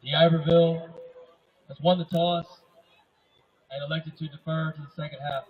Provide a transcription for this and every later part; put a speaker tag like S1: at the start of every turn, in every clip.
S1: The Iberville has won the toss and elected to defer to the second half.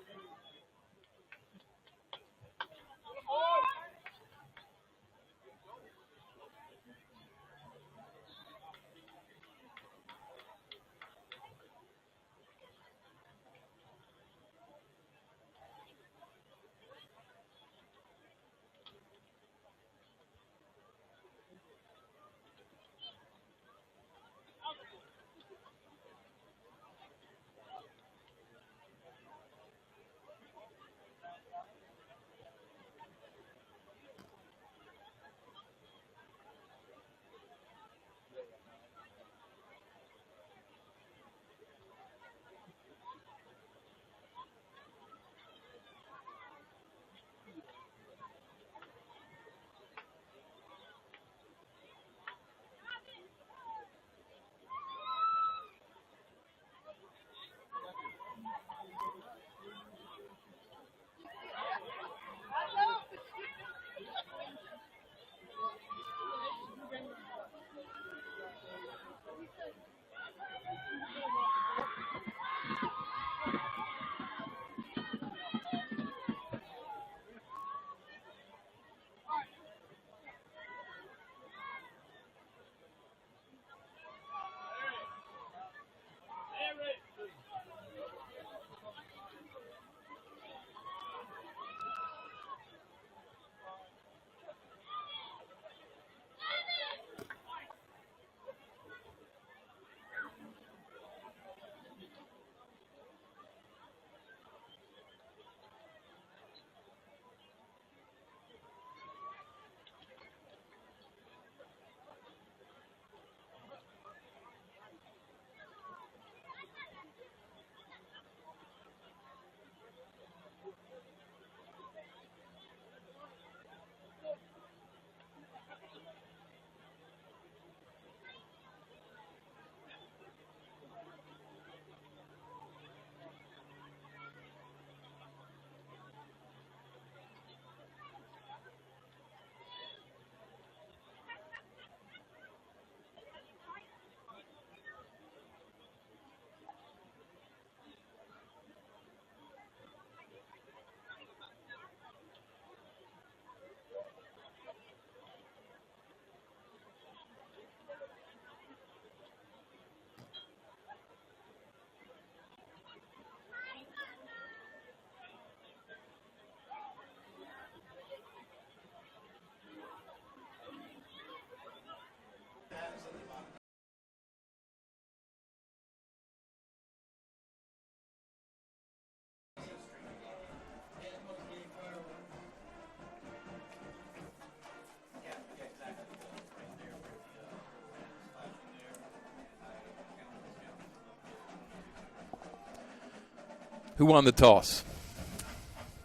S2: Who won the toss?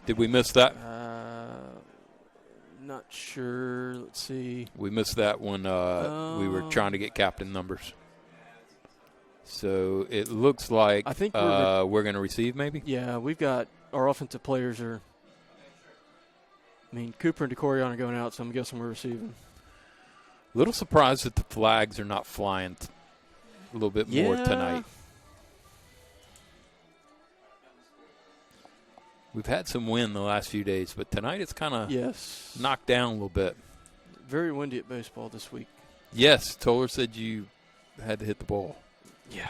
S2: Did we miss that?
S3: Not sure. Let's see.
S2: We missed that when we were trying to get captain numbers. So it looks like
S3: I think
S2: we're going to receive maybe?
S3: Yeah, we've got our offensive players are – Cooper and DeCorion are going out, so I'm guessing we're receiving.
S2: A little surprised that the flags are not flying a little bit more tonight. We've had some wind the last few days, but tonight it's kind of knocked down a little bit.
S3: Very windy at baseball this week.
S2: Yes, Toller said you had to hit the ball.
S3: Yeah.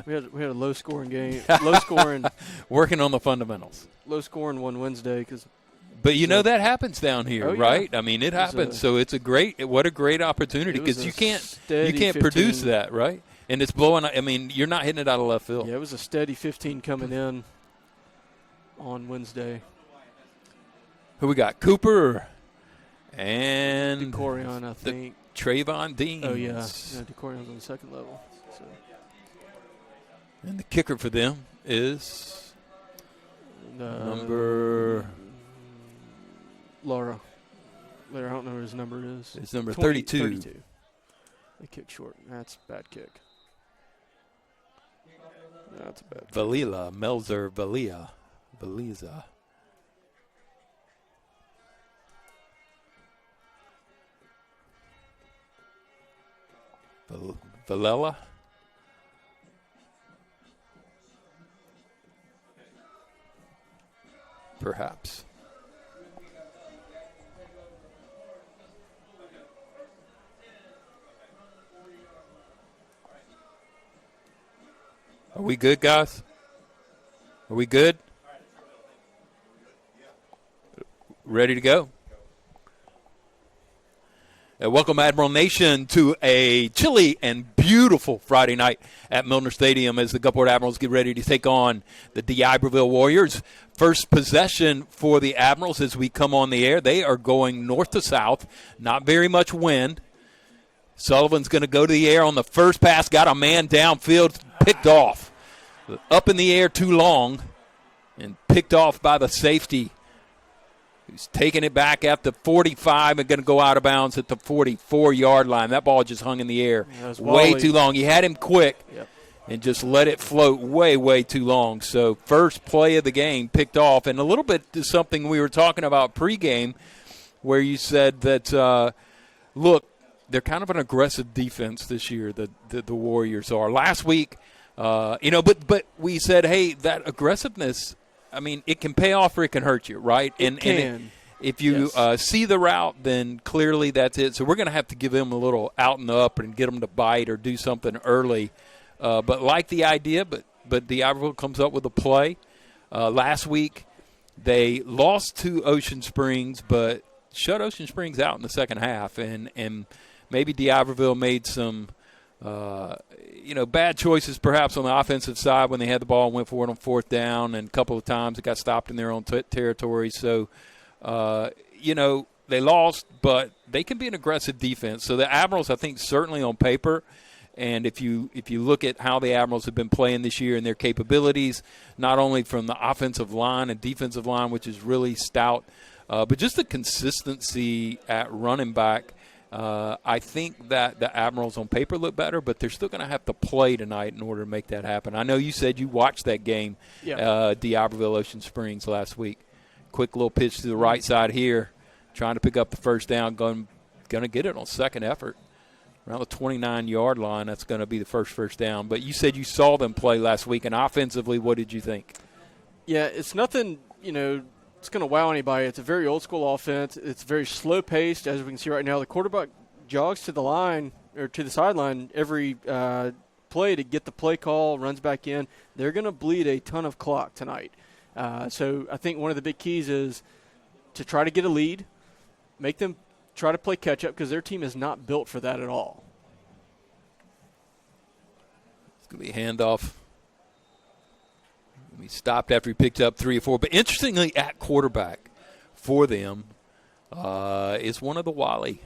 S3: we had a low-scoring game. Low-scoring.
S2: Working on the fundamentals.
S3: Low-scoring one Wednesday because –
S2: but you know that happens down here, right? I mean, it happens. So it's what a great opportunity because you can't produce that, right? And it's blowing. I mean, you're not hitting it out of left field.
S3: Yeah, it was a steady 15 coming in on Wednesday.
S2: Who we got? Cooper and
S3: DeCorion, I think.
S2: Trayvon Dean.
S3: Oh yeah, DeCorion's on the second level. So.
S2: And the kicker for them is number.
S3: Laura, I don't know what his number is.
S2: It's number 32.
S3: 32. They kick short. That's a bad kick. That's a bad kick.
S2: Valila, Melzer Valiza. Villela. Perhaps. Are we good, guys? Are we good? Ready to go? Welcome, Admiral Nation, to a chilly and beautiful Friday night at Milner Stadium as the Gulfport Admirals get ready to take on the D'Iberville Warriors. First possession for the Admirals as we come on the air. They are going north to south, not very much wind. Sullivan's going to go to the air on the first pass, got a man downfield, picked off. Up in the air too long and picked off by the safety. He's taking it back at the 45 and going to go out of bounds at the 44-yard line. That ball just hung in the air way too long. He had him quick and just let it float way, way too long. So first play of the game picked off. And a little bit to something we were talking about pregame where you said that, look, they're kind of an aggressive defense this year, the Warriors are. Last week, but we said, hey, that aggressiveness – I mean, it can pay off or it can hurt you, right? If you see the route, then clearly that's it. So we're going to have to give them a little out and up and get them to bite or do something early. But like the idea, but D'Iberville comes up with a play. Last week they lost to Ocean Springs, but shut Ocean Springs out in the second half. And maybe D'Iberville made some bad choices perhaps on the offensive side when they had the ball and went for it on fourth down, and a couple of times it got stopped in their own territory. So, they lost, but they can be an aggressive defense. So the Admirals, I think, certainly on paper, and if you look at how the Admirals have been playing this year and their capabilities, not only from the offensive line and defensive line, which is really stout, but just the consistency at running back, I think that the Admirals on paper look better, but they're still going to have to play tonight in order to make that happen. I know you said you watched that game, D'Iberville Ocean Springs last week. Quick little pitch to the right side here, trying to pick up the first down, going to get it on second effort. Around the 29-yard line, that's going to be the first down. But you said you saw them play last week, and offensively, what did you think? Yeah, it's nothing, it's going to wow anybody. It's a very old-school offense. It's very slow-paced, as we can see right now. The quarterback jogs to the line or to the sideline every play to get the play call, runs back in. They're going to bleed a ton of clock tonight. So I think one of the big keys is to try to get a lead, make them try to play catch-up because their team is not built for that at all. It's going to be a handoff. He stopped after he picked up 3 or 4. But interestingly, at quarterback for them is one of the Wiley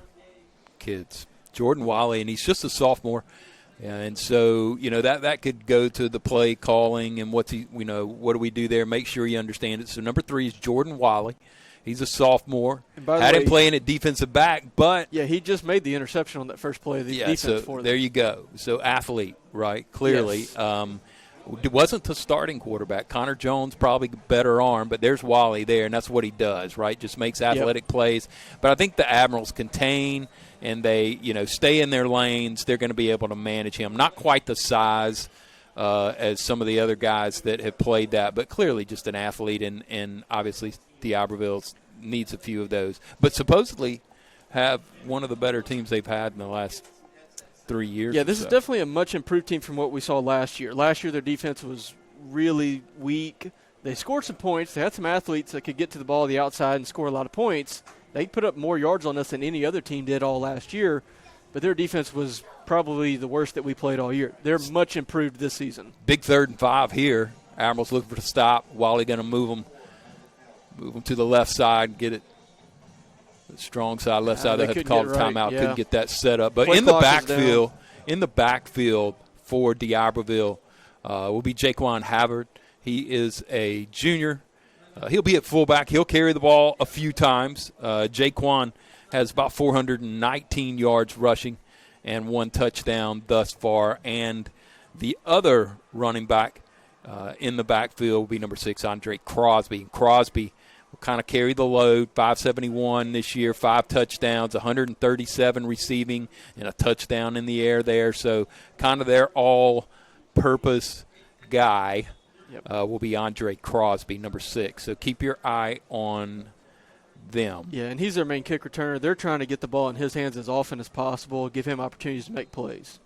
S2: kids, Jordan Wiley, and he's just a sophomore. And so, that could go to the play calling and what do we do there? Make sure you understand it. So number 3 is Jordan Wiley. He's a sophomore. Had him playing at defensive back, but
S3: he just made the interception on that first play of the defense for them.
S2: There you go. So athlete, right? Clearly. Yes. It wasn't the starting quarterback. Connor Jones, probably better arm, but there's Wally there, and that's what he does, right? Just makes athletic plays. But I think the Admirals contain and they, stay in their lanes. They're going to be able to manage him. Not quite the size as some of the other guys that have played that, but clearly just an athlete, and obviously D'Iberville needs a few of those. But supposedly have one of the better teams they've had in the last 3 years. Yeah, this is definitely a much improved team from what we saw last year. Last year their defense was really weak. They scored some points. They had some athletes that could get to the ball on the outside and score a lot of points. They put up more yards on us than any other team did all last year, but their defense was probably the worst that we played all year. They're much improved this season. Big 3rd and 5 here. Admirals looking for the stop. Wally going to move them to the left side, get it. The strong side, left side, they had to call the timeout. Yeah. Couldn't get that set up. But in the backfield for D'Iberville will be Jaquan Havard. He is a junior. He'll be at fullback. He'll carry the ball a few times. Jaquan has about 419 yards rushing and 1 touchdown thus far. And the other running back in the backfield will be number 6, Andre Crosby. Crosby will kind of carry the load. 571 this year, 5 touchdowns, 137 receiving, and a touchdown in the air there. So kind of their all-purpose guy will be Andre Crosby, number 6. So keep your eye on them.
S3: Yeah, and he's their main kick returner. They're trying to get the ball in his hands as often as possible, give him opportunities to make plays.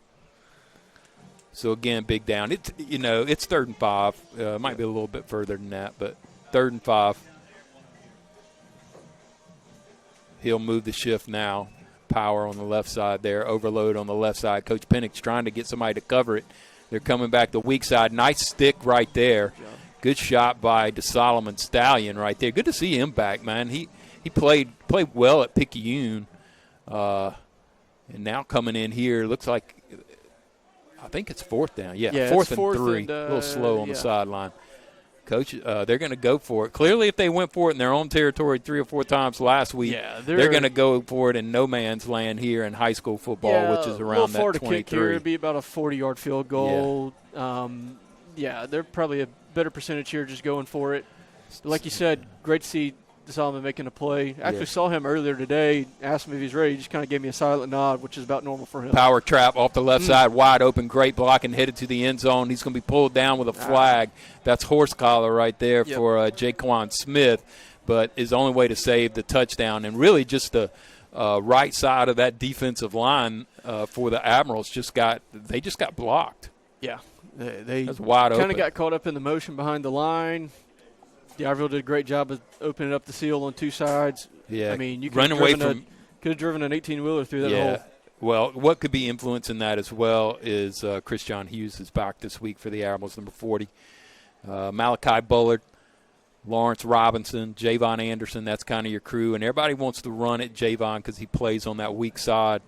S2: So, again, big down. It's 3rd and 5. It might be a little bit further than that, but 3rd and 5. He'll move the shift now. Power on the left side there. Overload on the left side. Coach Pennick's trying to get somebody to cover it. They're coming back the weak side. Nice stick right there. Good shot by DeSolomon Stallion right there. Good to see him back, man. He played well at Picayune. And now coming in here, looks like – I think it's 4th down. Yeah, fourth and 3. A little slow on the sideline. Coach, they're going to go for it. Clearly, if they went for it in their own territory 3 or 4 times last week, they're going to go for it in no man's land here in high school football, which is around that 23.
S3: Kick here would be about a 40-yard field goal. They're probably a better percentage here just going for it. But like you said, great to see DeSolomon making a play. Actually saw him earlier today, asked him if he's ready. He just kind of gave me a silent nod, which is about normal for him.
S2: Power trap off the left side, wide open, great block, and headed to the end zone. He's going to be pulled down with a flag. That's horse collar right there for Jaquan Smith, but his only way to save the touchdown. And really just the right side of that defensive line for the Admirals just got blocked.
S3: Yeah, they
S2: wide open.
S3: Kind of got caught up in the motion behind the line. D'Iberville did a great job of opening up the seal on 2 sides.
S2: Yeah,
S3: I mean, you could have driven an 18-wheeler through that hole.
S2: Well, what could be influencing that as well is Chris John Hughes is back this week for the Admirals, number 40. Malachi Bullard, Lawrence Robinson, Javon Anderson, that's kind of your crew. And everybody wants to run at Javon because he plays on that weak side.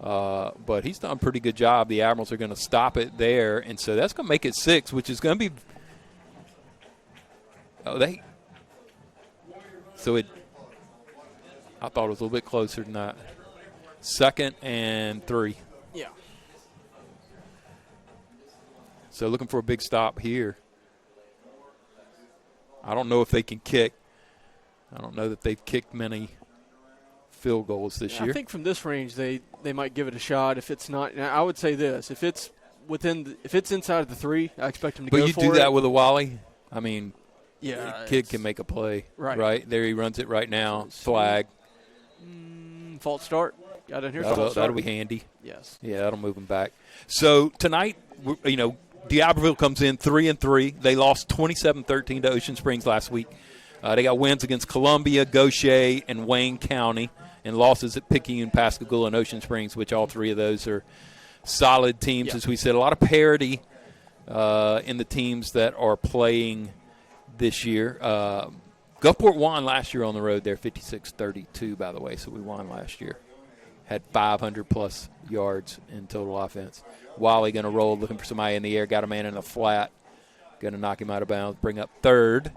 S2: But he's done a pretty good job. The Admirals are going to stop it there. And so that's going to make it 6, which is going to be – I thought it was a little bit closer than that. 2nd and 3.
S3: Yeah.
S2: So looking for a big stop here. I don't know if they can kick. I don't know that they've kicked many field goals this year.
S3: I think from this range they might give it a shot. If it's not, I would say this: if it's inside the 3, I expect him to go for it.
S2: But you do that with a Wally. I mean.
S3: Yeah,
S2: the kid can make a play.
S3: Right.
S2: There he runs it right now. Flag.
S3: False start. Got in here.
S2: That'll be handy.
S3: Yes.
S2: Yeah, that'll move him back. So tonight, D'Iberville comes in 3-3. They lost 27-13 to Ocean Springs last week. They got wins against Columbia, Gaucher, and Wayne County, and losses at Picayune, Pascagoula, and Ocean Springs, which all 3 of those are solid teams. As we said, a lot of parity in the teams that are playing this year. Gulfport won last year on the road there, 56-32, by the way, so we won last year. Had 500-plus yards in total offense. Wally going to roll, looking for somebody in the air, got a man in the flat, going to knock him out of bounds, bring up 3rd.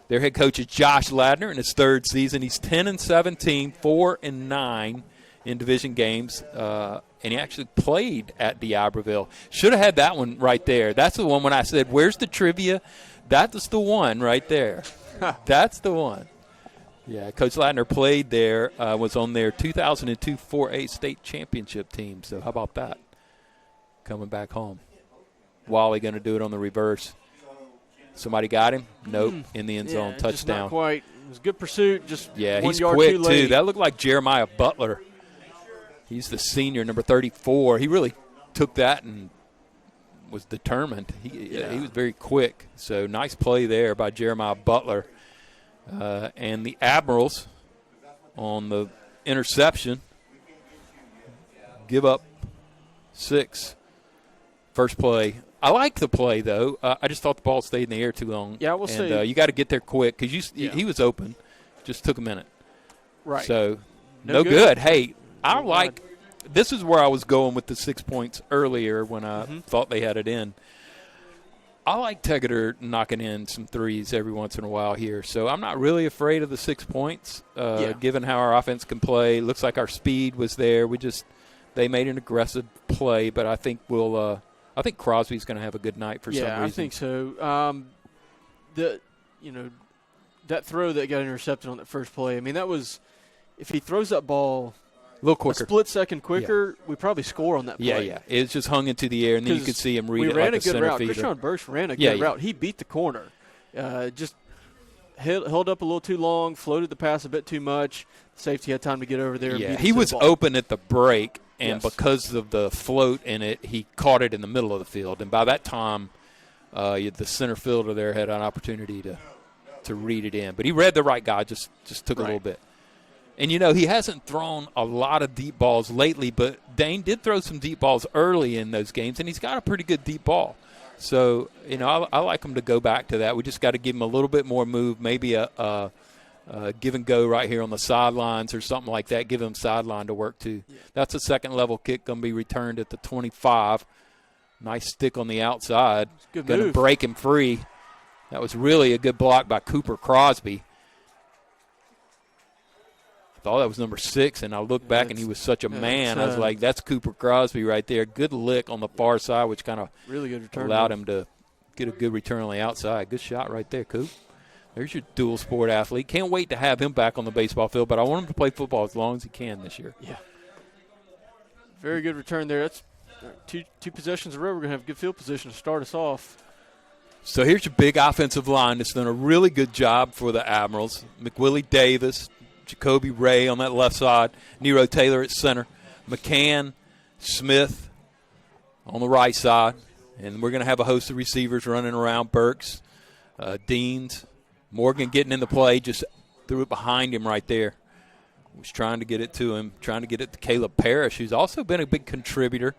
S2: Their head coach is Josh Ladner in his 3rd season. He's 10-17, 4-9 in division games, and he actually played at D'Iberville. Should have had that one right there. That's the one when I said, where's the trivia? That's the one right there. That's the one. Yeah, Coach Ladner played there, was on their 2002 4A state championship team. So how about that? Coming back home. Wally going to do it on the reverse. Somebody got him? Nope. In the end zone, touchdown.
S3: Just not quite. It was a good pursuit. Just 1
S2: he's
S3: yard
S2: quick
S3: too late.
S2: too. That looked like Jeremiah Butler. He's the senior, number 34. He really took that and was determined. He was very quick. So nice play there by Jeremiah Butler. And the Admirals on the interception give up 6. First play. I like the play, though. I just thought the ball stayed in the air too long.
S3: Yeah, I will say.
S2: You got to get there quick because he was open. Just took a minute.
S3: Right.
S2: So no good. Hey, this is where I was going with the 6 points earlier when I thought they had it in. I like Tegeter knocking in some threes every once in a while here. So I'm not really afraid of the 6 points, given how our offense can play. Looks like our speed was there. They made an aggressive play, but I think I think Crosby's going to have a good night for some reason.
S3: Yeah, I think so. that throw that got intercepted on that first play, I mean, that was – if he throws that ball
S2: a little quicker,
S3: a split second quicker, we probably score on that play.
S2: Yeah. It just hung into the air, and then you could see him read it like a center fielder.
S3: Christian Burks ran a good route. He beat the corner. Just held up a little too long, floated the pass a bit too much. Safety had time to get over there.
S2: Yeah,
S3: and beat
S2: he was open at the break, and
S3: Yes.
S2: because of the float in it, he caught it in the middle of the field. And by that time, the center fielder there had an opportunity to read it in. But he read the right guy, just took a little bit. And, he hasn't thrown a lot of deep balls lately, but Dane did throw some deep balls early in those games, and he's got a pretty good deep ball. So, I like him to go back to that. We just got to give him a little bit more move, maybe a give and go right here on the sidelines or something like that. Give him sideline to work to. Yeah. That's a second-level kick going to be returned at the 25. Nice stick on the outside.
S3: Good
S2: going
S3: move.
S2: To break him free. That was really a good block by Cooper Crosby. I thought that was number 6, and I looked back, and he was such a man. I was like, that's Cooper Crosby right there. Good lick on the far side, which kind of
S3: really good return
S2: allowed him to get a good return on the outside. Good shot right there, Coop. There's your dual sport athlete. Can't wait to have him back on the baseball field, but I want him to play football as long as he can this year.
S3: Yeah. Very good return there. That's two possessions in a row. We're going to have good field position to start us off.
S2: So here's your big offensive line that's done a really good job for the Admirals. McWillie Davis, Jacoby Ray on that left side, Nero Taylor at center, McCann, Smith on the right side, and we're going to have a host of receivers running around. Burks, Deans, Morgan getting in the play, just threw it behind him right there. Was trying to get it to him, trying to get it to Caleb Parrish, who's also been a big contributor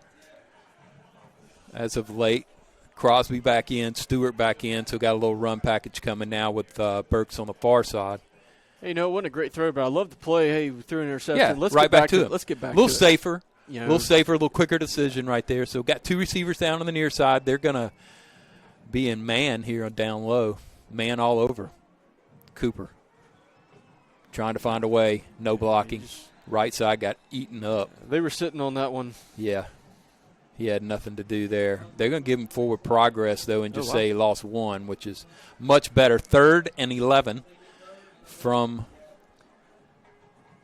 S2: as of late. Crosby back in, Stewart back in, so got a little run package coming now with Burks on the far side.
S3: Hey, it wasn't a great throw, but I love the play. Hey, we threw an interception.
S2: Yeah,
S3: Let's
S2: right
S3: get back
S2: to it.
S3: Let's get back
S2: to it. A little
S3: to
S2: safer. A little safer, a little quicker decision right there. So got 2 receivers down on the near side. They're going to be in man here on down low. Man all over. Cooper trying to find a way. No blocking. Right side got eaten up.
S3: They were sitting on that one.
S2: Yeah. He had nothing to do there. They're going to give him forward progress, though, and just say he lost 1, which is much better. 3rd and 11 from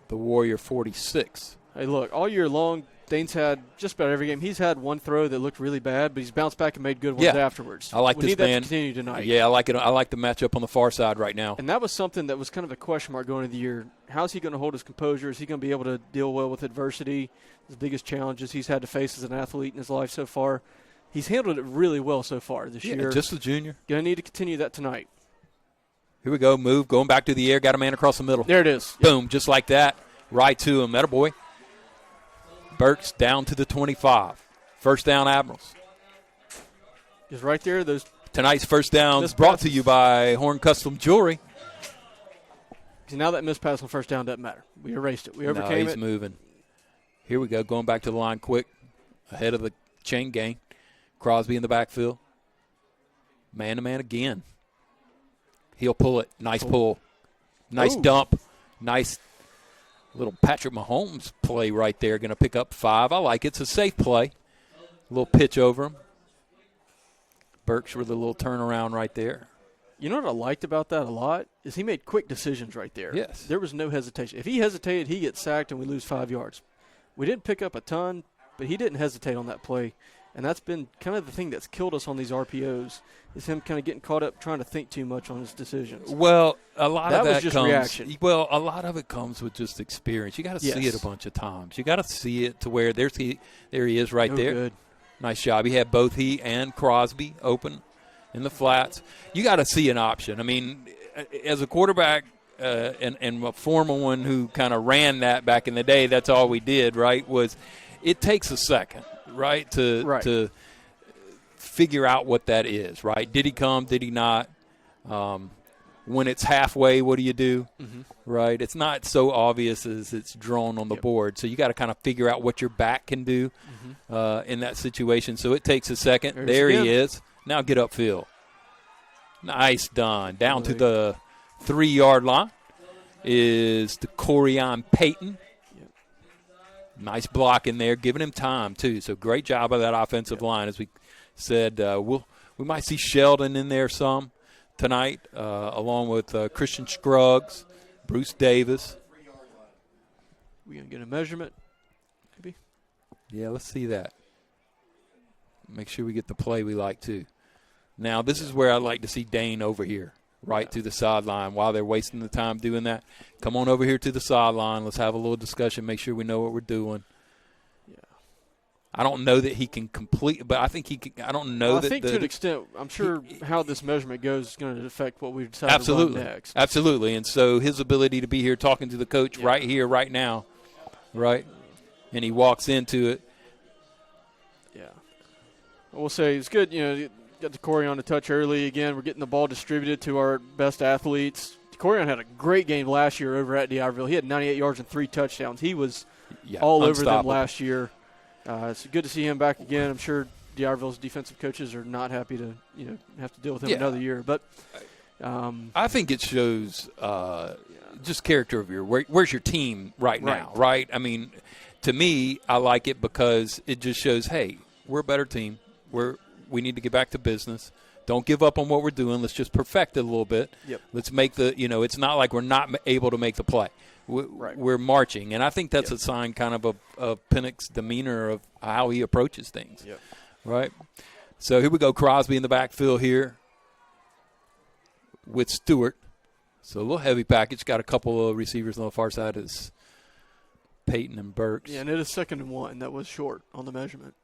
S2: the Warrior 46.
S3: Hey, look, all year long, Dane's had just about every game. He's had one throw that looked really bad, but he's bounced back and made good ones afterwards.
S2: I like
S3: we
S2: this
S3: need
S2: man.
S3: That to continue tonight.
S2: Yeah, I like it. I like the matchup on the far side right now.
S3: And that was something that was kind of a question mark going into the year. How's he going to hold his composure? Is he going to be able to deal well with adversity? The biggest challenges he's had to face as an athlete in his life so far. He's handled it really well so far this year.
S2: Just a junior.
S3: Going to need to continue that tonight.
S2: Here we go. Move. Going back to the air. Got a man across the middle.
S3: There it is.
S2: Boom. Just like that. Right to him. Atta boy. Burks down to the 25. First down, Admirals.
S3: Just right there. Those
S2: tonight's first down brought to you by Horn Custom Jewelry.
S3: Now that missed pass on first down doesn't matter. We erased it. We overcame
S2: he's moving. Here we go. Going back to the line quick. Ahead of the chain gang. Crosby in the backfield. Man-to-man again. He'll pull it. Nice pull. Nice dump. Nice little Patrick Mahomes play right there. Going to pick up 5. I like it. It's a safe play. A little pitch over him. Burks with a little turnaround right there.
S3: You know what I liked about that a lot is he made quick decisions right there.
S2: Yes.
S3: There was no hesitation. If he hesitated, he gets sacked and we lose 5 yards. We didn't pick up a ton, but he didn't hesitate on that play. And that's been kind of the thing that's killed us on these RPOs is him kind of getting caught up trying to think too much on his decisions.
S2: Well, a lot of that
S3: was just
S2: comes,
S3: reaction.
S2: Well, a lot of it comes with just experience. You got to see it a bunch of times. You got to see it to where there he is right there.
S3: Good.
S2: Nice job. He had both he and Crosby open in the flats. You got to see an option. I mean, as a quarterback and a former one who kind of ran that back in the day, that's all we did, right, was it takes a second, right, to figure out what that is, right? Did he come? Did he not? When it's halfway, what do you do, right? It's not so obvious as it's drawn on the board. So you got to kind of figure out what your back can do in that situation. So it takes a second. There he is. Now get upfield. Nice done. Down to the 3-yard line is the Corian Payton. Nice block in there, giving him time, too. So great job of that offensive line. As we said, we might see Sheldon in there some. tonight, along with Christian Scruggs, Bruce Davis.
S3: We going to get a measurement, maybe?
S2: Yeah, let's see that. Make sure we get the play we like, too. Now, this is where I'd like to see Dane over here, right to the sideline. While they're wasting the time doing that, come on over here to the sideline. Let's have a little discussion, make sure we know what we're doing.
S3: Yeah.
S2: I don't know that he can complete, but I think he can. I don't know
S3: well,
S2: that.
S3: I think to an extent, I'm sure how this measurement goes is going to affect what we decide
S2: absolutely,
S3: to run next.
S2: Absolutely. And so his ability to be here talking to the coach right here, right now, right? And he walks into it.
S3: Yeah. I will say it's good, got DeCorion to touch early. Again, we're getting the ball distributed to our best athletes. DeCorion had a great game last year over at D'Iberville. He had 98 yards and 3 touchdowns. He was all over them last year. It's good to see him back again. I'm sure D'Iberville's defensive coaches are not happy to, have to deal with him another year. But
S2: I think it shows just character of where's your team right now, right? I mean, to me, I like it because it just shows, hey, we're a better team. We need to get back to business. Don't give up on what we're doing. Let's just perfect it a little bit.
S3: Yep.
S2: Let's make it's not like we're not able to make the play. We're marching. And I think that's a sign kind of Pinnock's demeanor of how he approaches things.
S3: Yep.
S2: Right? So here we go. Crosby in the backfield here with Stewart. So a little heavy package. Got a couple of receivers on the far side. Is Peyton and Burks.
S3: Yeah, and it is 2nd and 1. That was short on the measurement.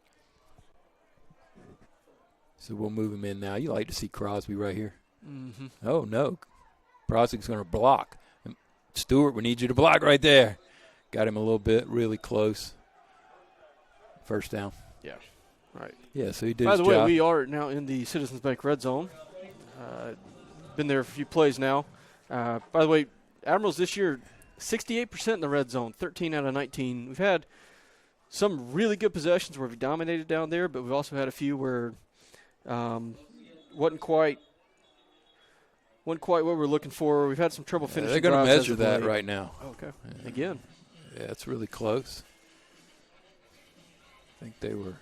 S2: So we'll move him in now. You like to see Crosby right here.
S3: Mm-hmm.
S2: Oh, no. Crosby's going to block. Stewart, we need you to block right there. Got him a little bit, really close. First down.
S3: Yeah, right.
S2: Yeah, so he did
S3: By
S2: his
S3: the way,
S2: job.
S3: we are now in the Citizens Bank red zone. Been there a few plays now. By the way, Admirals this year, 68% in the red zone, 13 out of 19. We've had some really good possessions where we've dominated down there, but we've also had a few where wasn't quite what we're looking for. We've had some trouble finishing.
S2: They're going to measure that right now.
S3: Okay. Yeah. Again.
S2: Yeah, it's really close. I think they were.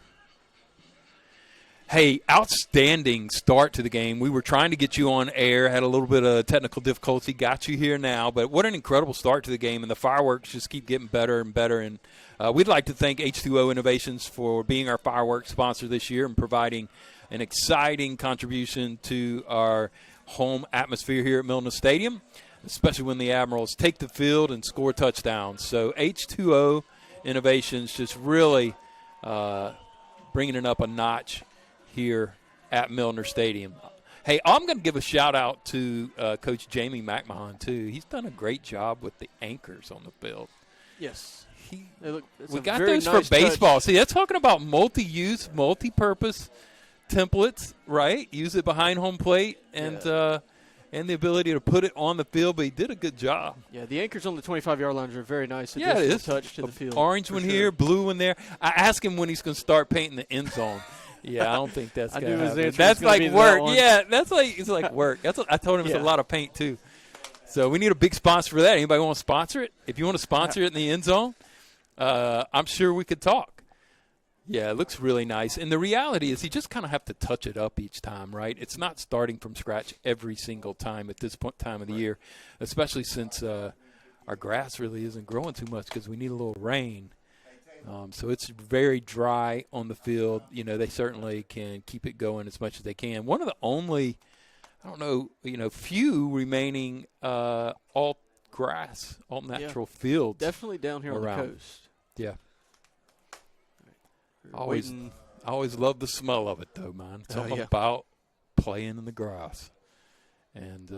S2: Hey, outstanding start to the game. We were trying to get you on air, had a little bit of technical difficulty, got you here now. But what an incredible start to the game, and the fireworks just keep getting better and better. And we'd like to thank H2O Innovations for being our fireworks sponsor this year and providing an exciting contribution to our home atmosphere here at Milner Stadium, especially when the Admirals take the field and score touchdowns. So H2O Innovations just really bringing it up a notch here at Milner Stadium. Hey, I'm going to give a shout-out to Coach Jamie McMahon, too. He's done a great job with the anchors on the field.
S3: Yes.
S2: We got those for baseball. See, that's talking about multi-use, multi-purpose templates, right? Use it behind home plate and the ability to put it on the field, but he did a good job.
S3: Yeah, the anchors on the 25-yard lines are very nice.
S2: Yeah, it is.
S3: Touch to the field.
S2: Orange one here, blue one there. I asked him when he's going to start painting the end zone. Yeah, I don't think that's going to happen. That's like work. Yeah, it's like work. I told him it's a lot of paint too. So we need a big sponsor for that. Anybody want to sponsor it? If you want to sponsor it in the end zone, I'm sure we could talk. Yeah, it looks really nice. And the reality is you just kind of have to touch it up each time, right? It's not starting from scratch every single time at this time of the year, especially since our grass really isn't growing too much because we need a little rain. So it's very dry on the field. They certainly can keep it going as much as they can. One of the only, few remaining all grass, all natural fields.
S3: Definitely down here
S2: around.
S3: On the coast.
S2: Yeah. I always love the smell of it, though, man. It's all about playing in the grass. And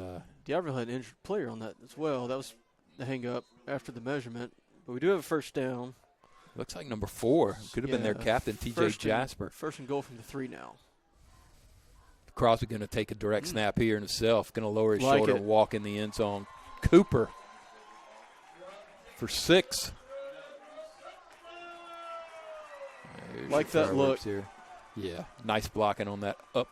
S3: D'Iberville had an injured player on that as well. That was the hang-up after the measurement. But we do have a first down.
S2: Looks like number 4. Could have been their captain, T.J. Jasper.
S3: First and goal from the 3 now.
S2: Crosby going to take a direct snap here in himself. Going to lower his shoulder and walk in the end zone. Cooper for 6.
S3: Like that look.
S2: Here. Yeah, nice blocking on that up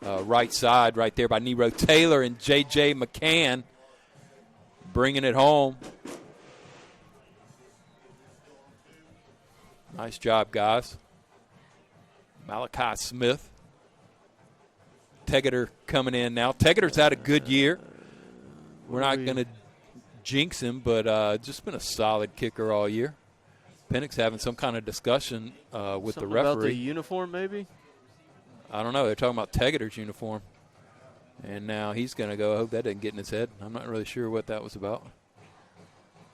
S2: right side right there by Nero Taylor and J.J. McCann bringing it home. Nice job, guys. Malachi Smith Tegeter coming in now. Tegeter's had a good year. We're not going to jinx him, but just been a solid kicker all year. Pennick's having some kind of discussion with
S3: Something
S2: the referee.
S3: about the uniform, maybe?
S2: I don't know. They're talking about Tegeter's uniform. And now he's going to go. I hope that didn't get in his head. I'm not really sure what that was about.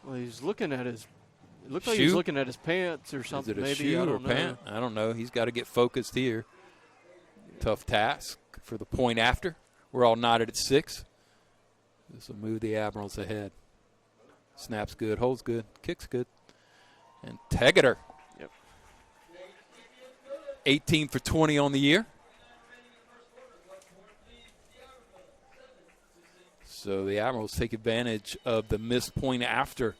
S3: Well, he's looking at his – it looked like
S2: Shoe?
S3: he was looking at his pants or something.
S2: Is it a
S3: maybe.
S2: shoe
S3: I
S2: or
S3: don't know.
S2: pant? I don't know. He's got to get focused here. Tough task for the point after. We're all knotted at 6. This will move the Admirals ahead. Snaps good, holds good, kicks good. And Tegeter.
S3: Yep.
S2: 18 for 20 on the year. So the Admirals take advantage of the missed point after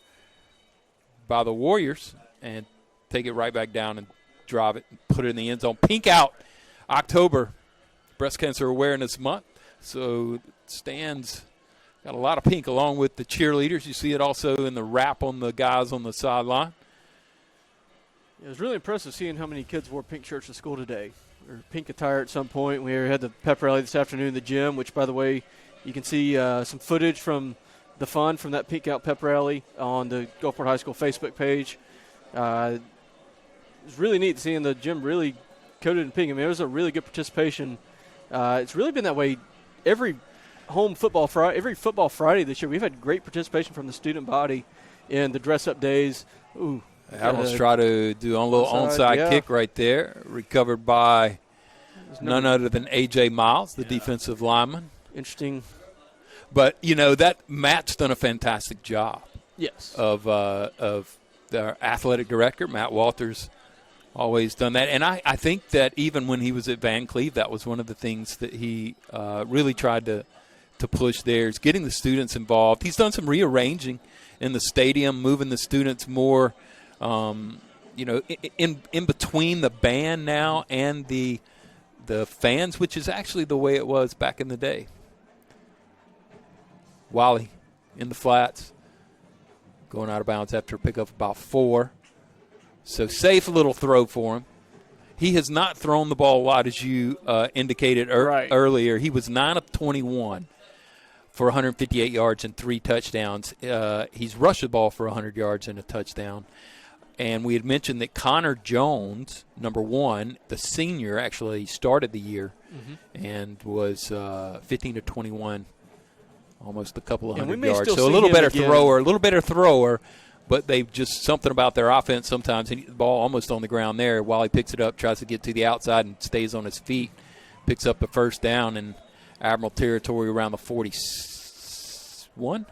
S2: by the Warriors and take it right back down and drive it and put it in the end zone. Pink out. October, Breast Cancer Awareness Month. So stands got a lot of pink along with the cheerleaders. You see it also in the wrap on the guys on the sideline.
S3: It was really impressive seeing how many kids wore pink shirts to school today, or pink attire at some point. We had the pep rally this afternoon in the gym, which, by the way, you can see some footage from the fun from that pink out pep rally on the Gulfport High School Facebook page. It was really neat seeing the gym really coated in pink. I mean, it was a really good participation. It's really been that way every football Friday this year. We've had great participation from the student body in the dress-up days. Ooh.
S2: Admirals try to do a little onside kick right there, recovered by none other than A.J. Miles, the defensive lineman.
S3: Interesting.
S2: But, that Matt's done a fantastic job.
S3: Yes.
S2: Of their athletic director, Matt Walters, always done that. And I think that even when he was at Van Cleve, that was one of the things that he really tried to push there is getting the students involved. He's done some rearranging in the stadium, moving the students more in between the band now and the fans, which is actually the way it was back in the day. Wally in the flats, going out of bounds after a pickup about 4. So safe little throw for him. He has not thrown the ball a lot, as you indicated earlier. He was 9 of 21 for 158 yards and 3 touchdowns. He's rushed the ball for 100 yards and a touchdown. And we had mentioned that Connor Jones, number 1, the senior, actually started the year and was 15 to 21, almost a couple of hundred yards. So a little better thrower, but they've just something about their offense sometimes. The ball almost on the ground there. While he picks it up, tries to get to the outside and stays on his feet, picks up the first down in Admiral territory around the 41,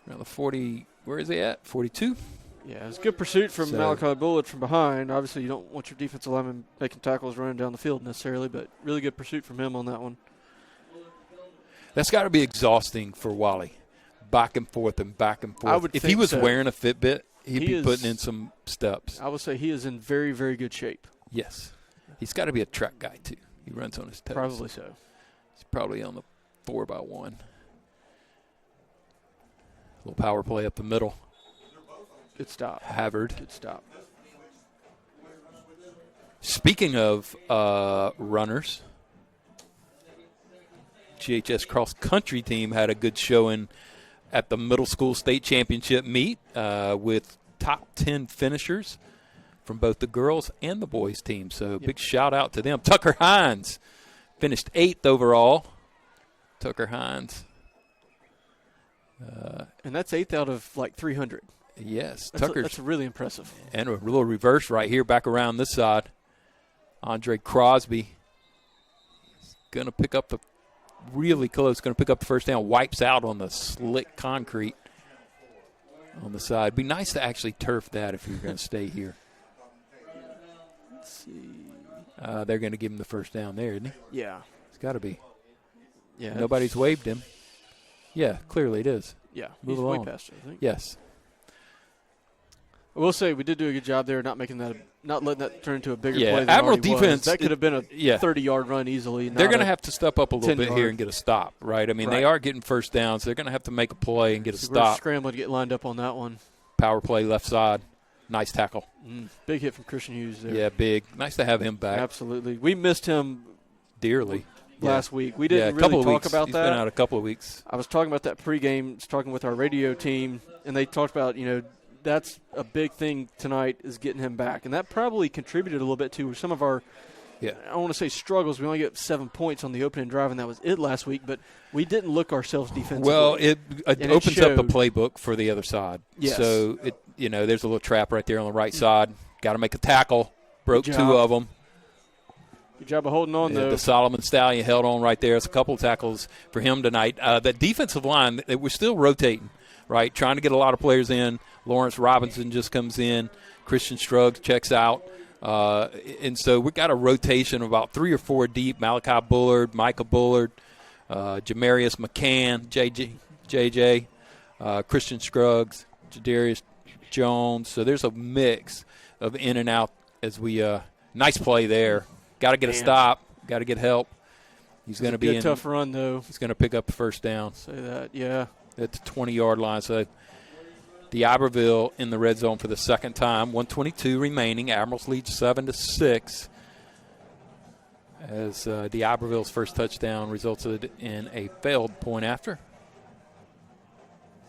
S2: around the 40. Where is he at? 42.
S3: Yeah, it was a good pursuit from Malachi Bullitt from behind. Obviously, you don't want your defensive lineman making tackles running down the field necessarily, but really good pursuit from him on that one.
S2: That's got to be exhausting for Wally, back and forth and back and forth. If he was wearing a Fitbit, he'd be putting in some steps.
S3: I would say he is in very, very good shape.
S2: Yes. He's got to be a track guy, too. He runs on his toes.
S3: Probably so.
S2: He's probably on the 4x1. Little power play up the middle.
S3: Good stop.
S2: Havard.
S3: Good stop.
S2: Speaking of runners, GHS cross country team had a good showing at the middle school state championship meet with top 10 finishers from both the girls and the boys team. So big shout out to them. Tucker Hines finished 8th overall. Tucker Hines.
S3: And that's 8th out of like 300.
S2: Yes.
S3: That's really impressive.
S2: And a little reverse right here back around this side. Andre Crosby is going to pick up really close, going to pick up the first down, wipes out on the slick concrete on the side. It'd be nice to actually turf that if you're going to stay here.
S3: Let's see.
S2: They're going to give him the first down there, isn't he?
S3: Yeah.
S2: It's got to be.
S3: Yeah.
S2: Nobody's waved him. Yeah, clearly it is.
S3: Yeah.
S2: Move
S3: he's
S2: along.
S3: way past it, I think.
S2: Yes.
S3: I will say we did do a good job there, not letting that turn into a bigger play than
S2: Admiral
S3: it
S2: defense.
S3: That could have been a 30-yard run easily.
S2: They're going to have to step up a little bit
S3: 10-yard.
S2: here and get a stop, right? I mean, they are getting first downs. They're going to have to make a play and get a stop.
S3: We're scrambling to get lined up on that one.
S2: Power play left side. Nice tackle.
S3: Big hit from Christian Hughes there.
S2: Yeah, big. Nice to have him back.
S3: Absolutely. We missed him
S2: dearly.
S3: last week. We didn't
S2: couple
S3: really
S2: of
S3: talk about
S2: He's
S3: that.
S2: He's been out a couple of weeks.
S3: I was talking about that pregame, talking with our radio team, and they talked about, that's a big thing tonight is getting him back. And that probably contributed a little bit to some of our, I don't want to say struggles. We only get 7 points on the opening drive, and that was it last week. But we didn't look ourselves defensively.
S2: Well, it opens up the
S3: showed.
S2: playbook for the other side.
S3: Yes.
S2: So, there's a little trap right there on the right side. Got to make a tackle. Broke 2 of them.
S3: Good job of holding on, though.
S2: The Solomon Stallion held on right there. It's a couple of tackles for him tonight. The defensive line, we're still rotating, right? Trying to get a lot of players in. Lawrence Robinson just comes in. Christian Struggs checks out. And so we've got a rotation of about 3 or 4 deep. Malachi Bullard, Micah Bullard, Jamarius McCann, JJ, Christian Scruggs, Jadarius Jones. So there's a mix of in and out as we nice play there. Got to get a stop. Got to get help. He's going to be in.
S3: Tough run, though.
S2: He's going to pick up the first down.
S3: Say that, yeah.
S2: At the 20-yard line. So D'Iberville in the red zone for the second time. 1:22 remaining. Admirals lead 7-6. As D'Iberville's first touchdown resulted in a failed point after.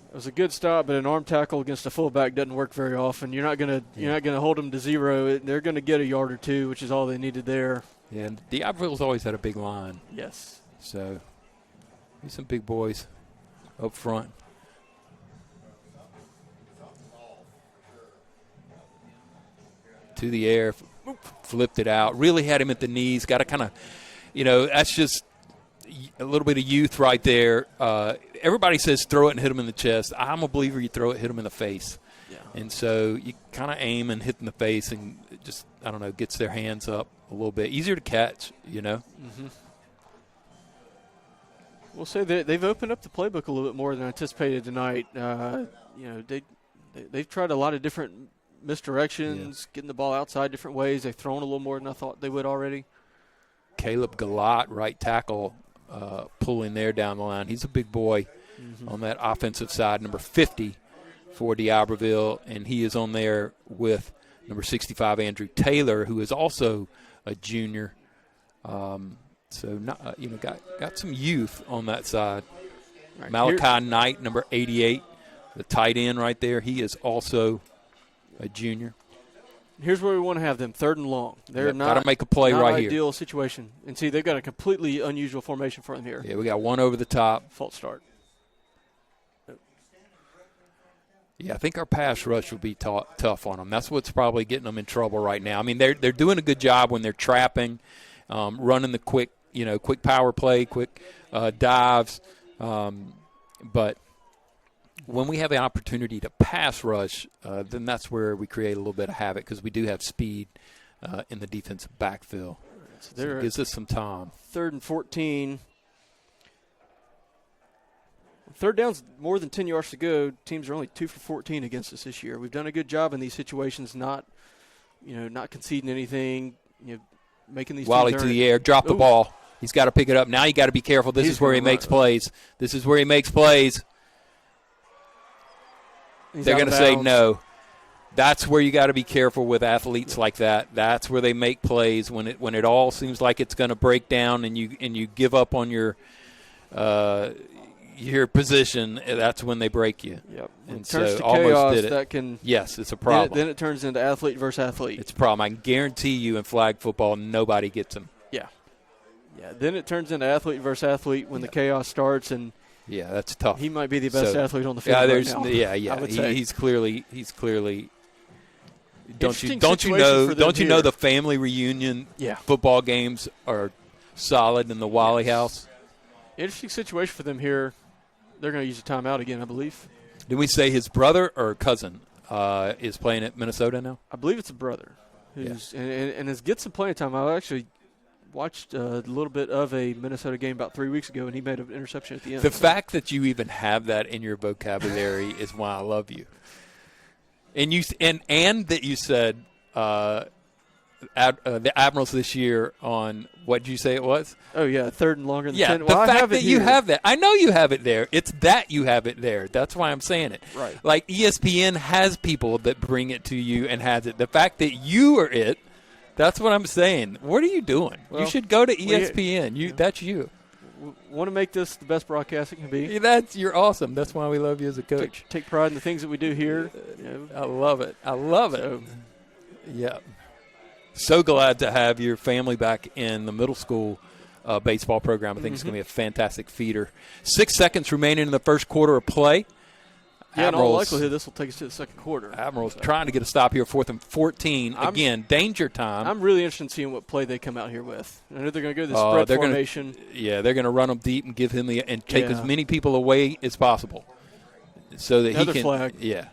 S3: It was a good stop, but an arm tackle against a fullback doesn't work very often. You're not gonna hold them to 0. They're gonna get a yard or 2, which is all they needed there.
S2: Yeah, and D'Iberville's always had a big line.
S3: Yes.
S2: So he's some big boys up front. To the air, flipped it out. Really had him at the knees. Got to kind of, that's just a little bit of youth right there. Everybody says throw it and hit him in the chest. I'm a believer you throw it, hit him in the face.
S3: Yeah.
S2: And so you kind of aim and hit in the face and it just, gets their hands up a little bit. Easier to catch,
S3: Mm-hmm. We'll say that they've opened up the playbook a little bit more than anticipated tonight. They've tried a lot of different misdirections, getting the ball outside different ways. They've thrown a little more than I thought they would already.
S2: Caleb Galat, right tackle, pulling there down the line. He's a big boy on that offensive side, number 50 for D'Iberville, and he is on there with number 65, Andrew Taylor, who is also a junior. So, got some youth on that side. Right, Malachi Knight, number 88, the tight end right there. He is also a junior.
S3: Here's where we want to have them, 3rd and long. They're not
S2: got to make a play right here.
S3: Ideal situation. And see, they've got a completely unusual formation for them here.
S2: Yeah, we got one over the top.
S3: False start.
S2: Yeah, I think our pass rush will be tough on them. That's what's probably getting them in trouble right now. I mean, they're doing a good job when they're trapping, running the quick power play, quick dives. But when we have the opportunity to pass rush, then that's where we create a little bit of havoc because we do have speed in the defensive backfield. So it gives us some time.
S3: 3rd and 14. 3rd down's more than 10 yards to go. Teams are only 2 for 14 against us this year. We've done a good job in these situations, not conceding anything, making these.
S2: Wally to the air, drop the ball. He's got to pick it up. Now you got to be careful. This is where he makes plays. This is where he makes plays. They're going to say no. That's where you got to be careful with athletes like that. That's where they make plays when it all seems like it's going to break down and you give up on your position. That's when they break you.
S3: Yep.
S2: And
S3: turns
S2: so
S3: to
S2: almost
S3: chaos,
S2: did it.
S3: that can.
S2: Yes, it's a problem.
S3: Then it turns into athlete versus athlete.
S2: It's a problem. I can guarantee you in flag football, nobody gets them.
S3: Yeah. Yeah. Then it turns into athlete versus athlete when the chaos starts and.
S2: Yeah, that's tough.
S3: He might be the best athlete on the field right now.
S2: Yeah. He's clearly. Don't you know the family reunion football games are solid in the Wally house?
S3: Interesting situation for them here. They're going to use a timeout again, I believe.
S2: Did we say his brother or cousin is playing at Minnesota now?
S3: I believe it's a brother who's and has get some playing time. I actually watched a little bit of a Minnesota game about 3 weeks ago, and he made an interception at the end.
S2: The fact that you even have that in your vocabulary is why I love you. And that you said the Admirals this year on what did you say it was?
S3: Oh yeah, 3rd and longer than 10.
S2: Yeah, the fact that you have that, I know you have it there. It's that you have it there. That's why I'm saying it.
S3: Right.
S2: Like ESPN has people that bring it to you and has it. The fact that you are it That's what I'm saying. What are you doing?
S3: Well,
S2: you should go to ESPN. That's you.
S3: We want to make this the best broadcast it can be.
S2: You're awesome. That's why we love you as a coach.
S3: Take pride in the things that we do here.
S2: I love it. I love it. Yeah. So glad to have your family back in the middle school baseball program. I think it's going to be a fantastic feeder. 6 seconds remaining in the first quarter of play.
S3: Yeah, in all likelihood, this will take us to the second quarter.
S2: Admirals trying to get a stop here, 4th and 14. Again, danger time.
S3: I'm really interested in seeing what play they come out here with. I know they're going to go to the spread formation.
S2: They're going to run them deep and give him and take as many people away as possible, so that
S3: Another
S2: he can.
S3: Flag.
S2: Yeah.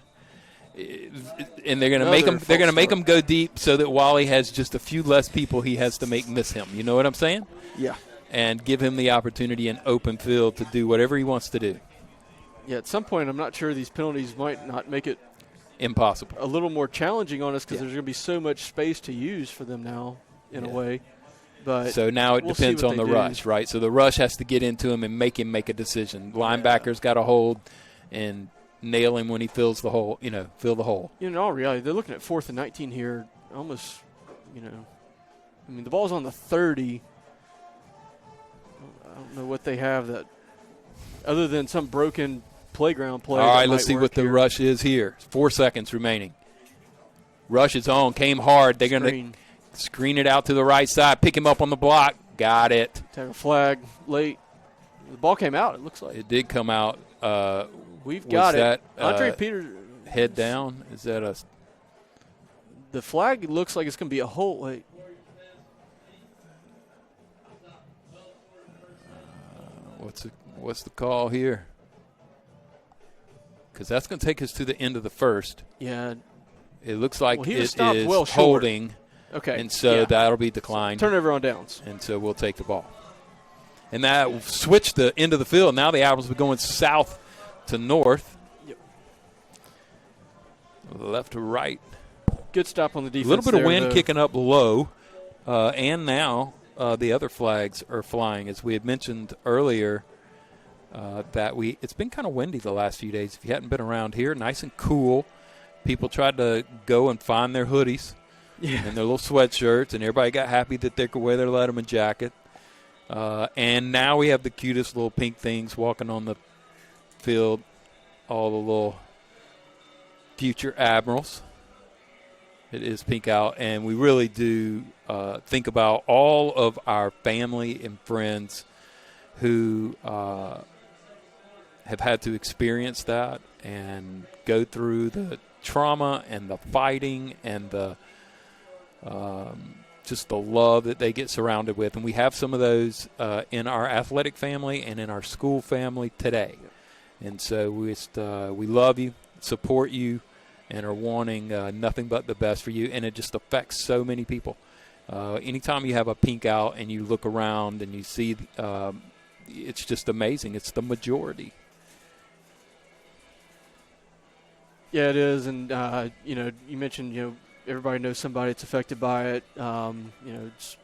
S2: And they're going to make him. They're going to make him go deep so that Wally has just a few less people he has to make miss him. You know what I'm saying?
S3: Yeah.
S2: And give him the opportunity in open field to do whatever he wants to do.
S3: Yeah, at some point, I'm not sure these penalties might not make it
S2: impossible,
S3: a little more challenging on us because there's going to be so much space to use for them now, in a way. But
S2: so now it depends on the rush, right? So the rush has to get into him and make him make a decision. Linebacker's got to hold and nail him when he fills the hole. Fill the hole.
S3: In all reality, they're looking at 4th and 19 here. Almost, I mean, the ball's on the 30. I don't know what they have that, other than some broken playground play.
S2: All right, let's see what the rush is here. 4 seconds remaining. Rush is on. Came hard. They're going to screen it out to the right side. Pick him up on the block. Got it.
S3: Take a flag late. The ball came out, it looks like.
S2: It did come out.
S3: We've got it. Andre Peters.
S2: Head down. Is that a –
S3: the flag looks like it's going to be a hold. Wait.
S2: What's the call here? Because that's going to take us to the end of the first.
S3: Yeah.
S2: It looks like
S3: he
S2: is
S3: holding.
S2: Okay. And so that'll be declined.
S3: Turnover on downs.
S2: And so we'll take the ball. And that switched the end of the field. Now the Admirals will be going south to north.
S3: Yep.
S2: Left to right.
S3: Good stop on the defense.
S2: A little bit of wind kicking up low. And now the other flags are flying. As we had mentioned earlier, it's been kind of windy the last few days. If you hadn't been around here, nice and cool. People tried to go and find their hoodies and their little sweatshirts, and everybody got happy that they could wear their Letterman jacket. And now we have the cutest little pink things walking on the field, all the little future Admirals. It is pink out, and we really do think about all of our family and friends who have had to experience that and go through the trauma and the fighting and the just the love that they get surrounded with. And we have some of those in our athletic family and in our school family today. And so we love you, support you, and are wanting nothing but the best for you. And it just affects so many people. Anytime you have a pink out and you look around and you see, it's just amazing. It's the majority.
S3: Yeah, it is. And, you mentioned, everybody knows somebody that's affected by it. It's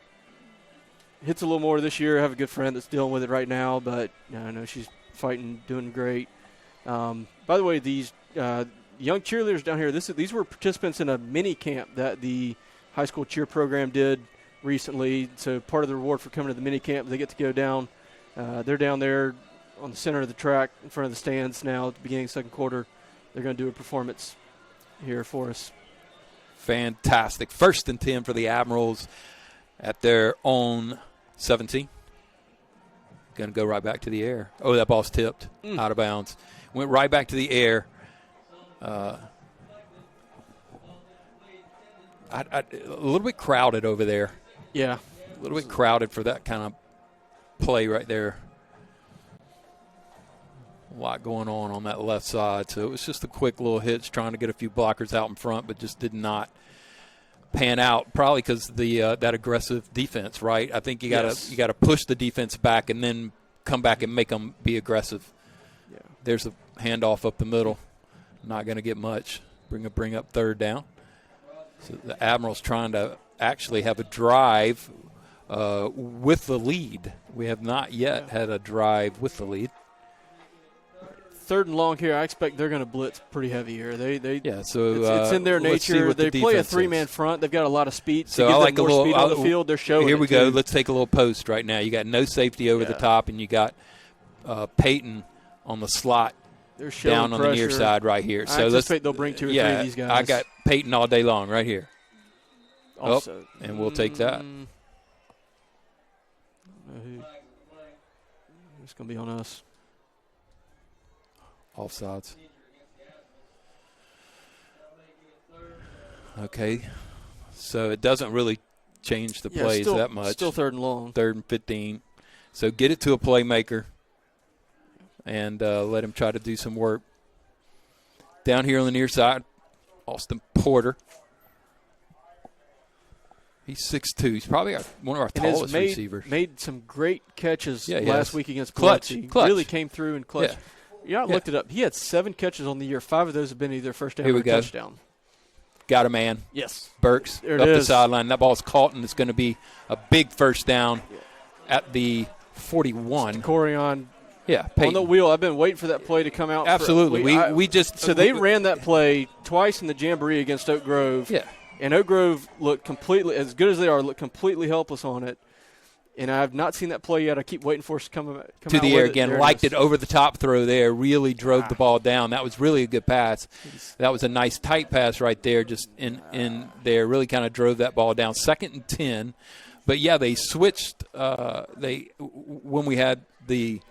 S3: hits a little more this year. I have a good friend that's dealing with it right now, but I know she's fighting, doing great. By the way, these young cheerleaders down here, these were participants in a mini camp that the high school cheer program did recently. So part of the reward for coming to the mini camp, they get to go down. They're down there on the center of the track in front of the stands now at the beginning of the second quarter. They're going to do a performance here for us.
S2: Fantastic. 1st and 10 for the Admirals at their own 17. Going to go right back to the air. Oh, that ball's tipped out of bounds. Went right back to the air. A little bit crowded over there.
S3: Yeah.
S2: A little bit crowded for that kind of play right there. A lot going on that left side. So it was just a quick little hitch trying to get a few blockers out in front, but just did not pan out, probably because that aggressive defense, right? I think you got to push the defense back and then come back and make them be aggressive.
S3: Yeah.
S2: There's a handoff up the middle. Not going to get much. Bring up 3rd down. So the Admirals trying to actually have a drive with the lead. We have not yet had a drive with the lead.
S3: 3rd and long here. I expect they're going to blitz pretty heavy here.
S2: So
S3: it's in their
S2: let's see
S3: nature.
S2: what the
S3: They play a
S2: defense is.
S3: 3-man front. They've got a lot of speed.
S2: So
S3: to give
S2: I like
S3: them
S2: a
S3: more
S2: little.
S3: speed on the field. They're showing.
S2: Here we go.
S3: Too.
S2: Let's take a little post right now. You got no safety over the top, and you got Peyton on the slot
S3: They're showing
S2: down on the near side right here. So
S3: I anticipate they'll bring 2 or 3 of these guys.
S2: I got Peyton all day long right here.
S3: Also,
S2: and we'll take that.
S3: It's going to be on us.
S2: Offsides. Okay. So it doesn't really change the plays that much.
S3: Still 3rd and long.
S2: 3rd and 15. So get it to a playmaker and let him try to do some work. Down here on the near side, Austin Porter. He's 6'2". He's probably one of our tallest receivers.
S3: Made some great catches last week against
S2: Clutch.
S3: Biloxi.
S2: Clutch.
S3: Really came through and clutch. Yeah. Looked it up. He had 7 catches on the year. 5 of those have been either first down or touchdown.
S2: Got a man.
S3: Yes.
S2: Burks up the sideline. That ball's caught, and it's going to be a big first down at the 41.
S3: Corian.
S2: Yeah,
S3: on
S2: Peyton.
S3: the wheel. I've been waiting for that play to come out.
S2: Absolutely.
S3: They ran that play twice in the Jamboree against Oak Grove.
S2: Yeah.
S3: And Oak Grove looked completely, as good as they are, looked completely helpless on it. And I have not seen that play yet. I keep waiting for us to come
S2: to
S3: out
S2: the air
S3: with
S2: again.
S3: It.
S2: Liked it over the top throw there. Really drove the ball down. That was really a good pass. That was a nice tight pass right there, just in there. Really kind of drove that ball down. 2nd and 10. But yeah, they switched. When we had the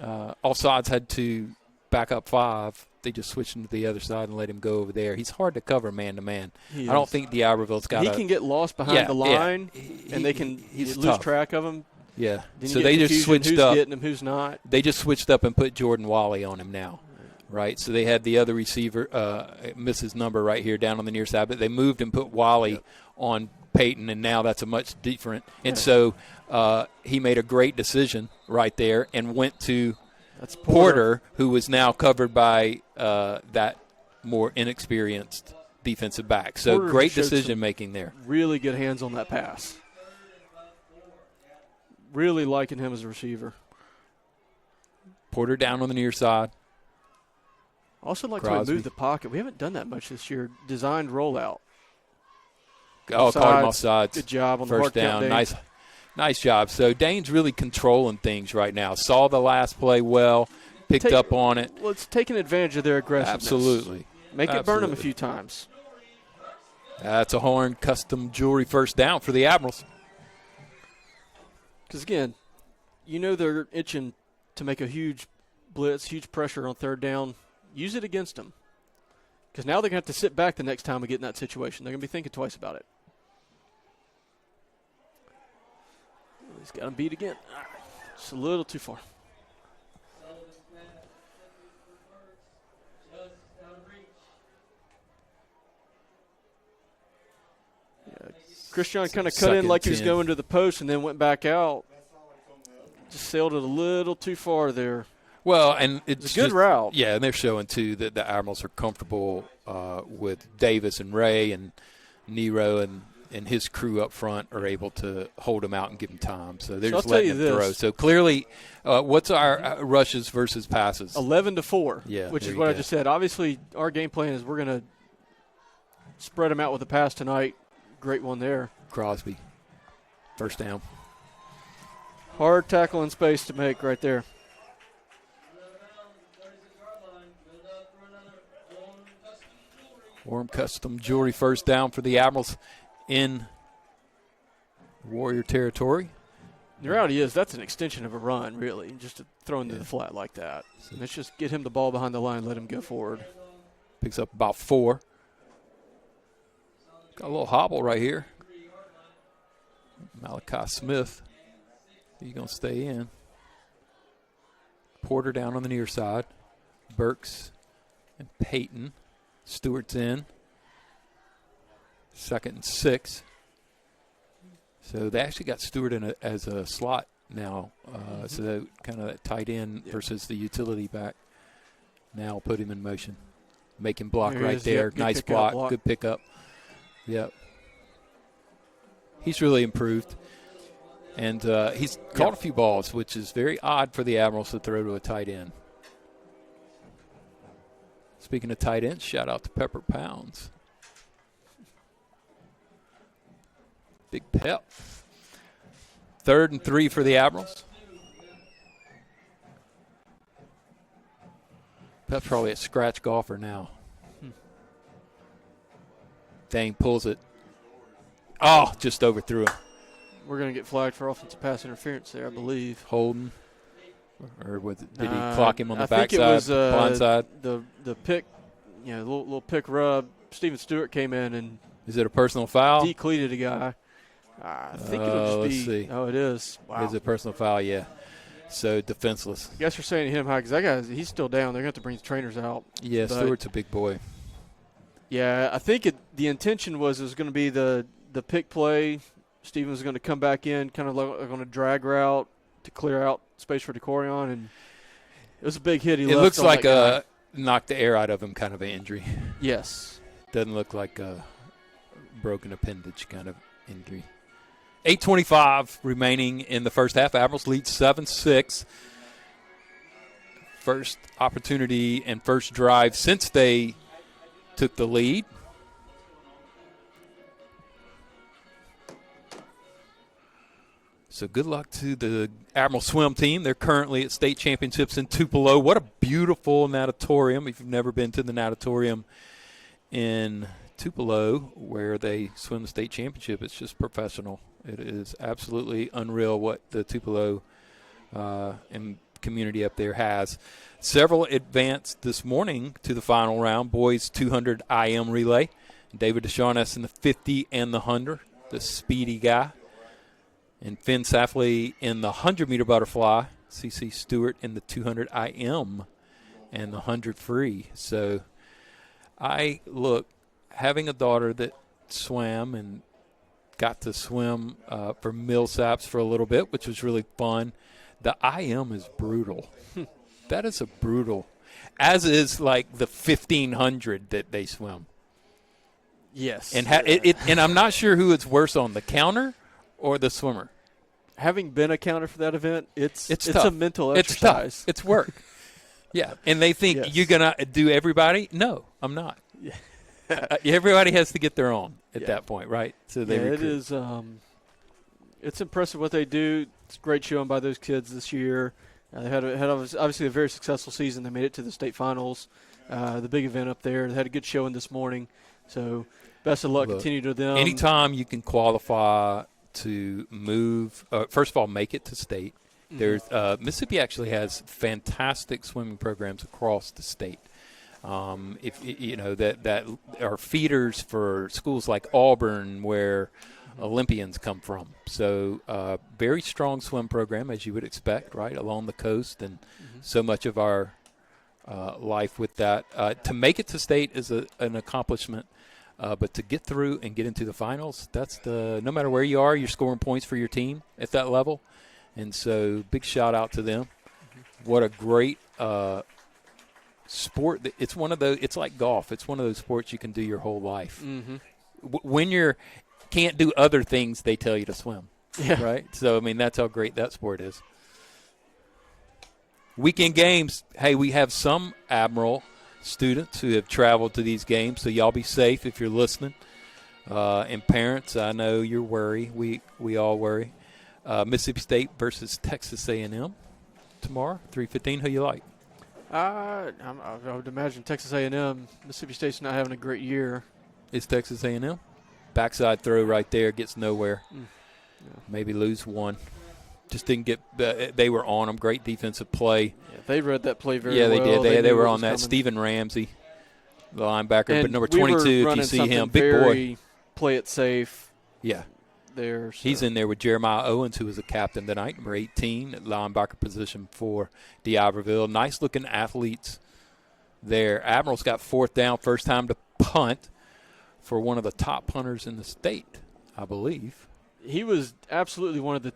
S2: offsides had to back up 5. They just switched him to the other side and let him go over there. He's hard to cover man-to-man. I don't think D'Iberville's got
S3: He can get lost behind the line, and they can lose track of him.
S2: Yeah.
S3: Then
S2: So they just switched
S3: who's
S2: up.
S3: Getting him, who's not.
S2: They just switched up and put Jordan Wally on him now, right? So they had the other receiver, miss his number right here down on the near side, but they moved and put Wally on Peyton, and now that's a much different. And so he made a great decision right there and went to
S3: That's
S2: Porter, who was now covered by that more inexperienced defensive back. So
S3: Porter
S2: great decision-making there.
S3: Really good hands on that pass. Really liking him as a receiver.
S2: Porter down on the near side.
S3: Also like to remove the pocket. We haven't done that much this year. Designed rollout.
S2: Caught him off sides.
S3: Good job on
S2: first
S3: the hard
S2: down.
S3: Count,
S2: Nice job. So Dane's really controlling things right now. Saw the last play well, picked up on it.
S3: Well, it's taking advantage of their aggressiveness.
S2: Absolutely.
S3: Make it burn them a few times.
S2: That's a Horn Custom Jewelry first down for the Admirals.
S3: Because, again, you know they're itching to make a huge blitz, huge pressure on 3rd down. Use it against them. Because now they're going to have to sit back the next time we get in that situation. They're going to be thinking twice about it. He's got him beat again. Just a little too far. Yeah, Christian kind of cut in like he was going to the post and then went back out. Just sailed it a little too far there.
S2: Well, and it's
S3: a good route.
S2: Yeah, and they're showing, too, that the Admirals are comfortable with Davis and Ray and Nero and his crew up front are able to hold him out and give him time. So they're just letting him throw. So clearly, what's our rushes versus passes?
S3: 11-4,
S2: yeah,
S3: which is what I just said. Obviously, our game plan is we're going to spread them out with the pass tonight. Great one there.
S2: Crosby, first down.
S3: Hard tackle in space to make right there.
S2: Warm Custom Jewelry first down for the Admirals in Warrior territory.
S3: The reality is that's an extension of a run, really, just to throw into the flat like that. So let's just get him the ball behind the line, let him go forward.
S2: Picks up about 4. Got a little hobble right here. Malachi Smith. He's going to stay in. Porter down on the near side. Burks and Peyton. Stewart's in. 2nd and 6. So they actually got Stewart in as a slot now. So kind of that tight end versus the utility back. Now put him in motion. Make him block right there.
S3: Yep,
S2: nice block. Good pickup. Yep. He's really improved. And he's caught a few balls, which is very odd for the Admirals to throw to a tight end. Speaking of tight ends, shout out to Pepper Pounds. Big Pep. 3rd and 3 for the Admirals. Pep's probably a scratch golfer now. Dang, pulls it. Oh, just overthrew him.
S3: We're going to get flagged for offensive pass interference there, I believe.
S2: Holding. Or did he clock him on the backside, blindside?
S3: The pick, little pick rub. Steven Stewart came in and
S2: is it a personal foul?
S3: Decleated a guy. I think it'll just be.
S2: See.
S3: Oh, it is. Wow.
S2: It's a personal foul, yeah. So defenseless.
S3: I guess you're saying to him high because that guy, he's still down. They're going to have to bring the trainers out.
S2: Yeah, Stewart's a big boy.
S3: Yeah, I think the intention was it was going to be the pick play. Steven was going to come back in, kind of like on a drag route to clear out space for DeCorion, and it was a big hit.
S2: It looks like a knocked the air out of him kind of an injury.
S3: Yes.
S2: Doesn't look like a broken appendage kind of injury. 8:25 remaining in the first half. Admirals lead 7-6. First opportunity and first drive since they took the lead. So good luck to the Admiral swim team. They're currently at state championships in Tupelo. What a beautiful natatorium. If you've never been to the natatorium in Tupelo where they swim the state championship, it's just professional. It is absolutely unreal what the Tupelo and community up there has. Several advanced this morning to the final round. Boys 200 IM relay. David Deshawness in the 50 and the 100, the speedy guy. And Finn Safley in the 100-meter butterfly. CC Stewart in the 200 IM and the 100 free. So having a daughter that swam and got to swim for Millsaps for a little bit, which was really fun. The IM is brutal. That is a brutal, as is like the 1,500 that they swim.
S3: Yes.
S2: And and I'm not sure who it's worse on, the counter or the swimmer.
S3: Having been a counter for that event, it's
S2: tough.
S3: a mental
S2: It's
S3: exercise.
S2: tough. It's work. Yeah. And they think you're going to do everybody. No, I'm not.
S3: Yeah.
S2: Everybody has to get their own at that point, right? So
S3: it is. It's impressive what they do. It's a great showing by those kids this year. They had obviously a very successful season. They made it to the state finals, the big event up there. They had a good showing this morning. So best of luck continue to them.
S2: Anytime you can qualify to move, first of all, make it to state. Mm-hmm. There's Mississippi actually has fantastic swimming programs across the state. If you know that are feeders for schools like Auburn, where Olympians come from. So very strong swim program, as you would expect, right, along the coast, and so much of our life with that. To make it to state is an accomplishment, but to get through and get into the finals, no matter where you are, you're scoring points for your team at that level. And so big shout out to them. What a great sport. It's one of those. It's like golf. It's one of those sports you can do your whole life. When you can't do other things, they tell you to swim. Yeah. Right. So I mean, that's how great that sport is. Weekend games. Hey, we have some Admiral students who have traveled to these games, so y'all be safe if you're listening. And parents, I know you're worried. We all worry. Mississippi State versus Texas A&M tomorrow, 3:15. Who you like?
S3: I would imagine Texas A&M. Mississippi State's not having a great year.
S2: It's Texas A&M. Backside throw right there, gets nowhere. Yeah. Maybe lose one. Just didn't get they were on them. Great defensive play.
S3: Yeah, they read that play very well.
S2: Yeah, they did. They were on that. Coming. Stephen Ramsey, the linebacker,
S3: and
S2: but number 22, if you see him, big boy.
S3: Play it safe.
S2: Yeah.
S3: There, so.
S2: He's in there with Jeremiah Owens, who was a captain tonight, number 18 at linebacker position for D'Iberville. Nice-looking athletes there. Admiral's got fourth down, first time to punt for one of the top punters in the state, I believe.
S3: He was absolutely one of the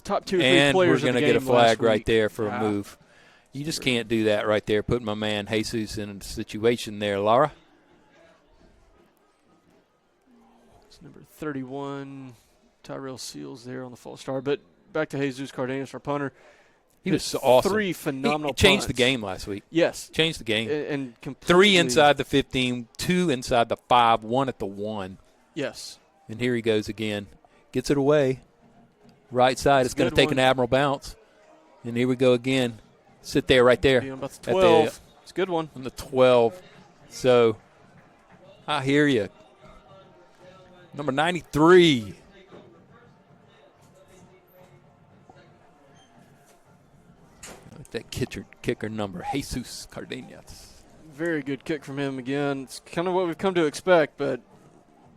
S3: top 2 or 3
S2: and
S3: players
S2: we're
S3: going to
S2: get a flag right there for a move. You just can't do that right there, putting my man Jesus in a situation there. Laura?
S3: It's number 31, Tyrell Seals there on the false start. But back to Jesus Cardenas, our punter.
S2: He was so awesome.
S3: 3 phenomenal
S2: He changed the
S3: punts.
S2: game last week.
S3: Yes.
S2: Changed the game.
S3: And completely.
S2: 3 inside the 15, 2 inside the 5, 1 at the 1.
S3: Yes.
S2: And here he goes again. Gets it away. Right side. It's going to take an Admiral bounce. And here we go again. Sit there right there.
S3: About the 12. It's a good one.
S2: On the 12. So, I hear you. Number 93. That kicker number, Jesus Cardenas.
S3: Very good kick from him again. It's kind of what we've come to expect, but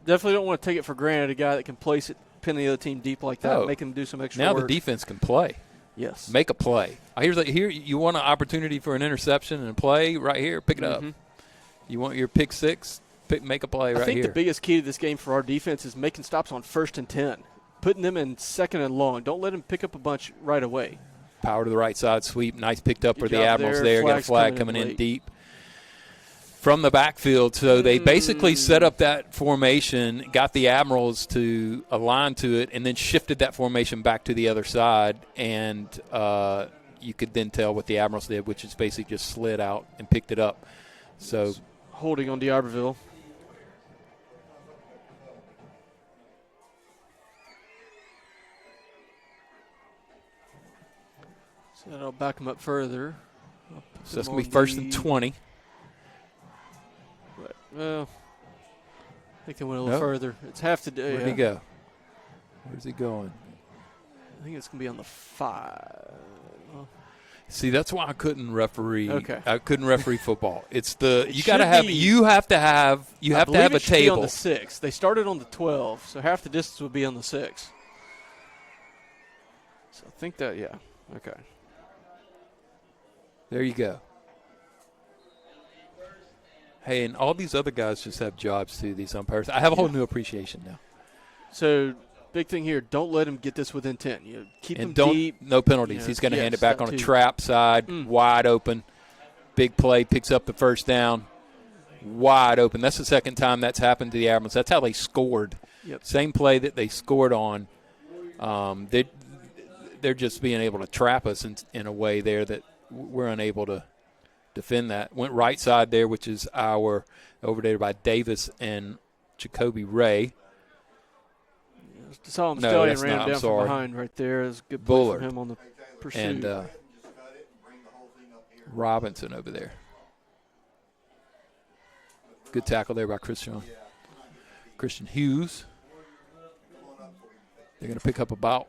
S3: definitely don't want to take it for granted. A guy that can place it, pin the other team deep like that, make him do some extra work.
S2: Now the defense can play.
S3: Yes.
S2: Make a play. Here you want an opportunity for an interception and a play right here, pick it up. You want your pick 6, make a play right here.
S3: I think the biggest key to this game for our defense is making stops on 1st and 10, putting them in 2nd and long. Don't let them pick up a bunch right away.
S2: Power to the right side, sweep, nice picked up for the Admirals there. Got a flag coming in deep from the backfield. So they basically set up that formation, got the Admirals to align to it, and then shifted that formation back to the other side. And you could then tell what the Admirals did, which is basically just slid out and picked it up. So
S3: holding on D'Iberville. So that'll back them up further.
S2: So that's going to be 1st and 20.
S3: But, well, I think they went a little further. It's half the day.
S2: Where'd he go? Where's he going?
S3: I think it's going to be on the 5. Well,
S2: see, that's why I couldn't referee.
S3: Okay.
S2: I couldn't referee football. It's the you got to have you have to have a table.
S3: Be on the 6. They started on the 12, so half the distance would be on the 6. So I think that okay.
S2: There you go. Hey, and all these other guys just have jobs too, these umpires. I have a whole new appreciation now.
S3: So, big thing here, don't let him get this within 10. Keep
S2: and
S3: them deep.
S2: No penalties. He's going to hand it back on a trap side, wide open. Big play, picks up the first down, wide open. That's the second time that's happened to the Admirals. That's how they scored.
S3: Yep.
S2: Same play that they scored on. They're just being able to trap us in a way there that we're unable to defend that. Went right side there, which is over there by Davis and Jacoby Ray.
S3: Saw him Stallion ran him down from behind right there. It was a good play for him on the pursuit.
S2: And Robinson over there. Good tackle there by Christian Hughes. They're going to pick up about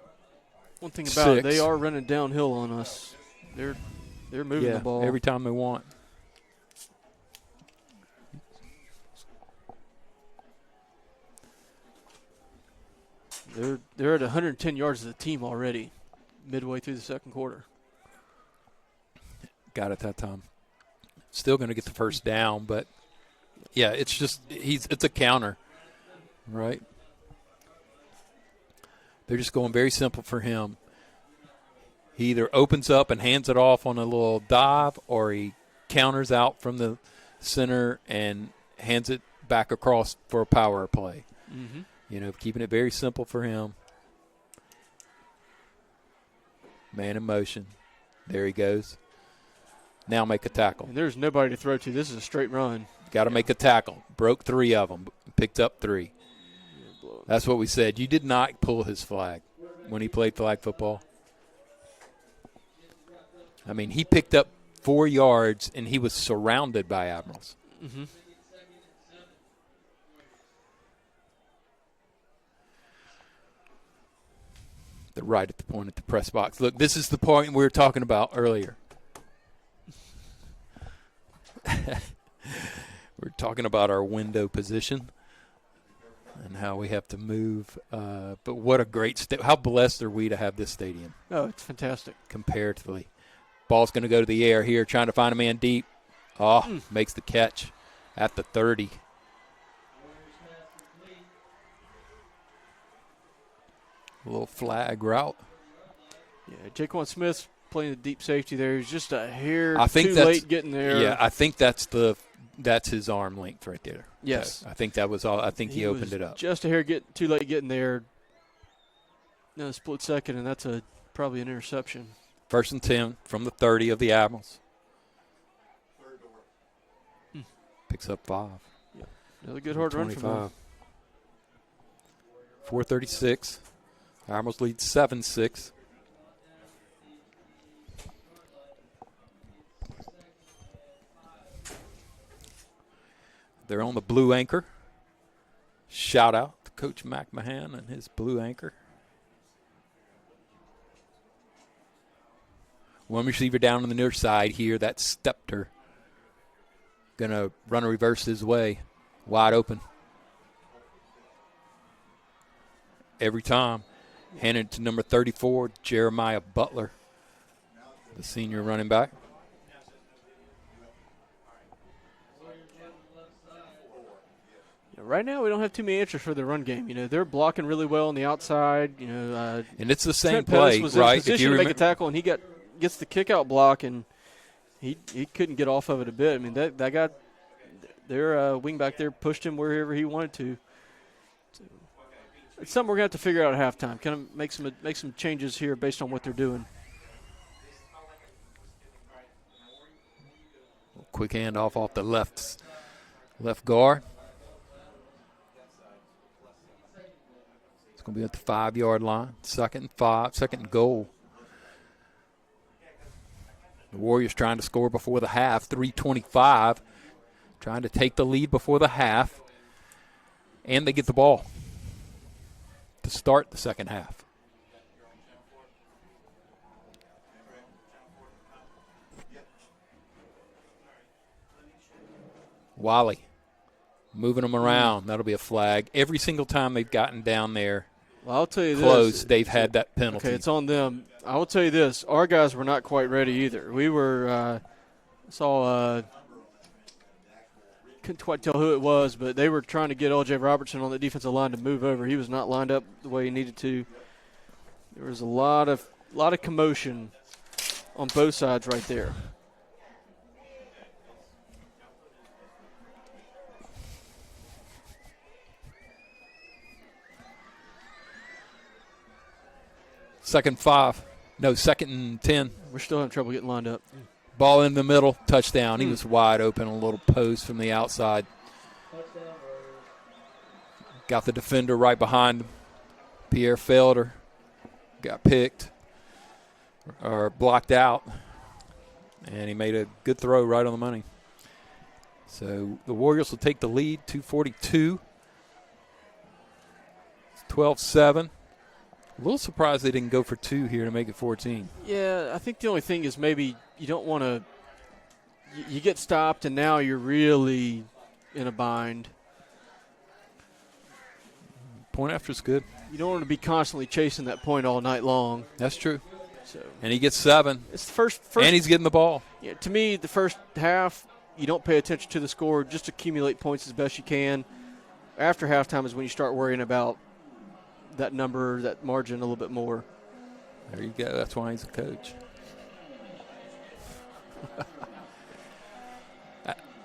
S3: one thing about it, they are running downhill on us. They're moving the ball
S2: every time they want.
S3: They're at 110 yards as a team already, midway through the second quarter.
S2: Got it that time. Still going to get the first down, but yeah, it's a counter, right? They're just going very simple for him. He either opens up and hands it off on a little dive, or he counters out from the center and hands it back across for a power play.
S3: Mm-hmm.
S2: Keeping it very simple for him. Man in motion. There he goes. Now make a tackle.
S3: And there's nobody to throw to. This is a straight run.
S2: Got to make a tackle. Broke 3 of them. Picked up 3. That's what we said. You did not pull his flag when he played flag football. I mean, he picked up 4 yards, and he was surrounded by Admirals.
S3: Mm-hmm.
S2: They're right at the point at the press box. Look, this is the point we were talking about earlier. We're talking about our window position and how we have to move. But what a great how blessed are we to have this stadium?
S3: Oh, it's fantastic.
S2: Comparatively. Ball's going to go to the air here, trying to find a man deep. Makes the catch at the 30. A little flag route.
S3: Yeah, Jaquan Smith playing the deep safety there. He's just a hair too late getting there.
S2: Yeah, I think that's his arm length right there.
S3: Yes.
S2: I think that was all. I think he opened it up.
S3: Just a hair too late getting there. No, split second, and that's probably an interception.
S2: First and 10 from the 30 of the Admirals. Picks up 5.
S3: Yep. Another good hard run from them.
S2: 4:36. Admirals lead 7-6. They're on the blue anchor. Shout out to Coach McMahon and his blue anchor. One receiver down on the near side here. That's Stepter. Going to run a reverse his way. Wide open. Every time. Handed to number 34, Jeremiah Butler, the senior running back.
S3: Right now, we don't have too many answers for the run game. They're blocking really well on the outside.
S2: And it's the same
S3: Trent
S2: play,
S3: Pettis was
S2: right?
S3: in position to make a tackle, and he gets the kick-out block, and he couldn't get off of it a bit. I mean, that guy, their wing back there pushed him wherever he wanted to. So it's something we're going to have to figure out at halftime. Kind of make some changes here based on what they're doing.
S2: Quick handoff off the left guard. It's going to be at the 5-yard line. Second and goal. The Warriors trying to score before the half. 3:25. Trying to take the lead before the half. And they get the ball to start the second half. Wally moving them around. That'll be a flag. Every single time they've gotten down there
S3: I'll tell you
S2: close, they've had that penalty.
S3: Okay, it's on them. I will tell you this. Our guys were not quite ready either. We were couldn't quite tell who it was, but they were trying to get L.J. Robertson on the defensive line to move over. He was not lined up the way he needed to. There was a lot of commotion on both sides right there.
S2: Second and 10.
S3: We're still having trouble getting lined up.
S2: Ball in the middle, touchdown. He was wide open, a little post from the outside. Got the defender right behind him. Pierre Felder got picked or blocked out, and he made a good throw right on the money. So the Warriors will take the lead, 2:42. 12-7. A little surprised they didn't go for 2 here to make it 14.
S3: Yeah, I think the only thing is maybe you don't want to – you get stopped, and now you're really in a bind.
S2: Point after is good.
S3: You don't want to be constantly chasing that point all night long.
S2: That's true.
S3: So
S2: And he gets 7.
S3: It's the first
S2: and he's getting the ball.
S3: Yeah, to me, the first half, you don't pay attention to the score. Just accumulate points as best you can. After halftime is when you start worrying about that number, that margin a little bit more.
S2: There you go. That's why he's a coach.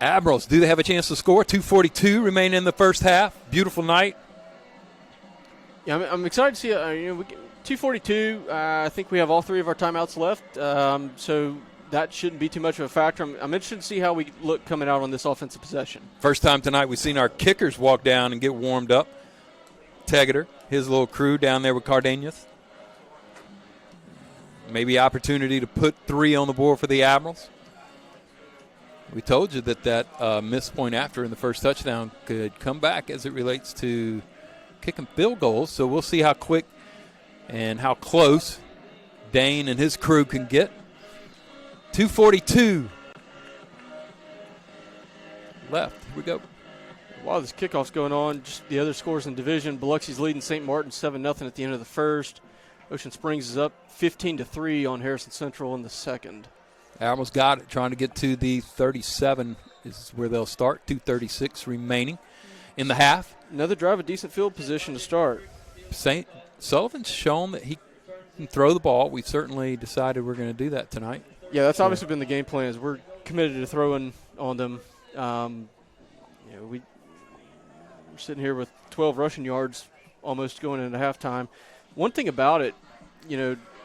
S2: Admirals, do they have a chance to score? 2:42 remain in the first half. Beautiful night.
S3: Yeah, I'm excited to see it. 2:42. I think we have all 3 of our timeouts left, so that shouldn't be too much of a factor. I'm interested to see how we look coming out on this offensive possession.
S2: First time tonight we've seen our kickers walk down and get warmed up. Tegeter, his little crew down there with Cardenas. Maybe opportunity to put 3 on the board for the Admirals. We told you that missed point after in the first touchdown could come back as it relates to kicking field goals. So we'll see how quick and how close Dane and his crew can get. 2:42 left. Here we go.
S3: While this kickoff's going on, just the other scores in division. Biloxi's leading St. Martin 7-0 at the end of the first. Ocean Springs is up 15-3 on Harrison Central in the second.
S2: Admirals got it, trying to get to the 37 is where they'll start. 2:36 remaining in the half.
S3: Another drive, a decent field position to start.
S2: St. Sullivan's shown that he can throw the ball. We've certainly decided we're going to do that tonight.
S3: Yeah, that's obviously been the game plan. Is we're committed to throwing on them. We're sitting here with 12 rushing yards almost going into halftime. One thing about it,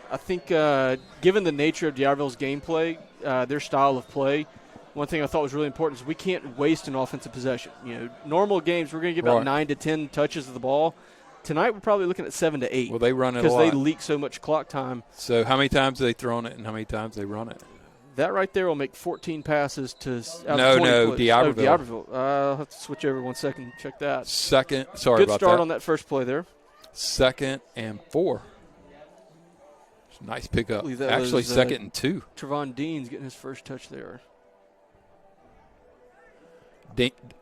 S3: I think given the nature of D'Iberville's gameplay, their style of play, one thing I thought was really important is we can't waste an offensive possession. Normal games we're going to get about 9 to 10 touches of the ball. Tonight we're probably looking at 7 to 8.
S2: Well, they run it a lot.
S3: Because they leak so much clock time.
S2: So how many times have they thrown it and how many times they run it?
S3: That right there will make 14 passes to
S2: D'Iberville.
S3: I'll have to switch over 1 second. Check that.
S2: Good start
S3: on that first play there.
S2: 2nd and 4. Nice pickup. Actually, 2nd and 2.
S3: Trevon Dean's getting his first touch there.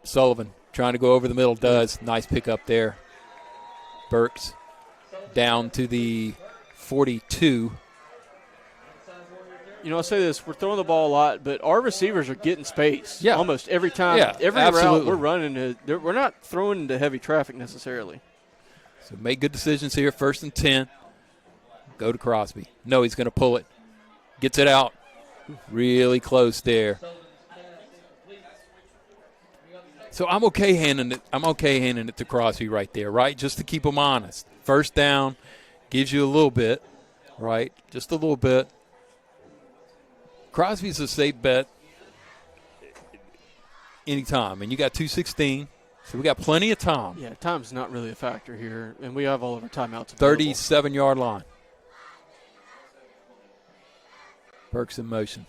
S2: Sullivan trying to go over the middle. Does. Nice pickup there. Burks down to the 42.
S3: I'll say this. We're throwing the ball a lot, but our receivers are getting space almost every time.
S2: Yeah,
S3: every
S2: absolutely.
S3: route we're running, we're not throwing into heavy traffic necessarily.
S2: So make good decisions here. 1st and 10. Go to Crosby. No, he's going to pull it. Gets it out. Really close there. So I'm okay handing it to Crosby right there, right? Just to keep him honest. 1st down gives you a little bit, right? Just a little bit. Crosby's a safe bet anytime. And you got 2:16, so we got plenty of time.
S3: Yeah, time's not really a factor here, and we have all of our timeouts available.
S2: 37-yard line. Burks in motion.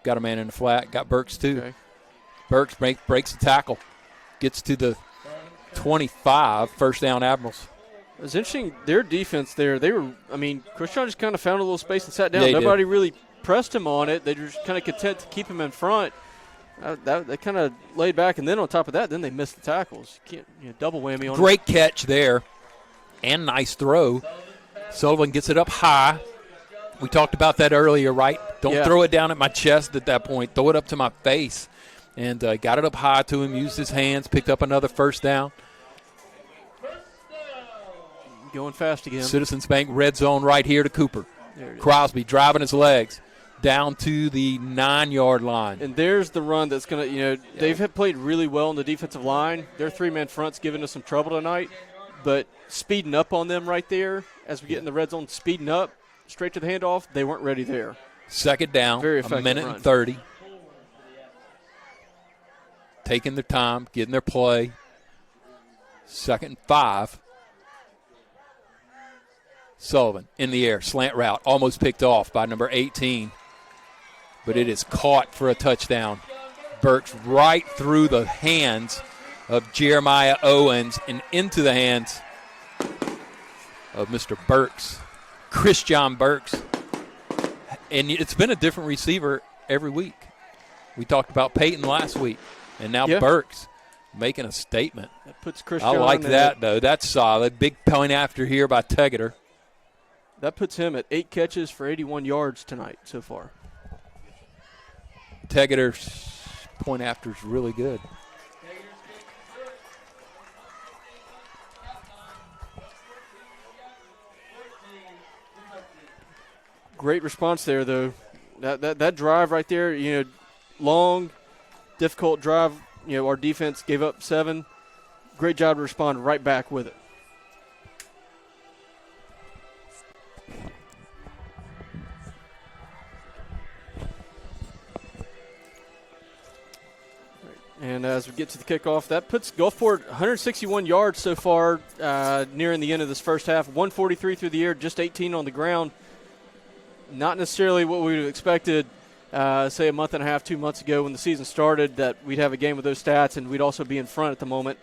S2: Got a man in the flat. Got Burks too.
S3: Okay.
S2: Burks breaks the tackle. Gets to the 25. 1st down, Admirals.
S3: It was interesting. Their defense there, Christian just kind of found a little space and sat down.
S2: Yeah,
S3: Nobody really pressed him on it. They were just kind of content to keep him in front. They kind of laid back, and then on top of that, then they missed the tackles. Double whammy on
S2: Great catch there, and nice throw. Sullivan gets it up high. We talked about that earlier, right? Don't throw it down at my chest at that point. Throw it up to my face. And got it up high to him, used his hands, picked up another 1st down.
S3: Going fast again.
S2: Citizens Bank red zone right here to Cooper. Crosby driving his legs down to the 9-yard line.
S3: And there's the run that's going to, they've played really well on the defensive line. Their 3-man front's giving us some trouble tonight. But speeding up on them right there as we get in the red zone, speeding up, straight to the handoff, they weren't ready there.
S2: 2nd down,
S3: Very
S2: a minute
S3: run.
S2: and 30. Taking their time, getting their play. 2nd and 5. Sullivan in the air, slant route, almost picked off by number 18. But it is caught for a touchdown. Burks right through the hands of Jeremiah Owens and into the hands of Mr. Burks, Christian Burks. And it's been a different receiver every week. We talked about Peyton last week. And now Burks making a statement.
S3: That puts Christian.
S2: I like that, though. That's solid. Big point after here by Tegeter.
S3: That puts him at 8 catches for 81 yards tonight so far.
S2: Tegeter's point after is really good.
S3: Great response there, though. That drive right there, long, difficult drive. Our defense gave up 7. Great job to respond right back with it. And as we get to the kickoff, that puts Gulfport 161 yards so far, nearing the end of this first half. 143 through the air, just 18 on the ground. Not necessarily what we would have expected, say a month and a half, 2 months ago when the season started, that we'd have a game with those stats and we'd also be in front at the moment.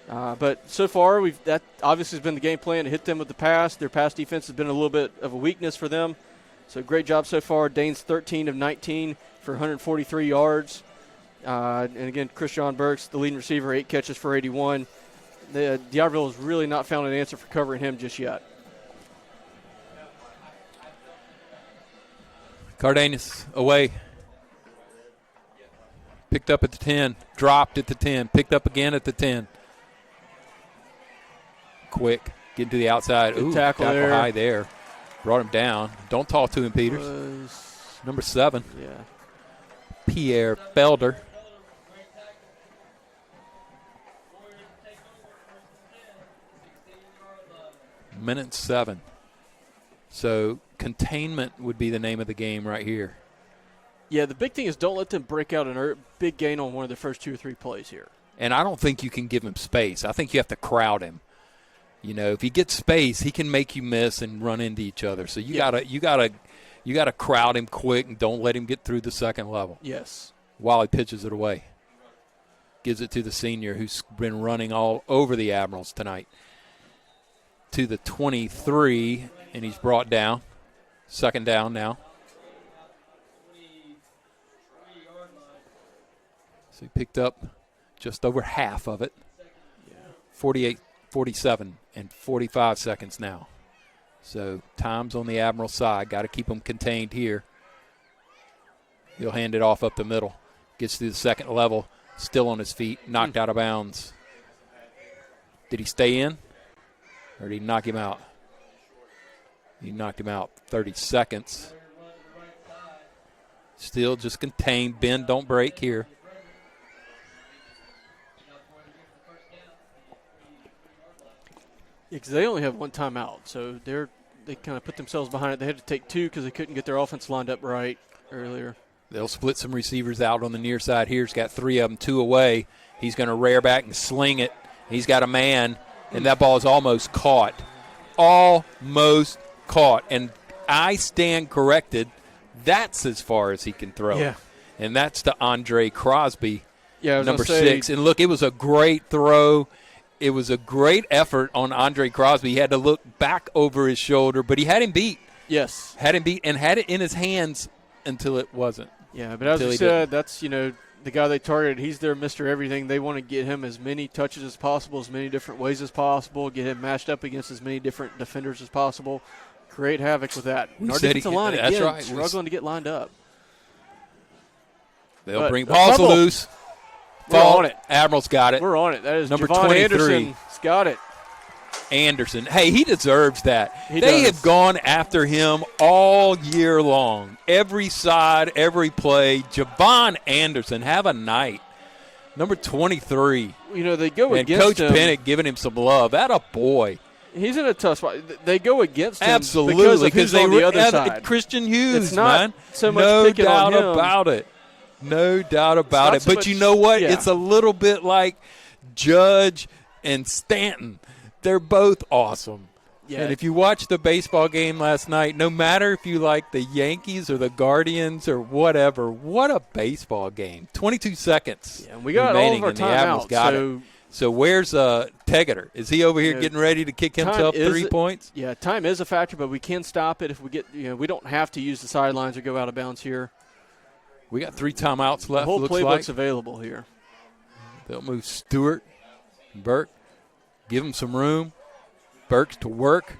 S3: But so far, that obviously has been the game plan to hit them with the pass. Their pass defense has been a little bit of a weakness for them. So great job so far. Dane's 13 of 19 for 143 yards. And again, Christian Burks, the leading receiver, 8 catches for 81. D'Iberville has really not found an answer for covering him just yet.
S2: Cardenas away. Picked up at the 10. Dropped at the 10. Picked up again at the 10. Quick. Getting to the outside.
S3: Good tackle there.
S2: High there. Brought him down. Don't talk to him, Peters. Number 7.
S3: Yeah.
S2: Pierre Felder. Minute 7. So containment would be the name of the game right here.
S3: Yeah, the big thing is don't let them break out a big gain on one of the first 2 or 3 plays here.
S2: And I don't think you can give him space. I think you have to crowd him. You know, if he gets space, he can make you miss and run into each other. So you gotta crowd him quick and don't let him get through the second level.
S3: Yes.
S2: While he pitches it away. Gives it to the senior who's been running all over the Admirals tonight. To the 23, and he's brought down. Second down now. So he picked up just over half of it. 48, 47, and 45 seconds now. So time's on the Admiral side. Got to keep them contained here. He'll hand it off up the middle. Gets to the second level. Still on his feet. Knocked out of bounds. Did he stay in? Or did he knock him out? He knocked him out 30 seconds. Still just contained. Bend, don't break here.
S3: Yeah, because they only have 1 timeout, so they kind of put themselves behind it. They had to take 2 because they couldn't get their offense lined up right earlier.
S2: They'll split some receivers out on the near side here. He's got 3 of them, 2 away. He's going to rear back and sling it. He's got a man, and that ball is almost caught. Almost caught. And I stand corrected. That's as far as he can throw.
S3: Yeah.
S2: And that's to Andre Crosby, number 6. And, look, it was a great throw. It was a great effort on Andre Crosby. He had to look back over his shoulder, but he had him beat.
S3: Yes.
S2: Had him beat and had it in his hands until it wasn't.
S3: Yeah, but as you said, that's, the guy they targeted. He's their Mr. Everything. They want to get him as many touches as possible, as many different ways as possible, get him matched up against as many different defenders as possible, create havoc with that. Our defensive line, again, struggling to get lined up.
S2: They'll bring balls loose.
S3: We're on it.
S2: Admiral's got it.
S3: We're on it. That is
S2: number
S3: Javon
S2: 23.
S3: Anderson's got it.
S2: Anderson. Hey, he deserves that.
S3: They
S2: does. Have gone after him all year long. Every side, every play. Javon Anderson, have a night. Number 23.
S3: They go
S2: and
S3: against
S2: Coach
S3: him.
S2: Pennant giving him some love. That a boy.
S3: He's in a tough spot. They go against him
S2: absolutely
S3: because they
S2: on
S3: the other side.
S2: Christian Hughes,
S3: it's not
S2: man.
S3: So much
S2: no
S3: picking
S2: doubt
S3: on him.
S2: about it. No doubt about it.
S3: So
S2: but
S3: much,
S2: you know what?
S3: Yeah.
S2: It's a little bit like Judge and Stanton. They're both awesome.
S3: Yeah.
S2: And if you watched the baseball game last night, no matter if you like the Yankees or the Guardians or whatever, what a baseball game. 22 seconds.
S3: Yeah, and we got all of our timeouts.
S2: So where's Tegeter? Is he over here getting ready to kick himself 3 points?
S3: Yeah, time is a factor, but we can stop it if we get we don't have to use the sidelines or go out of bounds here.
S2: We got 3 timeouts left.
S3: The whole
S2: looks
S3: playbook's
S2: like.
S3: available here.
S2: They'll move Stewart, Burke, give him some room. Burks to work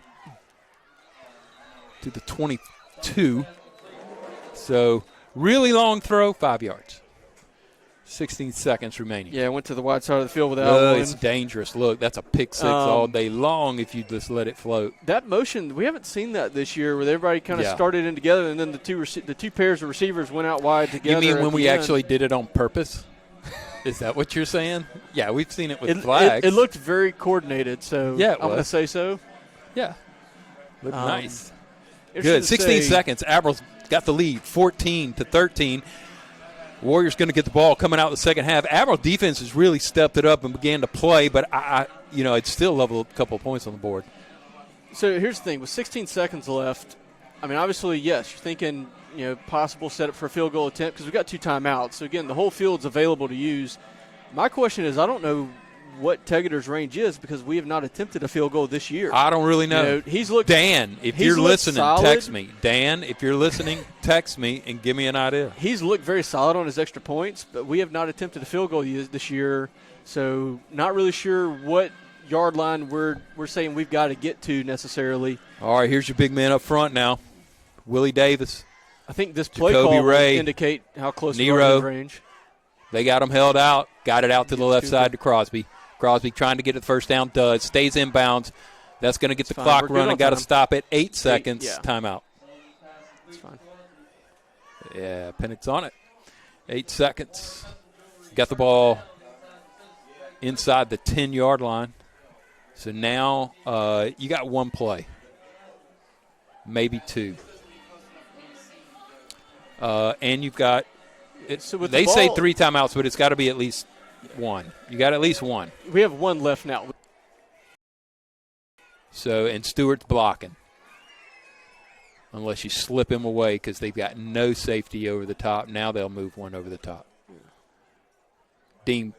S2: to the 22. So really long throw, 5 yards. 16 seconds remaining.
S3: Yeah, went to the wide side of the field without one.
S2: It's dangerous. Look, that's a pick 6 all day long if you just let it float.
S3: That motion, we haven't seen that this year where everybody kind of started in together and then the two pairs of receivers went out wide together.
S2: You mean when we actually did it on purpose? Is that what you're saying? Yeah, we've seen it with flags.
S3: It looked very coordinated, so
S2: yeah,
S3: I'm going to say so.
S2: Yeah. Looked nice.
S3: Good.
S2: 16 seconds. Admirals got the lead, 14-13. Warriors going to get the ball coming out the second half. Admiral defense has really stepped it up and began to play, but it's still level a couple of points on the board.
S3: So here's the thing: with 16 seconds left, I mean, obviously, yes, you're thinking, possible setup for a field goal attempt because we've got 2 timeouts. So again, the whole field's available to use. My question is, I don't know what Tegeter's range is because we have not attempted a field goal this year.
S2: I don't really know.
S3: He's looked.
S2: Dan, if you're listening,
S3: solid.
S2: text me. Dan, if you're listening, text me and give me an idea.
S3: He's looked very solid on his extra points, but we have not attempted a field goal this year. So not really sure what yard line we're saying we've got to get to necessarily.
S2: All right, here's your big man up front now. Willie Davis.
S3: I think this play
S2: Jacoby
S3: call
S2: Ray,
S3: will indicate how close
S2: Nero.
S3: we are to the range.
S2: They got him held out. Got it out to the left side to Crosby. Crosby trying to get it first down, does. Stays inbounds. That's going to get the clock running. Got to stop it. 8 seconds. Timeout.
S3: That's fine.
S2: Yeah, Pennick's on it. 8 seconds. Got the ball inside the 10-yard line. So now you got 1 play. Maybe 2. and you've got
S3: So with
S2: they
S3: the
S2: say
S3: ball,
S2: 3 timeouts, but it's got to be at least one. You got at least one.
S3: we have one left now.
S2: So, and Stewart's blocking. Unless you slip him away because they've got no safety over the top. Now they'll move one over the top. Dane,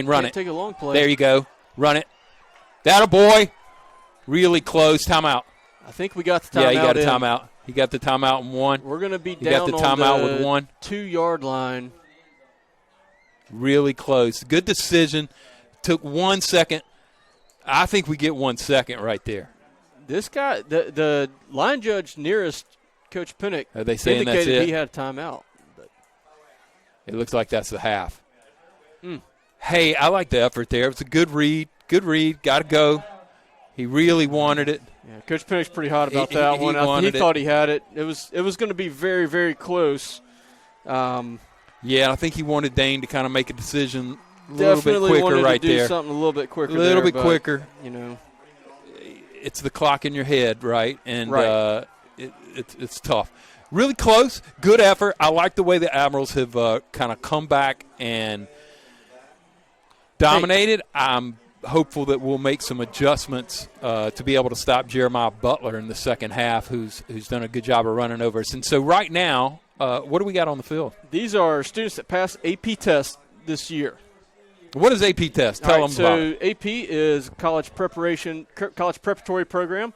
S2: run it.
S3: Take a long play.
S2: There you go. Run it. That a boy. Really close. Timeout.
S3: I think we got the timeout.
S2: Yeah, he got a
S3: in.
S2: timeout. He got the timeout in one.
S3: We're going to be
S2: He got
S3: down
S2: the
S3: on
S2: timeout
S3: the
S2: with one.
S3: 2-yard line.
S2: Really close. Good decision. Took 1 second. I think we get 1 second right there.
S3: This guy, the line judge nearest Coach Pinnock,
S2: Are they saying that's
S3: indicated
S2: it?
S3: he had a timeout. But
S2: It looks like that's the half. Hey, I like the effort there. It was a good read. Good read. Got to go. He really wanted it.
S3: yeah, Coach Pinnock's pretty hot about
S2: He
S3: that one.
S2: wanted
S3: He
S2: it.
S3: thought he had it. It was going to be very, very close.
S2: Yeah, I think he wanted Dane to kind of make a decision a little bit
S3: Definitely
S2: quicker
S3: wanted
S2: right
S3: to do
S2: there.
S3: something a little bit quicker.
S2: A little
S3: there,
S2: bit
S3: but,
S2: quicker.
S3: You know,
S2: It's the clock in your head, right? And
S3: Right.
S2: It's tough. Really close. Good effort. I like the way the Admirals have kind of come back and dominated. I'm hopeful that we'll make some adjustments to be able to stop Jeremiah Butler in the second half, who's done a good job of running over us. And so right now, what do we got on the field?
S3: these are students that passed AP tests this year.
S2: What is AP test? Tell them about it.
S3: So AP is college preparatory program.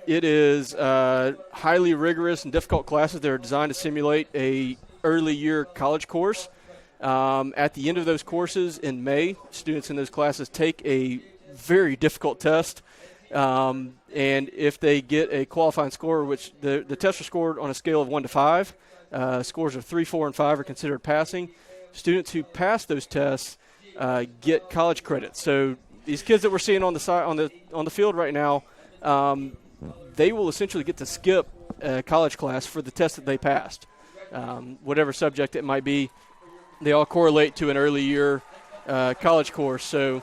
S3: It is highly rigorous and difficult classes that are designed to simulate a early year college course. At the end of those courses in May, students in those classes take a very difficult test. And if they get a qualifying score, which the tests are scored on a scale of 1 to 5, scores of 3, 4, and 5 are considered passing. Students who pass those tests get college credit. So these kids that we're seeing on the field right now, they will essentially get to skip a college class for the test that they passed, whatever subject it might be. They all correlate to an early year college course. So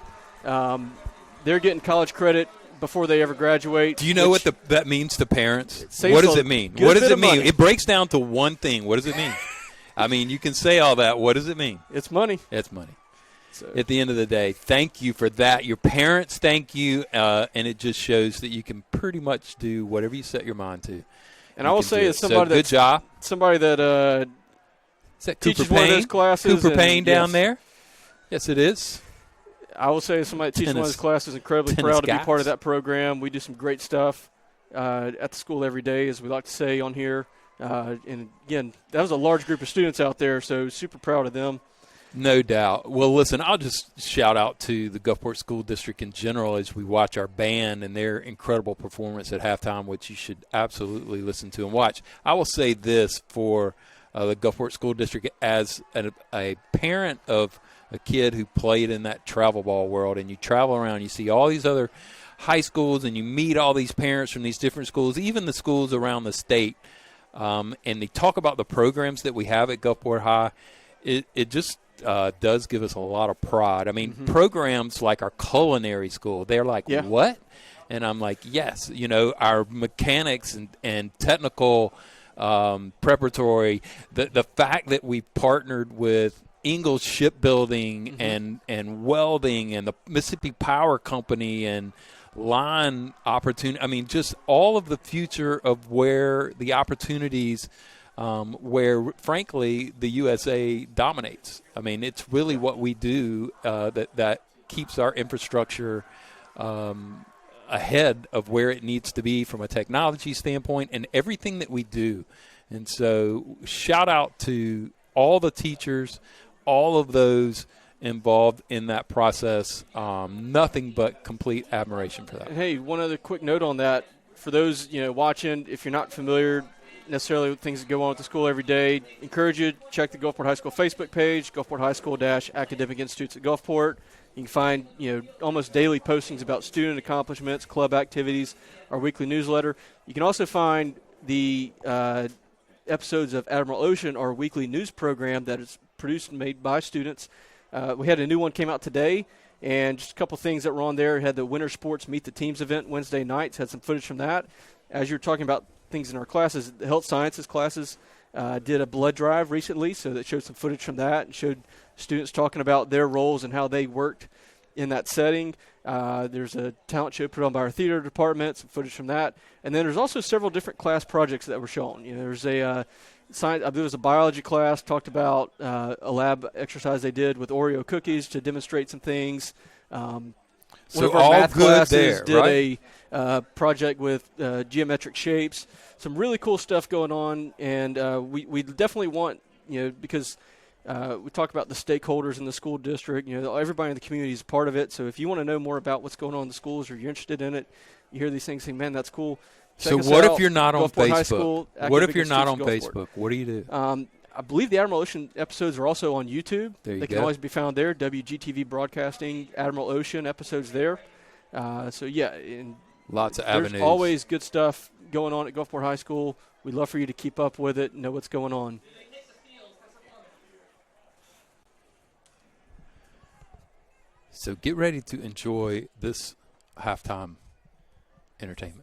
S3: they're getting college credit before they ever graduate.
S2: Do you know what that means to parents?
S3: saves
S2: What does
S3: a
S2: it mean?
S3: good
S2: What does
S3: bit
S2: it
S3: of
S2: mean?
S3: money.
S2: It breaks down to one thing. What does it mean? I mean, you can say all that. What does it mean?
S3: It's money.
S2: It's money.
S3: So,
S2: At the end of the day, thank you for that. Your parents thank you, and it just shows that you can pretty much do whatever you set your mind to.
S3: and I will say, as somebody
S2: good job.
S3: Is that
S2: Cooper
S3: teaches one of
S2: Payne?
S3: those classes.
S2: Cooper
S3: and
S2: Payne down
S3: yes,
S2: there? Yes, it is.
S3: I will say, as somebody that teaches one of those classes, incredibly
S2: tennis
S3: proud to be
S2: guys.
S3: part of that program. We do some great stuff at the school every day, as we like to say on here. And again, that was a large group of students out there, so super proud of them.
S2: No doubt. Well, listen, I'll just shout out to the Gulfport School District in general as we watch our band and their incredible performance at halftime, which you should absolutely listen to and watch. I will say this for the Gulfport School District as a parent of a kid who played in that travel ball world, and you travel around, you see all these other high schools, and you meet all these parents from these different schools, even the schools around the state, and they talk about the programs that we have at Gulfport High. It just does give us a lot of pride. I mean, programs like our culinary school, they're like, what? And I'm like, yes. You know, our mechanics and technical preparatory, the fact that we partnered with Ingalls Shipbuilding and welding and the Mississippi Power Company and line opportunity. I mean, just all of the future of where the opportunities where, frankly, the USA dominates. I mean, it's really what we do that keeps our infrastructure ahead of where it needs to be from a technology standpoint and everything that we do. And so shout out to all the teachers, all of those involved in that process. Nothing but complete admiration for that.
S3: And hey, one other quick note on that. For those watching, if you're not familiar necessarily with things that go on at the school every day, encourage you to check the Gulfport High School Facebook page, Gulfport High School Academic Institutes at Gulfport. You can find almost daily postings about student accomplishments, club activities, our weekly newsletter. You can also find the episodes of Admiral Ocean, our weekly news program that is produced and made by students. We had a new one came out today, and just a couple things that were on there. It had the Winter Sports Meet the Teams event Wednesday nights, had some footage from that. As you were talking about things in our classes. The health sciences classes did a blood drive recently, so that showed some footage from that and showed students talking about their roles and how they worked in that setting. There's a talent show put on by our theater department, some footage from that. And then there's also several different class projects that were shown. There's a science, I believe it was a biology class, talked about a lab exercise they did with Oreo cookies to demonstrate some things. One
S2: So
S3: of our
S2: all
S3: math
S2: good
S3: classes
S2: there,
S3: did
S2: right?
S3: a project with geometric shapes. Some really cool stuff going on, and we definitely want, because we talk about the stakeholders in the school district. Everybody in the community is part of it. So if you want to know more about what's going on in the schools, or you're interested in it, you hear these things, think, man, that's cool.
S2: So
S3: Check us
S2: what
S3: out,
S2: if you're not on
S3: Gulfport High School,
S2: Facebook? What
S3: active
S2: if you're not on
S3: against Gulfport.
S2: Facebook? What do you do?
S3: I believe the Admiral Ocean episodes are also on YouTube.
S2: There you
S3: They can
S2: go.
S3: always be found there. WGTV.broadcasting, Admiral Ocean episodes there. So yeah, and
S2: Lots of
S3: there's
S2: avenues.
S3: always good stuff going on at Gulfport High School. We'd love for you to keep up with it and know what's going on.
S2: So get ready to enjoy this halftime entertainment.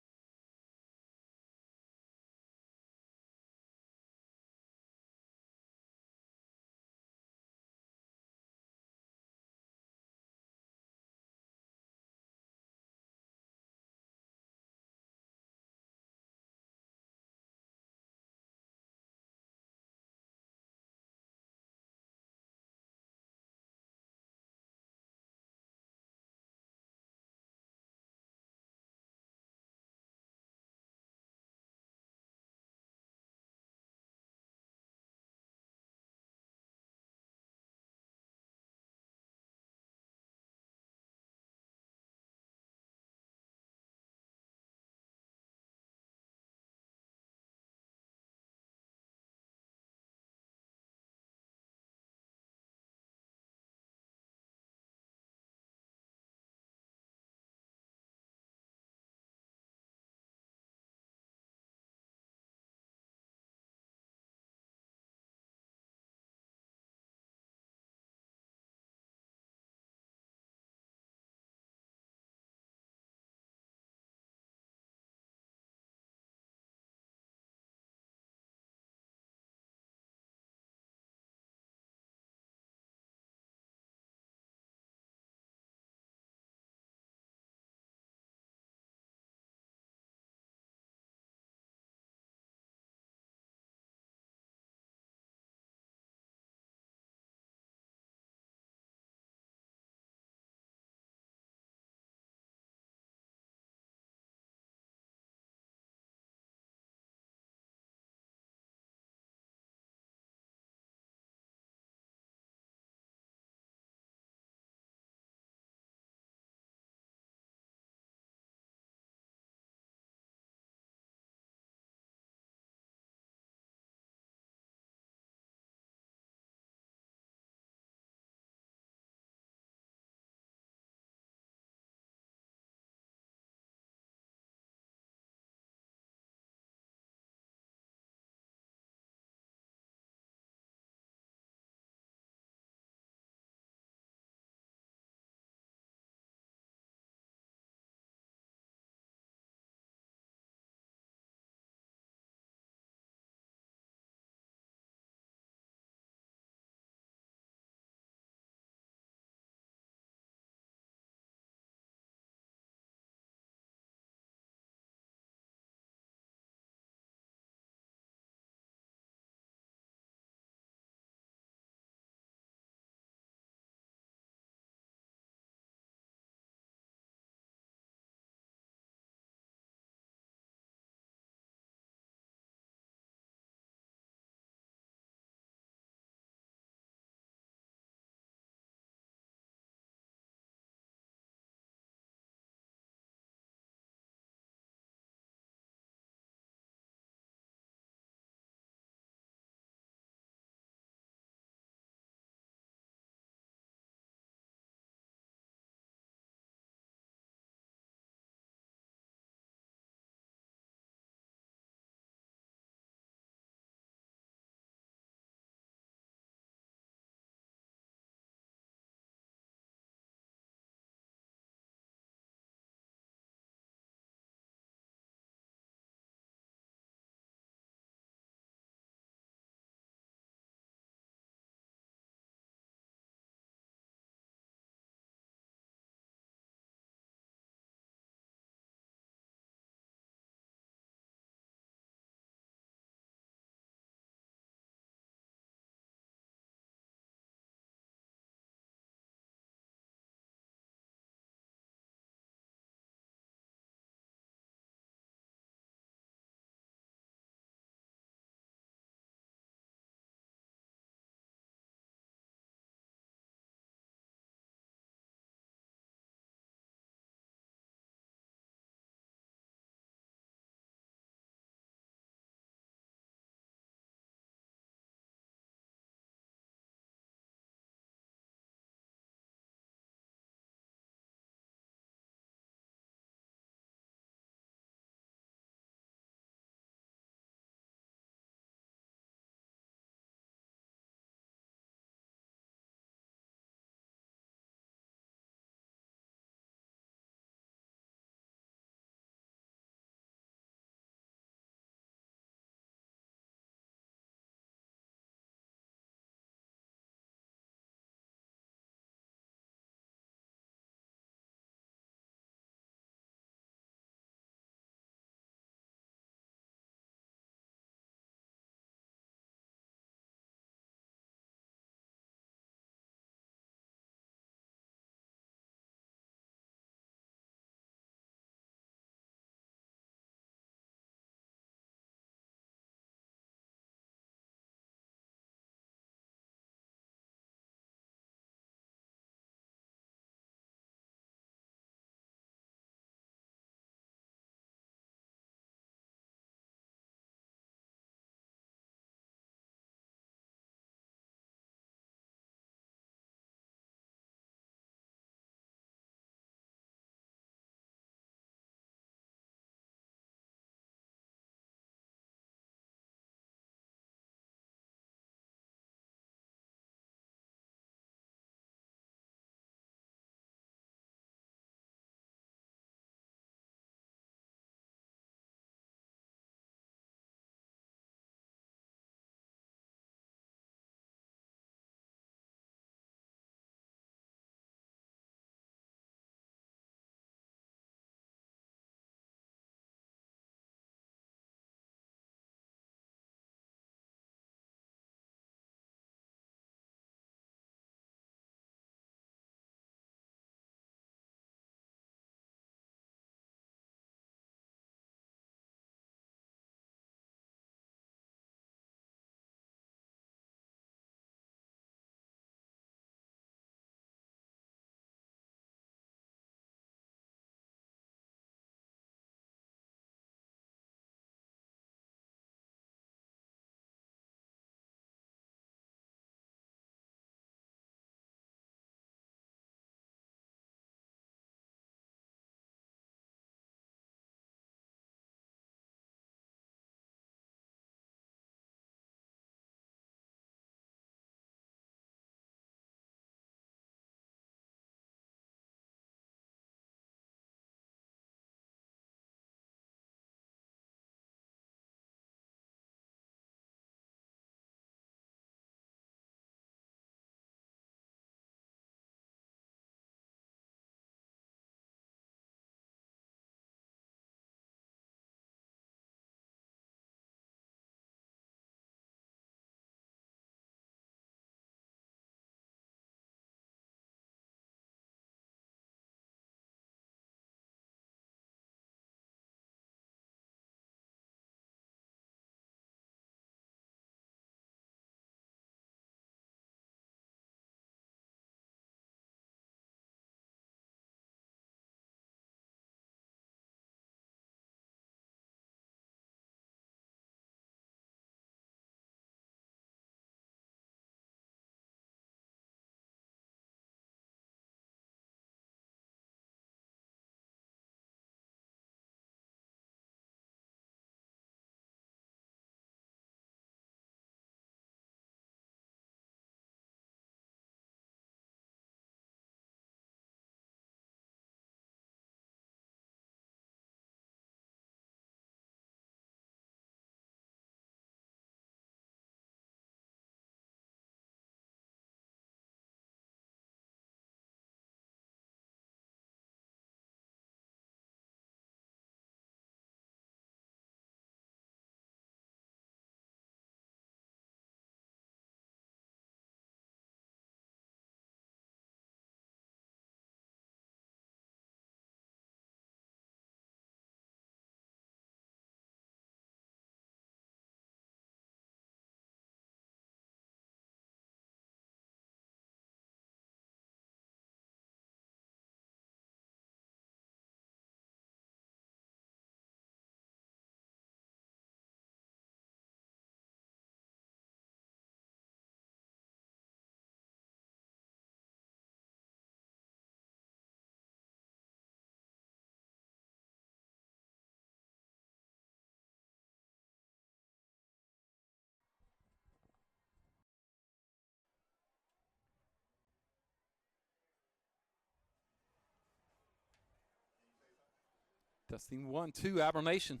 S2: Testing 1, 2, Admiral Nation.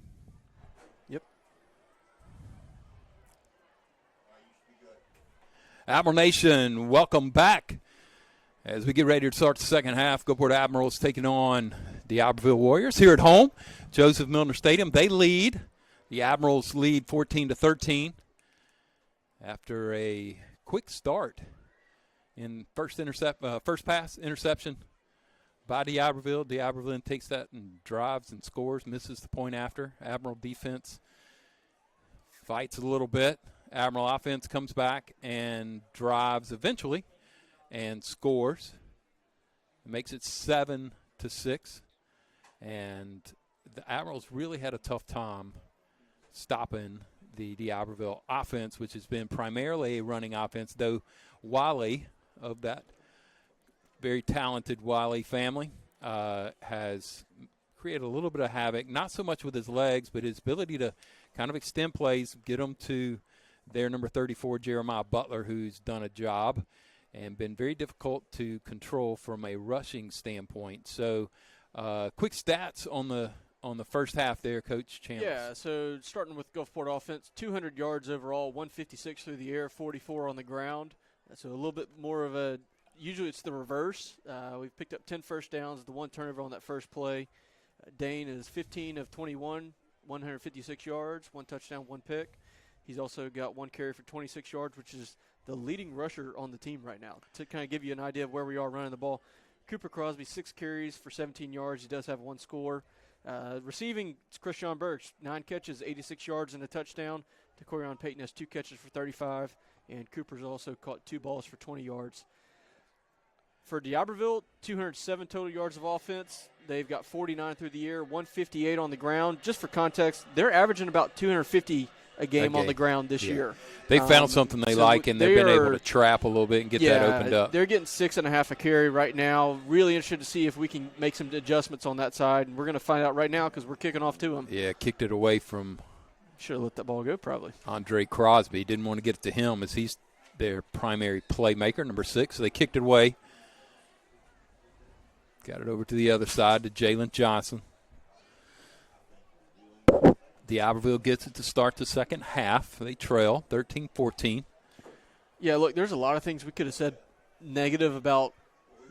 S3: Yep.
S2: Admiral Nation, welcome back. As we get ready to start the second half, Gulfport Admirals taking on the Iberville Warriors here at home. Joseph Milner Stadium. They lead. The Admirals lead 14-13 after a quick start in first pass interception by D'Iberville. D'Iberville takes that and drives and scores, misses the point after. Admiral defense fights a little bit. Admiral offense comes back and drives eventually and scores. It makes it 7-6. And the Admirals really had a tough time stopping the D'Iberville offense, which has been primarily a running offense, though Wiley, of that very talented Wiley family, has created a little bit of havoc, not so much with his legs, but his ability to kind of extend plays, get them to their number 34, Jeremiah Butler, who's done a job and been very difficult to control from a rushing standpoint. So quick stats on the first half there, Coach Chambers.
S3: Yeah, so starting with Gulfport offense, 200 yards overall, 156 through the air, 44 on the ground. So a little bit more of a – usually it's the reverse. We've picked up 10 first downs, the one turnover on that first play. Dane is 15 of 21, 156 yards, one touchdown, one pick. He's also got one carry for 26 yards, which is the leading rusher on the team right now. To kind of give you an idea of where we are running the ball, Cooper Crosby, 6 carries for 17 yards. He does have one score. Receiving, it's Christian Burks, 9 catches, 86 yards and a touchdown. Decorion Payton has 2 catches for 35, and Cooper's also caught 2 balls for 20 yards. For D'Iberville, 207 total yards of offense. They've got 49 through the air, 158 on the ground. Just for context, they're averaging about 250 a game on the ground this year.
S2: They found something they like, and they've been able to trap a little bit and get that opened up.
S3: They're getting 6.5 a carry right now. Really interested to see if we can make some adjustments on that side. And we're going to find out right now because we're kicking off to them.
S2: Yeah, kicked it away from –
S3: should have let that ball go probably.
S2: Andre Crosby. Didn't want to get it to him as he's their primary playmaker, number 6. So they kicked it away. Got it over to the other side to Jalen Johnson. D'Iberville gets it to start the second half. They trail 13-14.
S3: Yeah, look, there's a lot of things we could have said negative about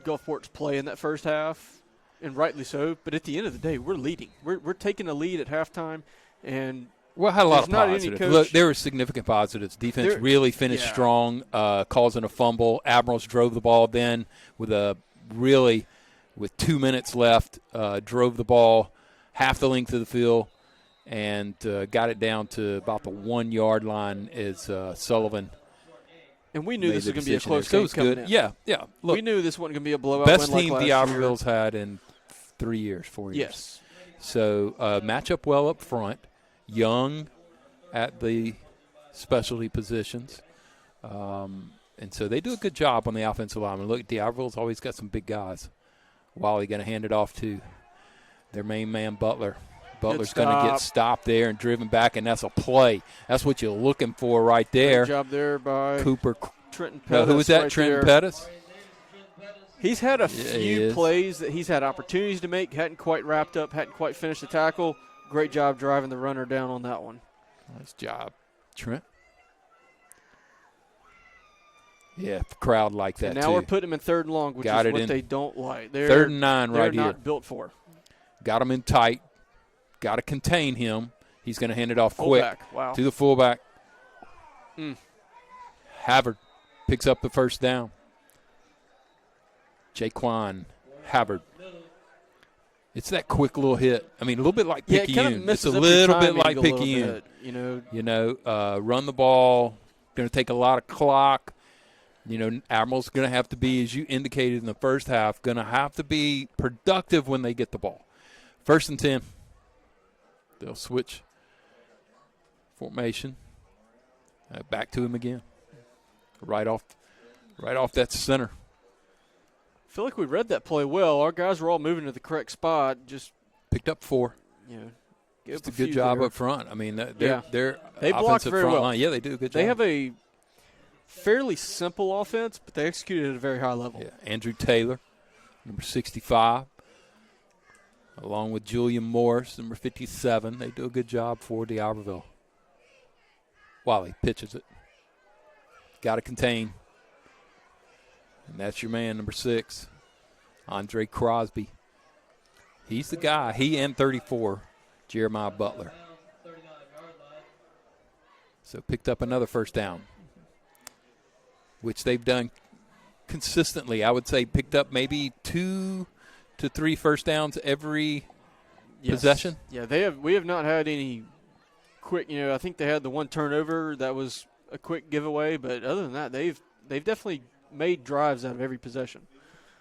S3: Gulfport's play in that first half, and rightly so. But at the end of the day, we're leading. We're taking a lead at halftime, and
S2: well, had a lot of positives. Look, there were significant positives. Defense really finished strong, causing a fumble. Admirals drove the ball then with 2 minutes left, drove the ball half the length of the field, and got it down to about the 1 yard line as Sullivan.
S3: And we knew this was going to be a close game.
S2: So it was good. Yeah. Look,
S3: we knew this wasn't going to be a blowout.
S2: Best
S3: win
S2: team
S3: like
S2: the
S3: last
S2: Iberville's
S3: year.
S2: had in 4 years.
S3: Yes.
S2: So match up well up front. Young at the specialty positions. And so they do a good job on the offensive line. Look, D'Iberville's always got some big guys. Wiley going to hand it off to their main man, Butler. Butler's going to get stopped there and driven back, and that's a play. That's what you're looking for right there.
S3: Good job there by
S2: Cooper.
S3: Trenton Pettis.
S2: Who was that,
S3: right
S2: Trenton
S3: there.
S2: Pettis?
S3: He's had a few plays that he's had opportunities to make, hadn't quite wrapped up, hadn't quite finished the tackle. Great job driving the runner down on that one.
S2: Nice job, Trent. Yeah, the crowd like that,
S3: and now we're putting them in 3rd and long, which is what they don't like. They're
S2: 3rd and 9 right here.
S3: They're not built for.
S2: Got him in tight. Got to contain him. He's going to hand it off quick to the fullback. Havard picks up the first down. Jaquan Havard. It's that quick little hit. I mean, a little bit like Picayune. It's a little bit like Picayune. Run the ball. Going to take a lot of clock. Admiral's going to have to be, as you indicated in the first half, going to have to be productive when they get the ball. 1st and 10. They'll switch formation. Back to him again. Right off that center.
S3: I feel like we read that play well. Our guys were all moving to the correct spot. Just
S2: picked up 4. Just a good job up front. I mean, they
S3: blocked very well.
S2: Line. Yeah, they do a good job.
S3: They have a fairly simple offense, but they executed at a very high level.
S2: Yeah. Andrew Taylor, number 65. along with Julian Morris, number 57. They do a good job for D'Iberville. Wally pitches it. Got to contain. And that's your man, number 6, Andre Crosby. He's the guy. He and 34, Jeremiah Butler. So picked up another first down, which they've done consistently. I would say picked up maybe 2 to 3 first downs every possession.
S3: Yeah, we have not had any quick, I think they had the one turnover that was a quick giveaway, but other than that, they've definitely made drives out of every possession.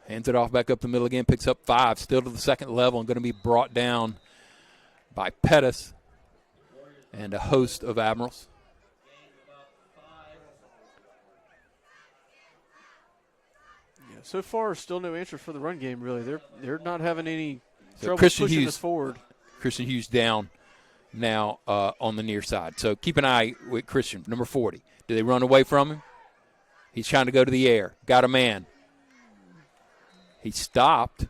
S2: Hands it off back up the middle again, picks up 5, still to the second level, and going to be brought down by Pettis and a host of Admirals.
S3: Yeah, so far, still no answer for the run game, really. They're not having any trouble
S2: Christian
S3: pushing
S2: Hughes,
S3: us forward.
S2: Christian Hughes down now on the near side. So keep an eye with Christian, number 40. Do they run away from him? He's trying to go to the air. Got a man. He stopped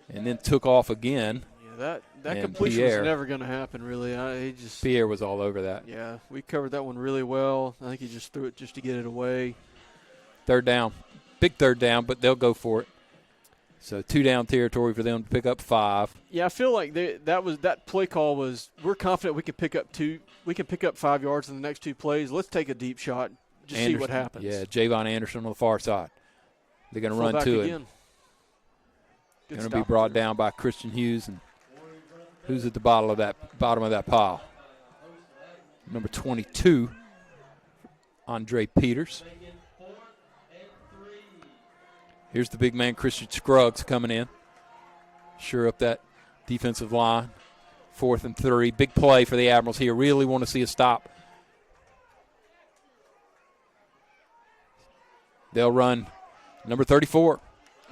S2: and then took off again.
S3: Yeah, that completion was never going to happen, really.
S2: Pierre was all over that.
S3: Yeah, we covered that one really well. I think he just threw it just to get it away.
S2: Third down. Big third down, but they'll go for it. So 2-down territory for them to pick up 5.
S3: Yeah, I feel like that play call was, we're confident we can pick up 5 yards in the next 2 plays. Let's take a deep shot. Just see what happens.
S2: Yeah, Javon Anderson on the far side. They're going to run to it. Going to be brought down by Christian Hughes. And who's at the bottom of that pile? Number 22, Andre Peters. Here's the big man, Christian Scruggs, coming in. Sure up that defensive line. 4th and 3. Big play for the Admirals here. Really want to see a stop. They'll run number 34,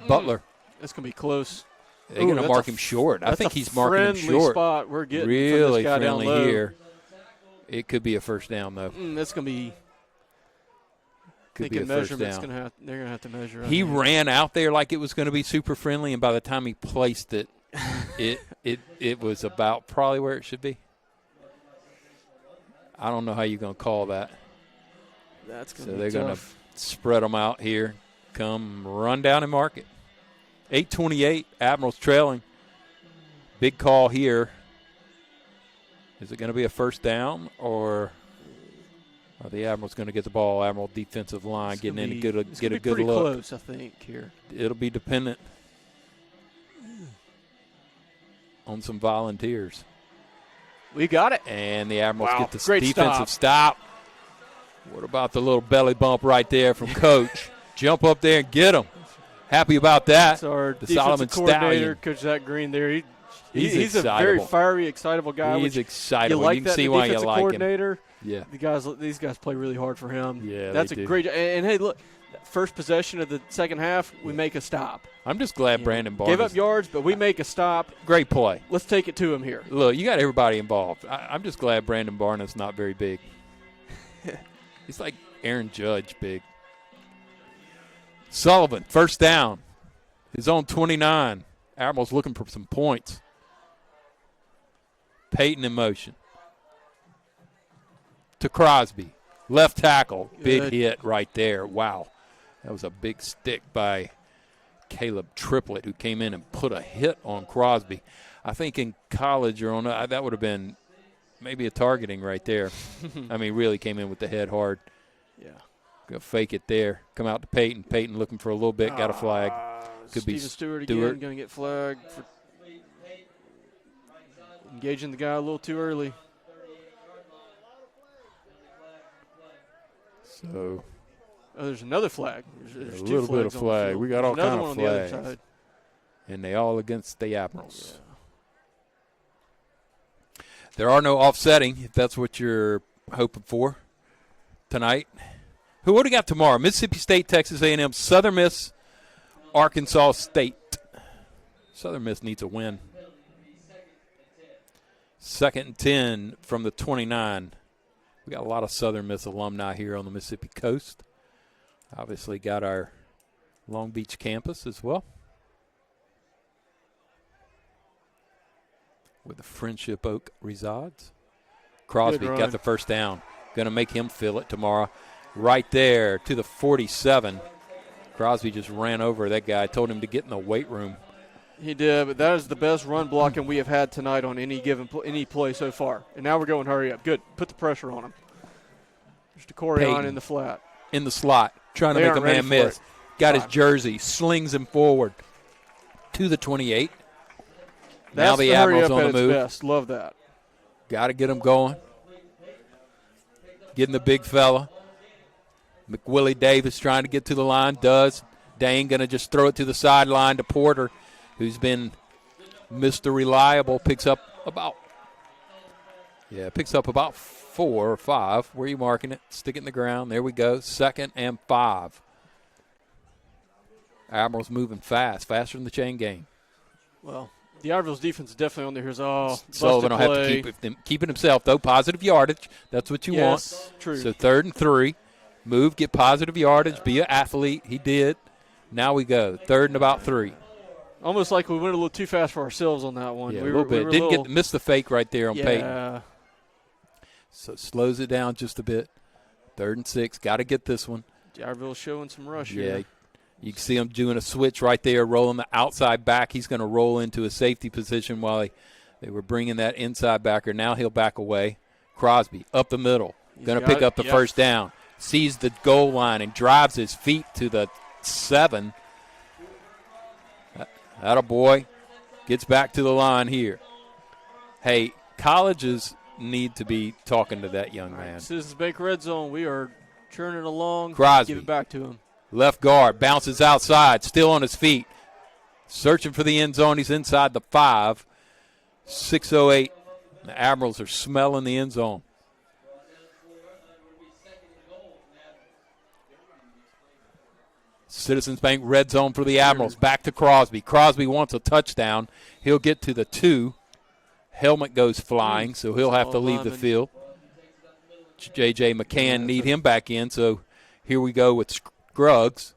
S2: Butler.
S3: That's going to be close.
S2: They're going to mark him short. I think he's marking him short.
S3: Spot we're getting
S2: really
S3: from this guy
S2: friendly
S3: down low.
S2: here. It could be a first down, though.
S3: That's going to be thinking measurements. They're going to have to measure.
S2: He ran out there like it was going to be super friendly, and by the time he placed it, it was about probably where it should be. I don't know how you're going to call that.
S3: That's going to
S2: be
S3: tough.
S2: They're going to spread them out here, come run down and mark it. 8:28, Admirals trailing. Big call here. Is it going to be a first down, or are the Admirals going to get the ball? Admiral defensive line getting in to get a good
S3: pretty
S2: look.
S3: Close, I think, here.
S2: It'll be dependent on some volunteers.
S3: We got it.
S2: And the Admirals get the
S3: Great
S2: defensive stop. What about the little belly bump right there from Coach? Jump up there and get him. Happy about that.
S3: That's our
S2: the
S3: defensive coordinator, Coach Zach Green there. He's a very fiery, excitable guy.
S2: He's excitable.
S3: You
S2: can see why you like
S3: coordinator.
S2: him.
S3: Yeah. These guys play really hard for him.
S2: Yeah,
S3: that's
S2: a
S3: great. And hey, look, first possession of the second half, we make a stop.
S2: I'm just glad Brandon Barnes
S3: gave up yards, but we make a stop.
S2: Great play.
S3: Let's take it to him here.
S2: Look, you got everybody involved. I'm just glad Brandon Barnes is not very big. He's like Aaron Judge big. Sullivan, first down. His own 29. Admiral's looking for some points. Peyton in motion. To Crosby. Left tackle. Big hit right there. Wow. That was a big stick by Caleb Triplett, who came in and put a hit on Crosby. I think in college or on that would have been maybe a targeting right there. I mean, really came in with the head hard.
S3: Yeah.
S2: Go fake it there. Come out to Peyton. Peyton looking for a little bit. Got a flag. Could
S3: Steven
S2: be
S3: Stewart again, going to get flagged for engaging the guy a little too early.
S2: So,
S3: there's another flag. There's
S2: a
S3: two
S2: little bit of flag. We got all kind of flags, and they all against the Admirals. Yeah. There are no offsetting, if that's what you're hoping for tonight. What do we got tomorrow? Mississippi State, Texas A&M, Southern Miss, Arkansas State. Southern Miss needs a win. 2nd and 10 from the 29. We got a lot of Southern Miss alumni here on the Mississippi coast. Obviously got our Long Beach campus as well. where the Friendship Oak resides. Crosby got the first down. Going to make him feel it tomorrow. Right there to the 47. Crosby just ran over that guy. Told him to get in the weight room.
S3: He did, but that is the best run blocking we have had tonight on any given any play so far. And now we're going hurry up. Good. Put the pressure on him. There's DeCorian in the flat.
S2: In the slot, trying to make a man miss. Got his jersey, slings him forward to the 28. Now the Admirals on the move.
S3: Best. Love that.
S2: Got to get him going. Getting the big fella. McWillie Davis trying to get to the line. Does. Dane going to just throw it to the sideline to Porter, who's been Mr. Reliable. Picks up about 4 or 5. Where are you marking it? Stick it in the ground. There we go. 2nd and 5. Admirals moving fast, faster than the chain gang.
S3: Well, the Admirals defense is definitely on there. Here's
S2: Sullivan will have to keep it himself, though. Positive yardage. That's what you want.
S3: True.
S2: So 3rd and 3. Move, get positive yardage, be an athlete. He did. Now we go. 3rd and about 3.
S3: Almost like we went a little too fast for ourselves on that one.
S2: Yeah, a little bit. Missed the fake right there on Peyton.
S3: Yeah.
S2: So slows it down just a bit. 3rd and 6. Got to get this one.
S3: Jarville's showing some rush here.
S2: Yeah. You can see him doing a switch right there, rolling the outside back. He's going to roll into a safety position while they were bringing that inside backer. Now he'll back away. Crosby up the middle. Going to pick up the first down. Sees the goal line and drives his feet to the 7. Attaboy. Gets back to the line here. Hey, colleges need to be talking to that young man.
S3: Citizens Bank Red Zone. We are churning along.
S2: Crosby.
S3: Give it back to him.
S2: Left guard. Bounces outside. Still on his feet. Searching for the end zone. He's inside the 5. 6:08. The Admirals are smelling the end zone. Citizens Bank red zone for the Admirals. Back to Crosby. Crosby wants a touchdown. He'll get to the 2. Helmet goes flying, so he'll have to leave the field. J.J. McCann need him back in, so here we go with Scruggs.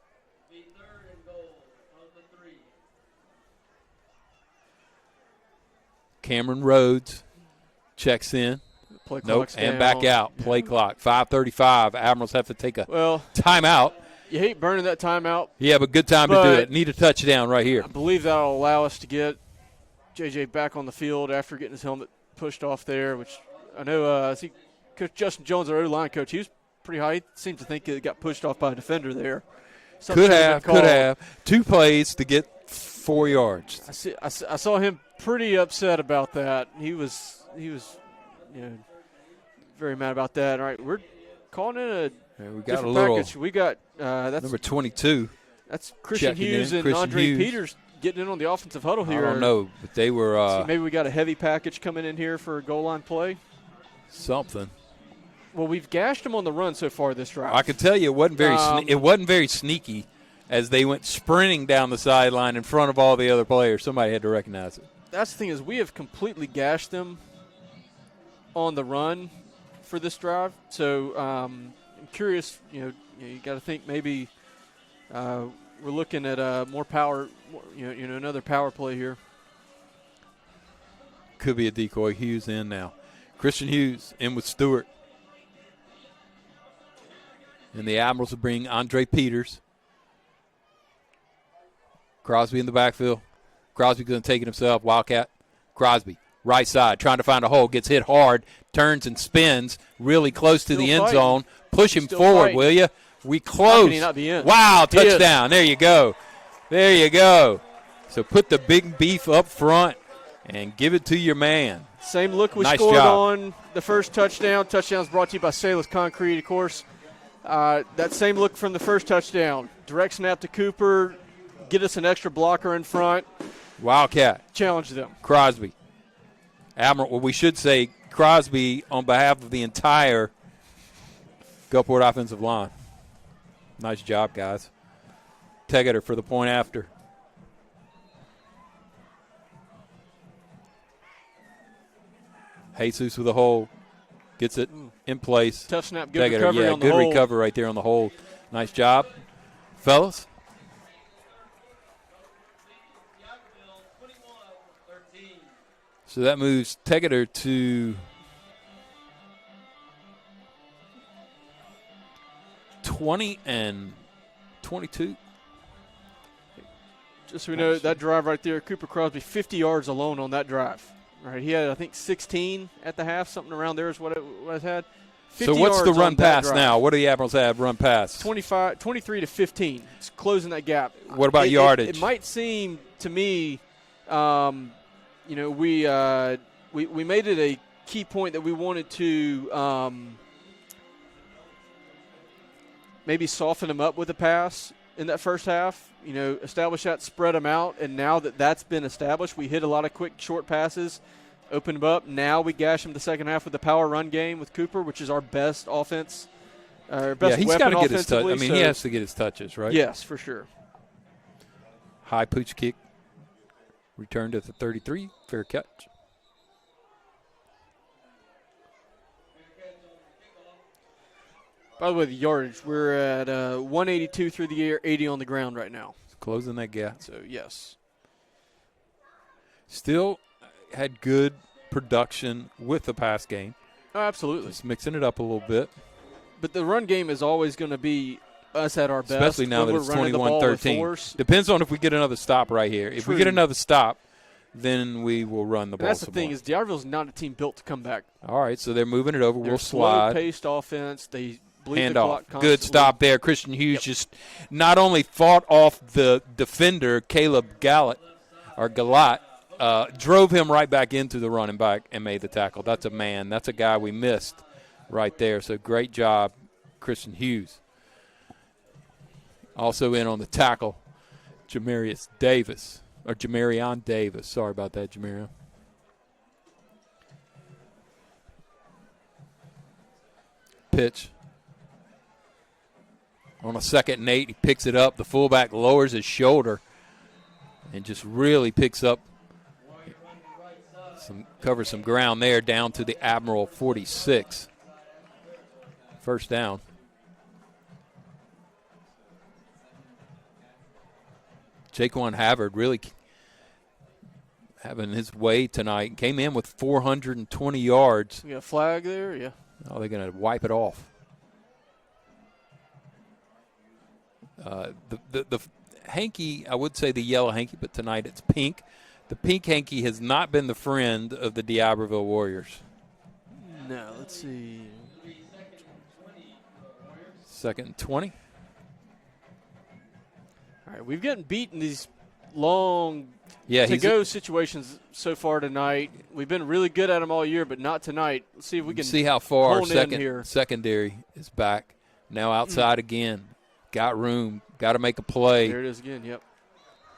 S2: Cameron Rhodes checks in. And back out. Play clock. 5:35. Admirals have to take a timeout.
S3: You hate burning that timeout.
S2: Yeah, but good time to do it. Need a touchdown right here.
S3: I believe that will allow us to get J.J. back on the field after getting his helmet pushed off there, which I know Coach Justin Jones, our O-line coach, he was pretty high. He seemed to think it got pushed off by a defender there.
S2: Could have. 2 plays to get 4 yards.
S3: I saw him pretty upset about that. He was very mad about that. All right, we're calling in a
S2: we got a little
S3: package. We got that's
S2: number 22.
S3: That's Christian Hughes and Andre Peters getting in on the offensive huddle here.
S2: I don't know, but they were.
S3: Maybe we got a heavy package coming in here for a goal line play.
S2: Something.
S3: Well, we've gashed them on the run so far this drive.
S2: I can tell you, it wasn't very sneaky as they went sprinting down the sideline in front of all the other players. Somebody had to recognize it.
S3: That's the thing is we have completely gashed them on the run for this drive. So I'm curious. You got to think maybe we're looking at more power. Another power play here.
S2: Could be a decoy. Hughes in now. Christian Hughes in with Stewart. And the Admirals will bring Andre Peters. Crosby in the backfield. Crosby's going to take it himself. Wildcat. Crosby, right side, trying to find a hole. Gets hit hard. Turns and spins. Really close to the end zone. Push him forward, will you? We close.
S3: How can he not be in?
S2: Wow, touchdown. There you go. There you go. So put the big beef up front and give it to your man.
S3: Same look we scored on the first touchdown. Touchdown's brought to you by Salis Concrete, of course. That same look from the first touchdown. Direct snap to Cooper. Get us an extra blocker in front.
S2: Wildcat.
S3: Challenge them.
S2: Crosby. Admiral, well, we should say Crosby on behalf of the entire Gulfport offensive line. Nice job, guys. Tegeter for the point after. Jesus with a hold. Gets it in place.
S3: Tough snap, good recovery on the
S2: good
S3: hold.
S2: recovery right there on the hold. Nice job. Fellas. So that moves Tegeter to 20 and 22.
S3: Just so we know, that drive right there, Cooper Crosby, 50 yards alone on that drive. All right, he had, I think, 16 at the half, something around there is what it had.
S2: So what's the run pass now? What do the Admirals have run pass?
S3: 23 to 15. It's closing that gap.
S2: What about yardage?
S3: It might seem to me, you know, we made it a key point that we wanted to maybe soften them up with the pass in that first half. You know, establish that, spread them out, and now that that's been established, we hit a lot of quick, short passes, open them up. Now we gash them the second half with the power run game with Cooper, which is our best offense. Best
S2: he's got to get his touch. I mean,
S3: so
S2: he has to get his touches, right?
S3: Yes, for sure.
S2: High pooch kick. Returned at the 33. Fair catch.
S3: By the way, the yardage, we're at 182 through the air, 80 on the ground right now.
S2: Closing that gap.
S3: So, yes.
S2: Still had good production with the pass game.
S3: Oh, absolutely.
S2: Just mixing it up a little bit.
S3: But the run game is always going to be us at our best.
S2: Especially now that it's 21-13. Depends on if we get another stop right here. If we get another stop, then we will run the ball.
S3: That's the thing is D'Iberville's not a team built to come back.
S2: All right, so they're moving it over.
S3: They're
S2: we'll slide.
S3: Slow-paced offense. They bleed
S2: Hand
S3: the
S2: off.
S3: clock constantly.
S2: Good stop there. Christian Hughes just not only fought off the defender, Caleb Galat, drove him right back into the running back and made the tackle. That's a man. That's a guy we missed right there. So great job, Christian Hughes. Also in on the tackle, Jamarion Davis. Sorry about that, Jamarion. Pitch. On a 2nd and 8, he picks it up. The fullback lowers his shoulder and just really picks up covers some ground there down to the Admiral 46. First down. Jaquan Havard really having his way tonight. Came in with 420 yards.
S3: We got a flag there, yeah.
S2: Oh, they're going to wipe it off. The hanky, I would say the yellow hanky, but tonight it's pink. The pink hanky has not been the friend of the D'Iberville Warriors.
S3: No, let's see.
S2: 2nd and 20.
S3: All right, we've gotten beat in these long to-go situations so far tonight. We've been really good at them all year, but not tonight. Let's see if we can
S2: see how far our
S3: here.
S2: Secondary is back. Now outside again. Got room. Got to make a play.
S3: There it is again, yep.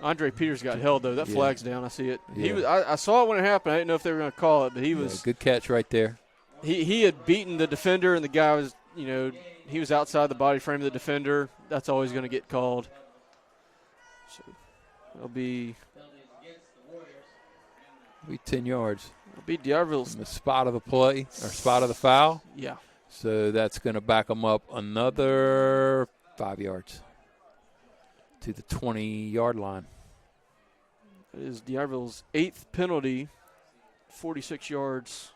S3: Andre Peters got held, though. That flag's down. I see it.
S2: Yeah.
S3: I saw it when it happened. I didn't know if they were going to call it, but he was.
S2: Good catch right there.
S3: He had beaten the defender, and the guy was, he was outside the body frame of the defender. That's always going to get called. So it'll be
S2: 10 yards.
S3: It'll be D'Iberville's.
S2: The spot of the play, or spot of the foul.
S3: Yeah.
S2: So that's going to back them up another 5 yards to the 20-yard line.
S3: It is D'Iberville's 8th penalty, 46 yards.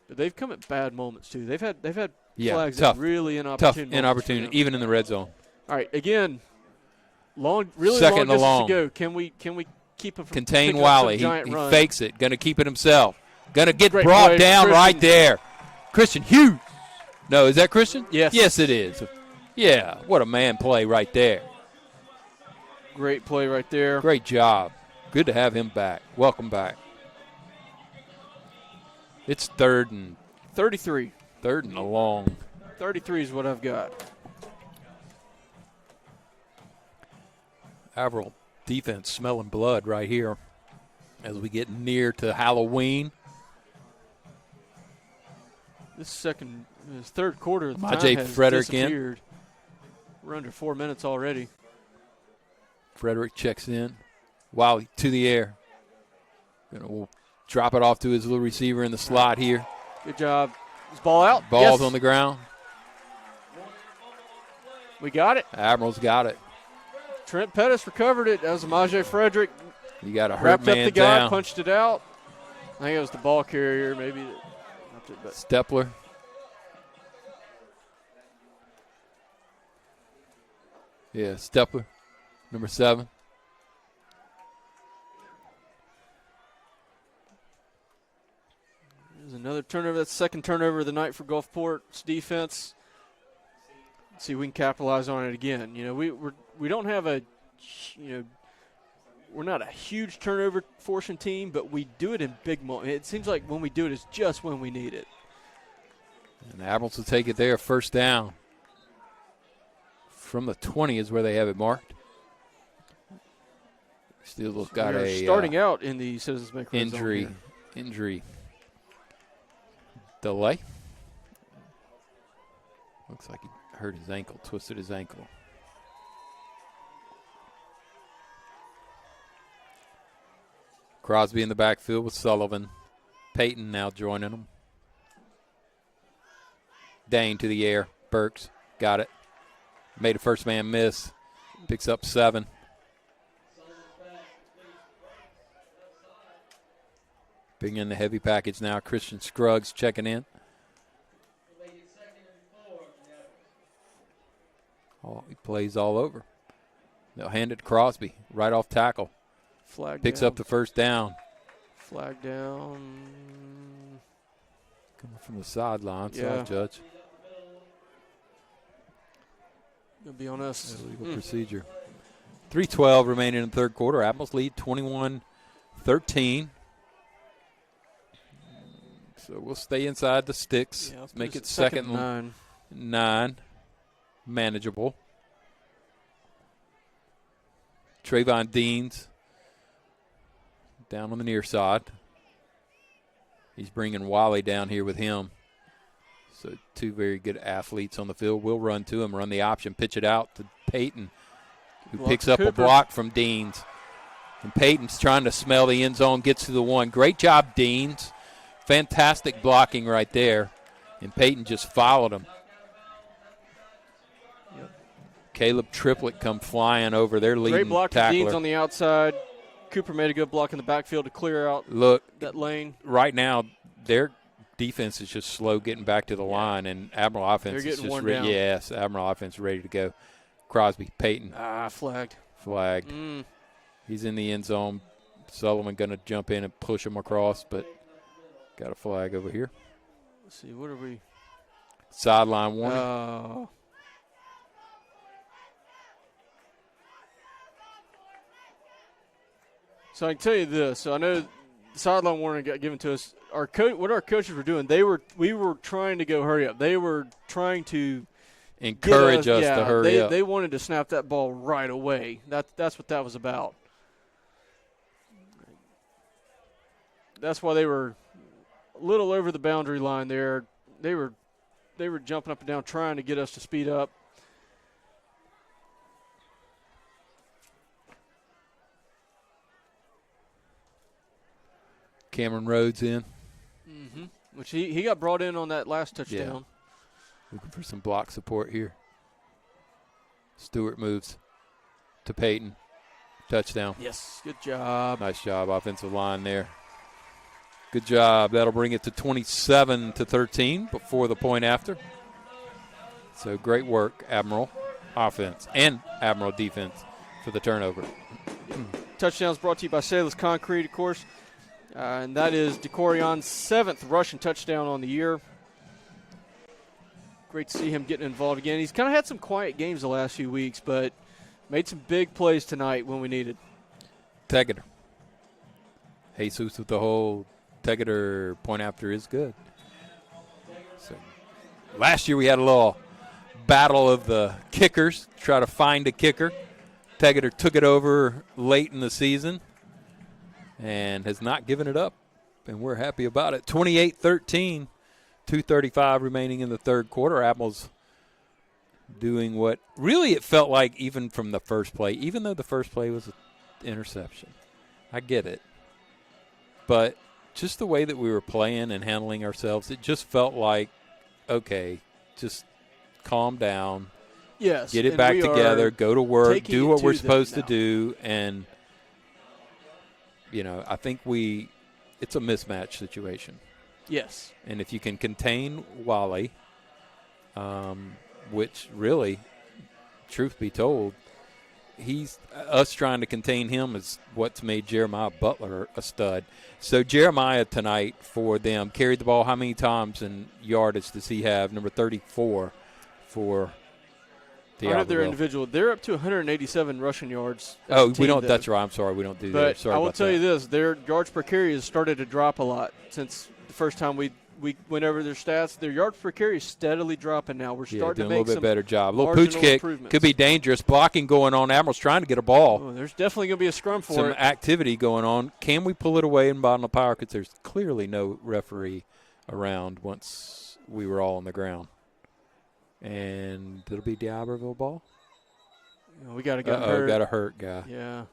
S3: But they've come at bad moments too. They've had flags
S2: tough,
S3: that really inopportune.
S2: Tough, inopportune, even in the red zone.
S3: All right, again, long
S2: Second
S3: long distance
S2: long.
S3: to go. Can we keep him from
S2: contain Wiley? He
S3: run?
S2: Fakes it. Going to keep it himself. Going to get
S3: Great
S2: brought
S3: play,
S2: down
S3: Christian.
S2: right there. Christian Hughes. No, is that Christian?
S3: Yes.
S2: Yes, it is. Yeah, what a man play right there.
S3: Great play right there.
S2: Great job. Good to have him back. Welcome back. It's 3rd and
S3: 33.
S2: 3rd and a long.
S3: 33 is what I've got.
S2: Averill defense smelling blood right here as we get near to Halloween.
S3: This third quarter of the time
S2: Majay
S3: has
S2: Frederick
S3: disappeared. We're under 4 minutes already.
S2: Frederick checks in. Wiley to the air. We'll drop it off to his little receiver in the slot here.
S3: Good job. Is ball out?
S2: Ball's
S3: Yes.
S2: on the ground.
S3: We got it.
S2: Admiral's got it.
S3: Trent Pettis recovered it. That was Majay Frederick.
S2: You got a hurt
S3: Wrapped
S2: man
S3: up the guy,
S2: down.
S3: punched it out. I think it was the ball carrier, maybe.
S2: Stepler. Yeah, Stepler, number 7.
S3: There's another turnover. That's the second turnover of the night for Gulfport's defense. Let's see if we can capitalize on it again. You know, we don't have a, you know, we're not a huge turnover forcing team, but we do it in big moments. It seems like when we do it, it's just when we need it.
S2: And the Admirals will take it there, first down. From the 20 is where they have it marked. Steelers got a
S3: starting out in the Citizens Bank red zone
S2: injury delay. Looks like he hurt his ankle, twisted his ankle. Crosby in the backfield with Sullivan. Payton now joining them. Dane to the air. Burks got it. Made a first man miss. Picks up 7. Bring in the heavy package now. Christian Scruggs checking in. Oh, he plays all over. They'll hand it to Crosby. Right off tackle.
S3: Flag
S2: Picks
S3: down.
S2: up the first down.
S3: Flag down.
S2: Coming from the sideline,
S3: Yeah.
S2: judge.
S3: Gonna be on us.
S2: Illegal procedure. 3:12 remaining in the third quarter. Admirals lead 21-13. So we'll stay inside the sticks.
S3: Yeah, let's
S2: make
S3: do
S2: it second
S3: and
S2: 9. Manageable. Trayvon Deans down on the near side. He's bringing Wally down here with him. So 2 very good athletes on the field. We'll run to him, run the option, pitch it out to Payton, who
S3: Block
S2: picks
S3: for
S2: up a
S3: Cooper.
S2: block from Deans. And Payton's trying to smell the end zone, gets to the 1. Great job, Deans. Fantastic blocking right there. And Payton just followed him.
S3: Yep.
S2: Caleb Triplett come flying over their leading
S3: Great block
S2: tackler.
S3: from Deans on the outside. Cooper made a good block in the backfield to clear out
S2: Look,
S3: that lane.
S2: right now, their defense is just slow getting back to the line, and Admiral offense
S3: They're
S2: is
S3: getting
S2: just
S3: worn down.
S2: Yes, Admiral offense ready to go. Crosby, Payton,
S3: Flagged.
S2: flagged. He's in the end zone. Sullivan going to jump in and push him across, but got a flag over here.
S3: Let's see, what are we?
S2: Sideline warning.
S3: So I can tell you this. So I know the sideline warning got given to us. What our coaches were doing, we were trying to go hurry up. They were trying to
S2: Encourage us to hurry up.
S3: They wanted to snap that ball right away. That's what that was about. That's why they were a little over the boundary line there. They were jumping up and down trying to get us to speed up.
S2: Cameron Rhodes in.
S3: Which he got brought in on that last touchdown.
S2: Looking for some block support here. Stewart moves to Payton. Touchdown.
S3: Yes, good job.
S2: Nice job, offensive line there. Good job. That'll bring it to 27-13 before the point after. So great work, Admiral offense and Admiral defense for the turnover.
S3: Touchdowns brought to you by Sailors Concrete, of course. And that is DeCorion's 7th rushing touchdown on the year. Great to see him getting involved again. He's kind of had some quiet games the last few weeks, but made some big plays tonight when we needed.
S2: Tegeter. Jesus with the whole Tegeter point after is good. So last year we had a little battle of the kickers, try to find a kicker. Tegeter took it over late in the season and has not given it up, and we're happy about it. 28-13, 2:35 remaining in the third quarter. Admirals doing what really it felt like even from the first play, even though the first play was an interception. I get it. But just the way that we were playing and handling ourselves, it just felt like, okay, just calm down.
S3: Yes.
S2: Get it back together, go to work, do what we're supposed to do, and I think it's a mismatch situation.
S3: Yes.
S2: And if you can contain Wally, which really, truth be told, us trying to contain him is what's made Jeremiah Butler a stud. So Jeremiah tonight for them carried the ball how many times in yardage does he have? Number 34 for the
S3: I have their
S2: Albertville.
S3: individual. They're up to 187 rushing yards.
S2: Oh,
S3: as a
S2: we
S3: team,
S2: don't.
S3: though.
S2: That's right. I'm sorry, we don't do that.
S3: But
S2: Sorry
S3: I will
S2: about
S3: tell
S2: that.
S3: you this: their yards per carry has started to drop a lot since the first time we went over their stats. Their yards per carry is steadily dropping now. We're starting
S2: doing
S3: to
S2: a
S3: make
S2: little bit
S3: some
S2: better job. A little
S3: marginal
S2: pooch kick
S3: improvements.
S2: could be dangerous. Blocking going on. Admiral's trying to get a ball.
S3: Oh, there's definitely going to be a scrum for
S2: Some
S3: it.
S2: activity going on. Can we pull it away in bottom of power? Because there's clearly no referee around once we were all on the ground. And it'll be D'Iberville ball.
S3: We got to get hurt.
S2: Got a hurt guy.
S3: Yeah.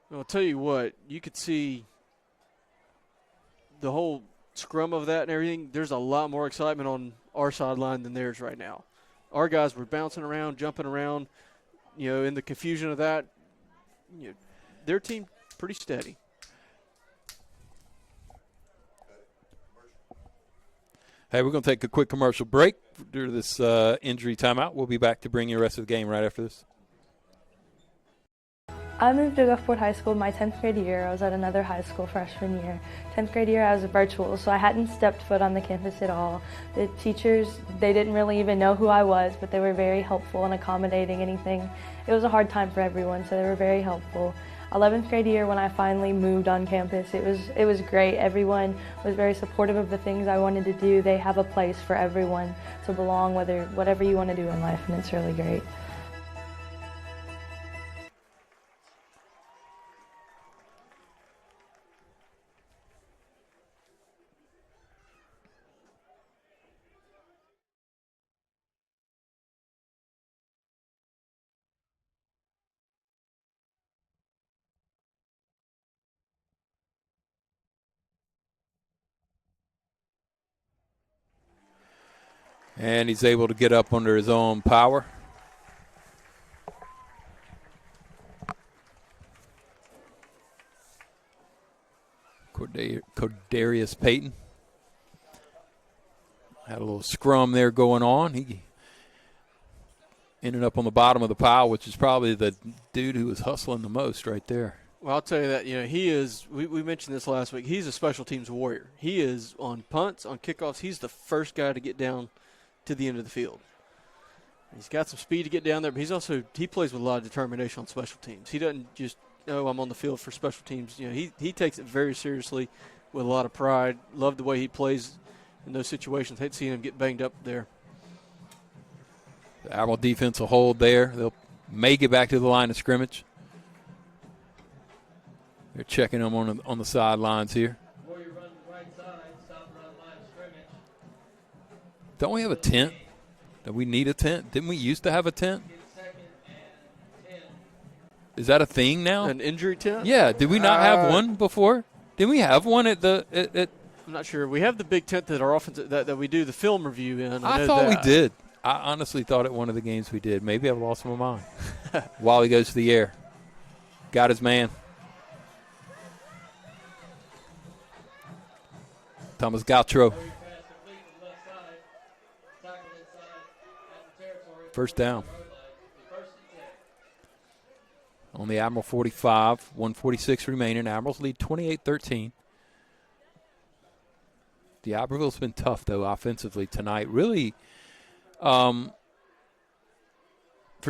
S3: I'll tell you what, you could see the whole scrum of that and everything. There's a lot more excitement on our sideline than theirs right now. Our guys were bouncing around, jumping around, in the confusion of that. Their team pretty steady.
S2: Hey, we're going to take a quick commercial break due to this injury timeout. We'll be back to bring you the rest of the game right after this.
S4: I moved to Gulfport High School my 10th grade year. I was at another high school freshman year. 10th grade year I was virtual, so I hadn't stepped foot on the campus at all. The teachers, they didn't really even know who I was, but they were very helpful in accommodating anything. It was a hard time for everyone, so they were very helpful. 11th grade year when I finally moved on campus, it was great. Everyone was very supportive of the things I wanted to do. They have a place for everyone to belong, whatever you want to do in life, and it's really great.
S2: And he's able to get up under his own power. Cordarius Payton had a little scrum there going on. He ended up on the bottom of the pile, which is probably the dude who was hustling the most right there.
S3: Well, I'll tell you that, he is, we mentioned this last week, he's a special teams warrior. He is on punts, on kickoffs. He's the first guy to get down to the end of the field. He's got some speed to get down there, but he plays with a lot of determination on special teams. He doesn't just, I'm on the field for special teams. He takes it very seriously with a lot of pride. Love the way he plays in those situations. Hate seeing him get banged up there.
S2: The Admiral defense will hold there. They'll may get back to the line of scrimmage. They're checking them on the sidelines here.
S1: Warrior run right side, stop run line of scrimmage.
S2: Don't we have a tent? Do we need a tent? Didn't we used to have a tent?
S1: Second and 10.
S2: Is that a thing now?
S3: An injury tent?
S2: Yeah. Did we not have one before? Didn't we have one at the
S3: I'm not sure. We have the big tent that our offense that we do the film review in.
S2: I thought we did. I honestly thought at one of the games we did. Maybe I've lost my mind. Wally goes to the air. Got his man. Thomas Gautreaux. First down. On the Admiral 45, 146 remaining. Admirals lead 28-13. D'Iberville's been tough, though, offensively tonight. Really, for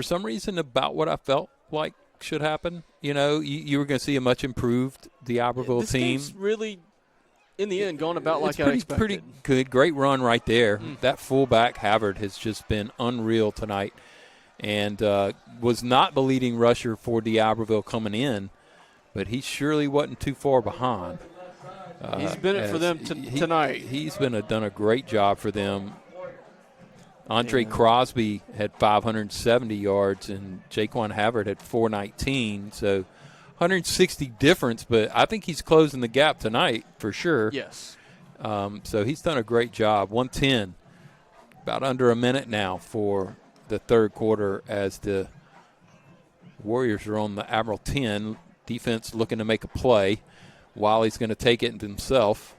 S2: some reason, about what I felt like should happen. You were going to see a much improved D'Iberville team.
S3: This game's really, in the end, gone about like I expected.
S2: Pretty good. Great run right there. That fullback, Havard, has just been unreal tonight and was not the leading rusher for D'Iberville coming in, but he surely wasn't too far behind.
S3: He's been it for them tonight.
S2: He's done a great job for them. Andre Crosby had 570 yards, and Jaquan Havard had 419. So 160 difference, but I think he's closing the gap tonight for sure.
S3: Yes.
S2: So he's done a great job. 110, about under a minute now for the third quarter as the Warriors are on the Admiral 10. Defense looking to make a play. Wiley's going to take it himself.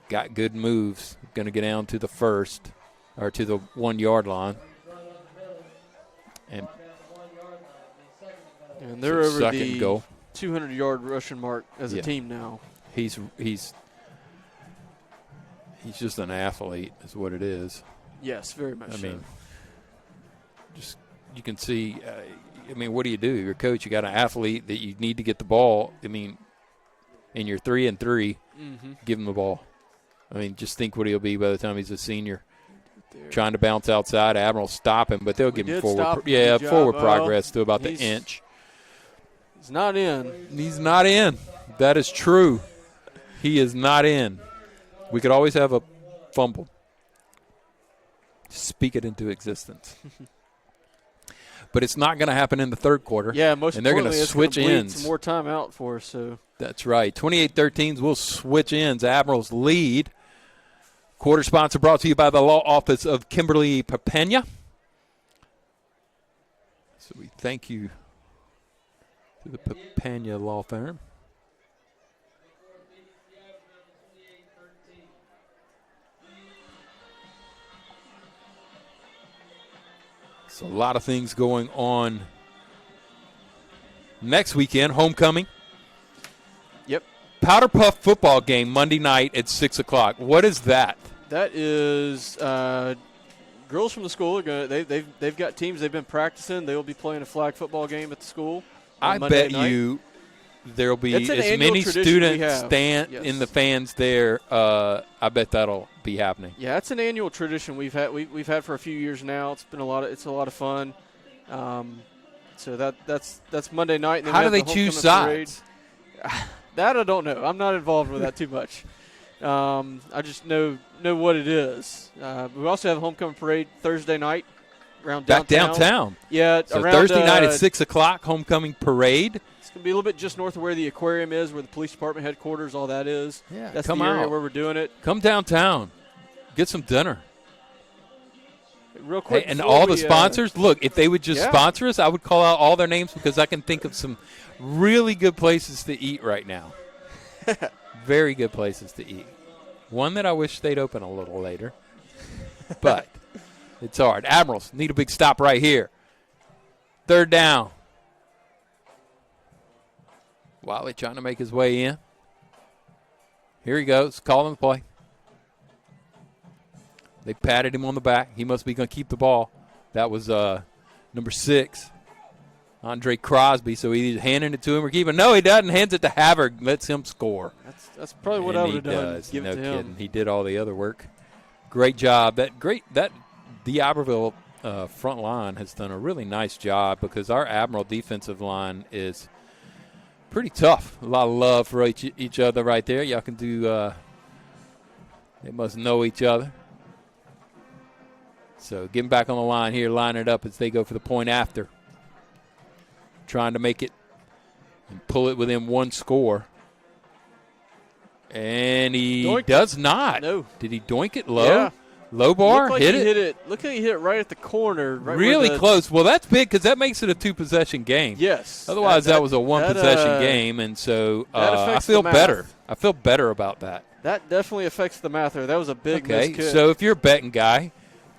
S2: Got good moves. Going to get down to the first, or to the 1 yard line. And
S3: they're over
S2: second
S3: the
S2: goal.
S3: 200-yard rushing mark as a team now.
S2: He's just an athlete, is what it is.
S3: Yes, very much.
S2: I mean, just you can see. What do? You're a coach. You got an athlete that you need to get the ball. I mean, and you're 3-3. Give him the ball. I mean, just think what he'll be by the time he's a senior. Trying to bounce outside, Admiral stop him, but they'll give him forward. Forward progress to about the inch.
S3: He's not in.
S2: He's not in. That is true. He is not in. We could always have a fumble. Speak it into existence. But it's not going to happen in the third quarter.
S3: Yeah, most
S2: and they're going to switch ends.
S3: Some more time out for us. So
S2: that's right. 28-13 will switch ends. Admirals lead. Quarter sponsor brought to you by the law office of Kimberly Papena. So we thank you to the Papena Law Firm. So a lot of things going on next weekend. Homecoming.
S3: Yep.
S2: Powder Puff football game Monday night at 6 o'clock. What is that?
S3: That is girls from the school. They've got teams they've been practicing. They will be playing a flag football game at the school.
S2: I bet you there will be as many students in the fans there. I bet that'll be happening.
S3: Yeah, it's an annual tradition we've had for a few years now. It's a lot of fun. So that's Monday night. And
S2: how do they choose sides?
S3: That I don't know. I'm not involved with that too much. I just know what it is. We also have a homecoming parade Thursday night around downtown.
S2: Back downtown.
S3: Yeah.
S2: So Thursday night at 6 o'clock, homecoming parade.
S3: It's going to be a little bit just north of where the aquarium is, where the police department headquarters, all that is.
S2: Yeah,
S3: that's the area where we're doing it.
S2: Come downtown. Get some dinner.
S3: Real quick.
S2: Hey, and all the sponsors, look, if they would just sponsor us, I would call out all their names because I can think of some really good places to eat right now. Very good places to eat. One that I wish they'd open a little later. But it's hard. Admirals need a big stop right here. Third down. Wiley trying to make his way in. Here he goes, calling the play. They patted him on the back. He must be going to keep the ball. That was number 6, Andre Crosby. So he's handing it to him or keeping. No, he doesn't. Hands it to Havard. Lets him score.
S3: That's probably what I would have done.
S2: Does. No kidding. He did all the other work. Great job. The Iberville front line has done a really nice job because our Admiral defensive line is pretty tough. A lot of love for each other right there. Y'all can do. They must know each other. So getting back on the line here, line it up as they go for the point after. Trying to make it and pull it within one score. And he does not.
S3: No.
S2: Did he doink it low?
S3: Yeah.
S2: Low bar?
S3: Looked like he hit it. Look like he hit it right at the corner. Right
S2: really close. Well, that's big because that makes it a 2-possession game.
S3: Yes.
S2: Otherwise, that was a one-possession game, and so I feel better. I feel better about that.
S3: That definitely affects the math there. That was a big missed kick.
S2: So if you're a betting guy,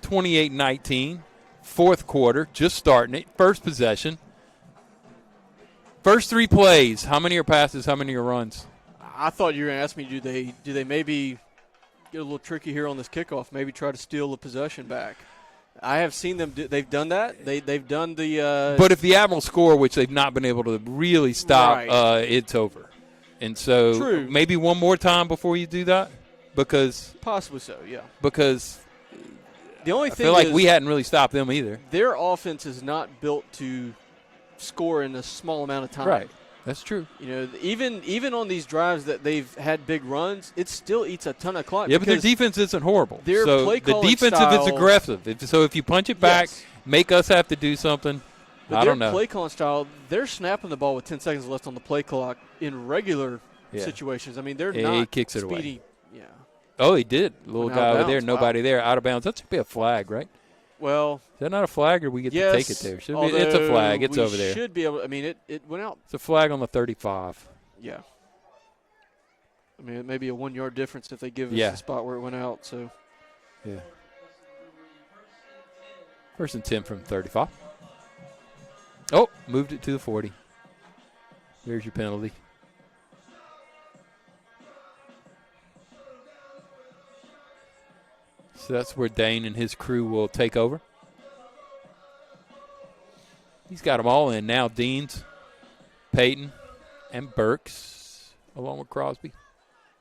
S2: 28-19, fourth quarter, just starting it, first possession. First 3 plays, how many are passes, how many are runs?
S3: I thought you were going to ask me, do they maybe get a little tricky here on this kickoff, maybe try to steal the possession back? I have seen them they've done that. They've done the
S2: but if the Admirals score, which they've not been able to really stop, it's over. And so maybe one more time before you do that? Because
S3: possibly so, yeah.
S2: Because
S3: the only thing
S2: I feel like we hadn't really stopped them either.
S3: Their offense is not built to score in a small amount of time.
S2: Right. That's true.
S3: You know, even on these drives that they've had big runs, it still eats a ton of clock.
S2: Yeah, but their defense isn't horrible.
S3: Their play
S2: the defensive is aggressive. So if you punch it back, make us have to do something.
S3: But
S2: I don't know.
S3: Their play calling style, they're snapping the ball with 10 seconds left on the play clock in regular situations. I mean, they're not
S2: he kicks it
S3: speedy.
S2: Away.
S3: Yeah.
S2: Oh, he did. Little guy over there, nobody there, out of bounds. That should be a flag, right?
S3: Well,
S2: is that not a flag, or we get
S3: yes,
S2: to take it there? It's a flag. It's over there.
S3: Should be able. I mean, it went out.
S2: It's a flag on the 35.
S3: Yeah. I mean, it may be a 1 yard difference if they give us the spot where it went out. So.
S2: Yeah. First and 10 from 35. Oh, moved it to the 40. There's your penalty. So that's where Dane and his crew will take over. He's got them all in now. Deans, Peyton, and Burks, along with Crosby.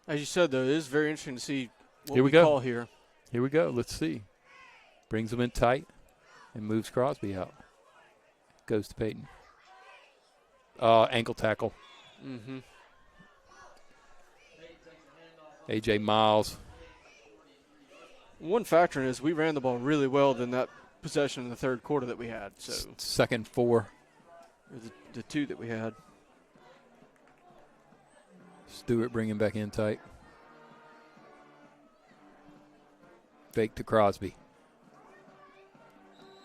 S3: As you said, though, it is very interesting to see what
S2: Here we go.
S3: call here.
S2: Here we go. Let's see. Brings them in tight and moves Crosby out. Goes to Peyton. Ankle tackle.
S3: Mm-hmm.
S2: A.J. Miles.
S3: One factor is we ran the ball really well in that possession in the third quarter that we had. So
S2: second 4.
S3: The 2 that we had.
S2: Stewart bringing back in tight. Fake to Crosby.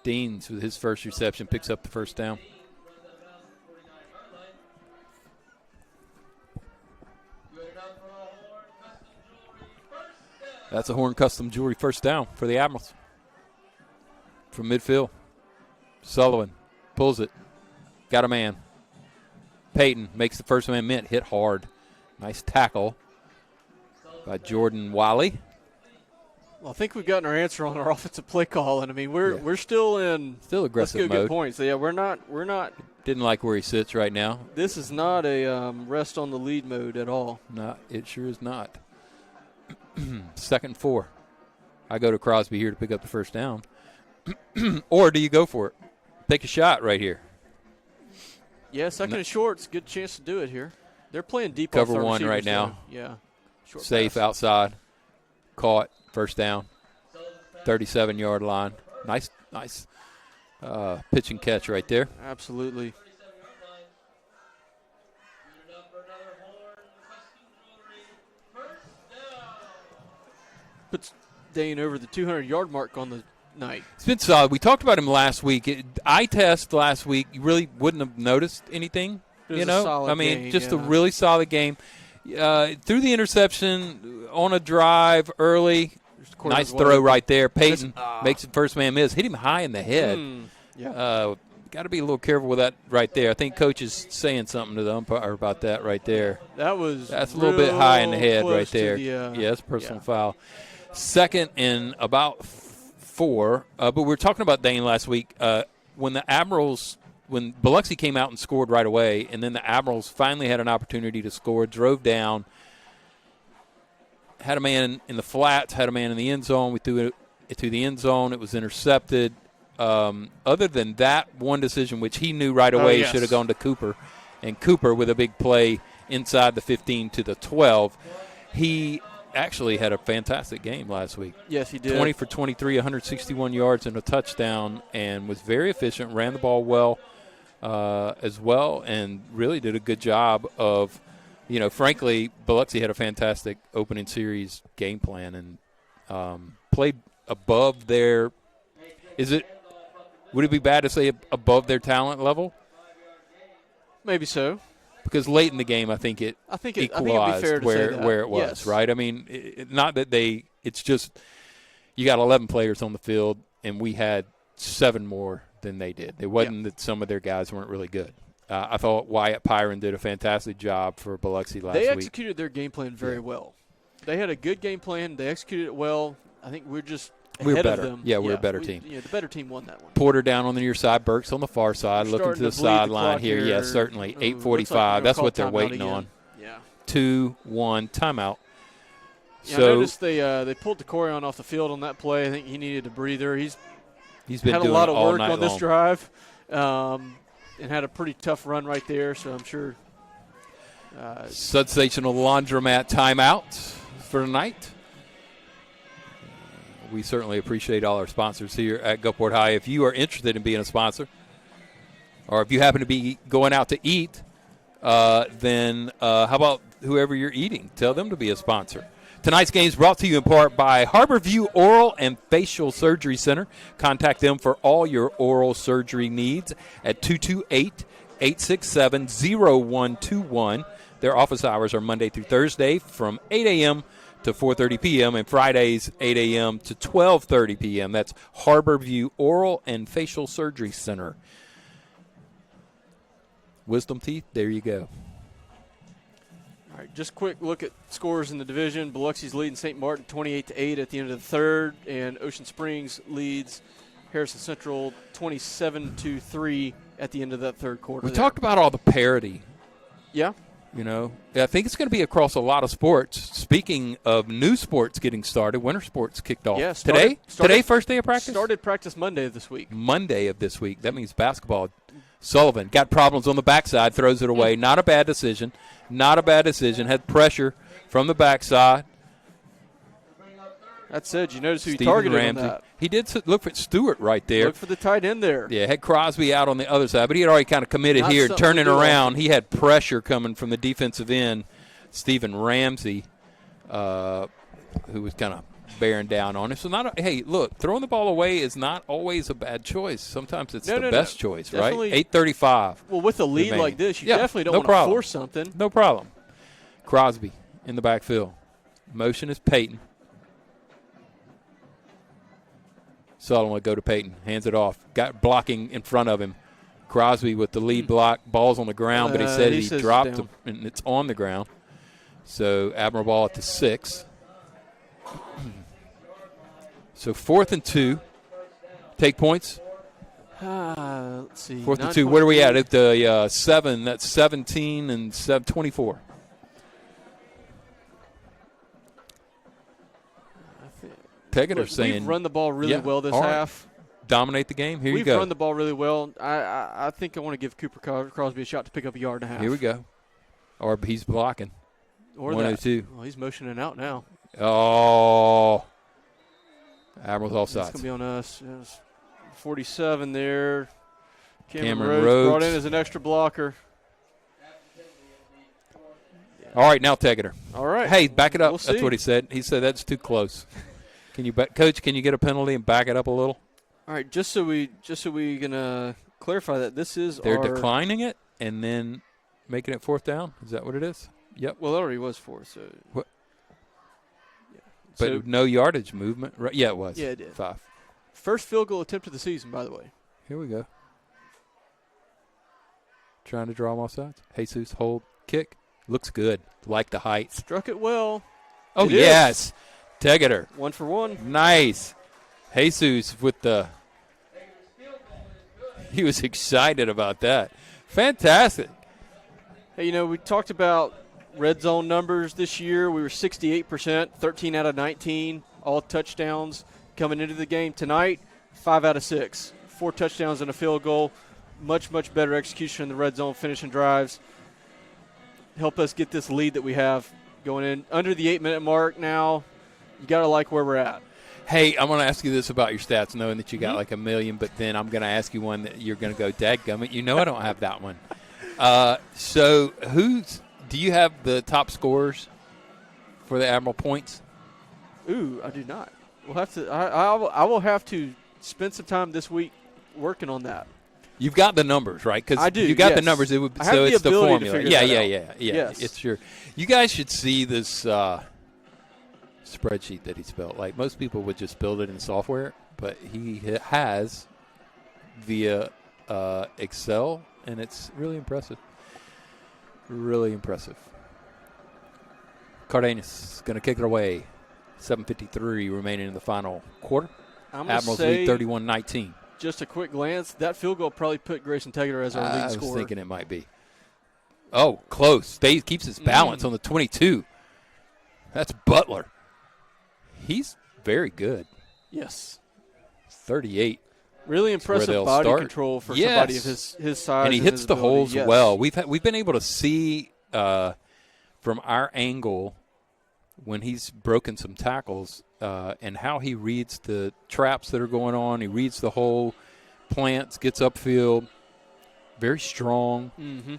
S2: Deans with his first reception picks up the first down. That's a Horn Custom Jewelry first down for the Admirals. From midfield. Sullivan pulls it. Got a man. Peyton makes the first man mitt. Hit hard. Nice tackle by Jordan Wiley.
S3: Well, I think we've gotten our answer on our offensive play call, and I mean we're still in
S2: aggressive
S3: let's go
S2: mode.
S3: Get points. So, yeah, we're not.
S2: Didn't like where he sits right now.
S3: This is not a rest on the lead mode at all.
S2: No, it sure is not. Second 4. I go to Crosby here to pick up the first down. Or do you go for it? Take a shot right here.
S3: Yeah, second and short's good chance to do it here. They're playing deep.
S2: Cover
S3: off
S2: one right now.
S3: So, yeah. Short
S2: Safe
S3: pass.
S2: outside. Caught. First down. 37-yard line. Nice pitch and catch right there.
S3: Absolutely. Puts Dane over the 200-yard mark on the night.
S2: It's been solid. We talked about him last week. Eye test last week, you really wouldn't have noticed anything.
S3: It was a solid game,
S2: a really solid game. Threw the interception on a drive early. Nice throw right there. Peyton makes the first man miss. Hit him high in the head. Got to be a little careful with that right there. I think coach is saying something to the umpire about that right there. That's a little bit high in the head right there. That's a personal foul. Second and about 4. But we were talking about Dane last week. When the Admirals, when Biloxi came out and scored right away, and then the Admirals finally had an opportunity to score, drove down, had a man in the flats, had a man in the end zone. We threw it to the end zone. It was intercepted. Other than that one decision, which he knew right away should have gone to Cooper, and Cooper with a big play inside the 15 to the 12, he actually had a fantastic game last week.
S3: Yes, he did.
S2: 20 for 23, 161 yards and a touchdown, and was very efficient, ran the ball well as well, and really did a good job of, frankly, Biloxi had a fantastic opening series game plan and played above their – would it be bad to say above their talent level?
S3: Maybe so.
S2: Because late in the game, I think it equalized where it was, right? I mean, not that it's just you got 11 players on the field, and we had 7 more than they did. It wasn't that some of their guys weren't really good. I thought Wyatt Pyron did a fantastic job for Biloxi last week.
S3: They executed their game plan very well. They had a good game plan. They executed it well. I think we're just ahead of them.
S2: Yeah, we're a better team.
S3: The better team won that one.
S2: Porter down on the near side, Burks on the far side, looking to the sideline here. Yes, certainly. 8:45. Like that's what they're waiting on.
S3: Yeah.
S2: 2-1 timeout.
S3: Yeah, I noticed they pulled DeCorian off the field on that play. I think he needed a breather. He's been had a lot of work on this drive, and had a pretty tough run right there. So I'm sure.
S2: Sensational laundromat timeout for tonight. We certainly appreciate all our sponsors here at Gulfport High. If you are interested in being a sponsor, or if you happen to be going out to eat, then how about whoever you're eating? Tell them to be a sponsor. Tonight's game is brought to you in part by Harborview Oral and Facial Surgery Center. Contact them for all your oral surgery needs at 228-867-0121. Their office hours are Monday through Thursday from 8 a.m. to 4:30 p.m. and Fridays 8 a.m. to 12:30 p.m. That's Harborview Oral and Facial Surgery Center. Wisdom teeth, there you go.
S3: All right, just quick look at scores in the division. Biloxi's leading St. Martin 28-8 at the end of the third, and Ocean Springs leads Harrison Central 27-3 at the end of that third quarter.
S2: We talked about all the parity.
S3: Yeah.
S2: You know, I think it's going to be across a lot of sports. Speaking of new sports getting started, winter sports kicked off.
S3: Yeah,
S2: today, first day of practice?
S3: Started practice Monday of this week.
S2: Monday of this week. That means basketball. Sullivan got problems on the backside, throws it away. Not a bad decision. Not a bad decision. Had pressure from the backside.
S3: That said, you notice who he
S2: Stephen
S3: targeted
S2: Ramsey.
S3: on that.
S2: He did look for Stewart right there.
S3: Look for the tight end there.
S2: Yeah, had Crosby out on the other side, but he had already kind of committed
S3: Not
S2: here.
S3: something
S2: Turning
S3: to do
S2: around,
S3: often.
S2: he had pressure coming from the defensive end, Stephen Ramsey, who was kind of bearing down on him. So, hey, look, throwing the ball away is not always a bad choice. Sometimes it's the best choice,
S3: Definitely.
S2: right? 8:35.
S3: Well, with a lead
S2: remaining.
S3: like this, you
S2: Yeah,
S3: definitely don't
S2: no
S3: want to
S2: problem.
S3: force something.
S2: No problem. Crosby in the backfield. Motion is Peyton. Sullivan would go to Peyton. Hands it off. Got blocking in front of him. Crosby with the lead block. Ball's on the ground, but he said he dropped it, and it's on the ground. So Admiral ball at the 6. So 4th and 2. Take points.
S3: Let's see.
S2: 4th and 2. Where are we at? At the 7. That's 17 and 24. Tegeter saying
S3: we've run the ball really well this half.
S2: Dominate the game. Here you
S3: We've
S2: go.
S3: run the ball really well. I think I want to give Cooper Crosby a shot to pick up a yard and a half.
S2: Here we go. Or he's blocking.
S3: Or
S2: 102.
S3: Well, he's motioning out now.
S2: Oh. Admiral's offside.
S3: It's going to be on us. Yes. 47 there.
S2: Cameron
S3: Rhodes brought
S2: Rhodes.
S3: in as an extra blocker.
S2: All right, now Tegeter.
S3: All right.
S2: Hey, back it up.
S3: We'll
S2: That's
S3: see.
S2: what he said. He said that's too close. Can you, Coach? Can you get a penalty and back it up a little?
S3: All right, just so we can clarify that this is
S2: They're declining it and then making it 4th down. Is that what it is? Yep.
S3: Well, it already was 4. So.
S2: What?
S3: Yeah.
S2: But
S3: So
S2: no yardage movement, right? Yeah, it was.
S3: Yeah, it did.
S2: 5.
S3: First field goal attempt of the season, by the way.
S2: Here we go. Trying to draw him off sides. Jesus, hold, kick. Looks good. Like the height.
S3: Struck it well.
S2: Oh,
S3: It
S2: yes. Tegeter.
S3: 1 for 1.
S2: Nice. Jesus with the – he was excited about that. Fantastic.
S3: Hey, we talked about red zone numbers this year. We were 68%, 13 out of 19, all touchdowns coming into the game. Tonight, 5 out of 6, 4 touchdowns and a field goal. Much, much better execution in the red zone, finishing drives. Help us get this lead that we have going in. Under the 8-minute mark now, you got to like where we're at.
S2: Hey, I'm going to ask you this about your stats, knowing that you got like a million, but then I'm going to ask you one that you're going to go, dadgummit. You know I don't have that one. So do you have the top scorers for the Admiral points?
S3: Ooh, I do not. We'll have to. I will have to spend some time this week working on that.
S2: You've got the numbers, right? Because
S3: I do.
S2: You got
S3: yes.
S2: the numbers. It would.
S3: I have
S2: So
S3: the
S2: it's the
S3: ability to
S2: formula.
S3: figure
S2: Yeah,
S3: that
S2: yeah,
S3: out.
S2: yeah.
S3: Yes.
S2: It's sure. You guys should see this spreadsheet that he's built. Like most people would just build it in software, but he has via Excel, and it's really impressive. Really impressive. Cardenas is going to kick it away. 7:53 remaining in the final quarter. Admirals lead 31-19.
S3: Just a quick glance, that field goal probably put Grayson Tegeter as our lead scorer.
S2: I was thinking it might be. Oh, close. Keeps his balance on the 22. That's Butler. He's very good.
S3: Yes.
S2: 38.
S3: Really impressive body control for somebody of his size.
S2: And he hits the holes
S3: yes.
S2: well. We've been able to see from our angle when he's broken some tackles and how he reads the traps that are going on. He reads the hole, plants, gets upfield. Very strong.
S3: Mm-hmm.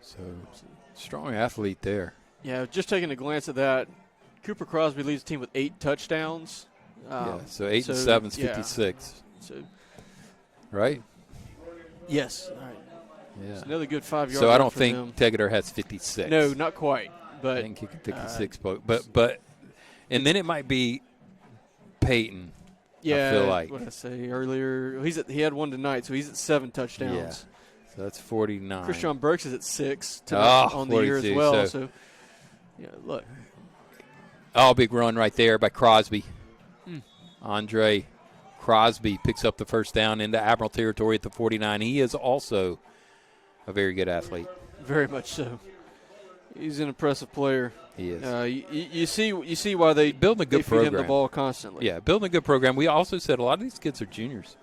S2: So, strong athlete there.
S3: Yeah, just taking a glance at that, Cooper Crosby leads the team with 8 touchdowns.
S2: So 8 and 7 is 56.
S3: So,
S2: right?
S3: yes. All right.
S2: Yeah.
S3: It's another good 5-yard.
S2: So I don't
S3: for
S2: think
S3: them.
S2: Tegeter has 56.
S3: No, not quite. But
S2: I think he could 56. But and then it might be Peyton.
S3: yeah,
S2: I feel like.
S3: What did I say earlier? He had one tonight, so he's at 7 touchdowns.
S2: Yeah. So that's 49.
S3: Christian Burks is at 6 tonight on the year as
S2: 42,
S3: well. So, yeah, look.
S2: Oh, big run right there by Crosby. Andre Crosby picks up the first down into Admiral territory at the 49. He is also a very good athlete.
S3: Very much so. He's an impressive player.
S2: He is.
S3: You see why they
S2: building a good
S3: feed
S2: program.
S3: him the ball constantly.
S2: Yeah, building a good program. We also said a lot of these kids are juniors.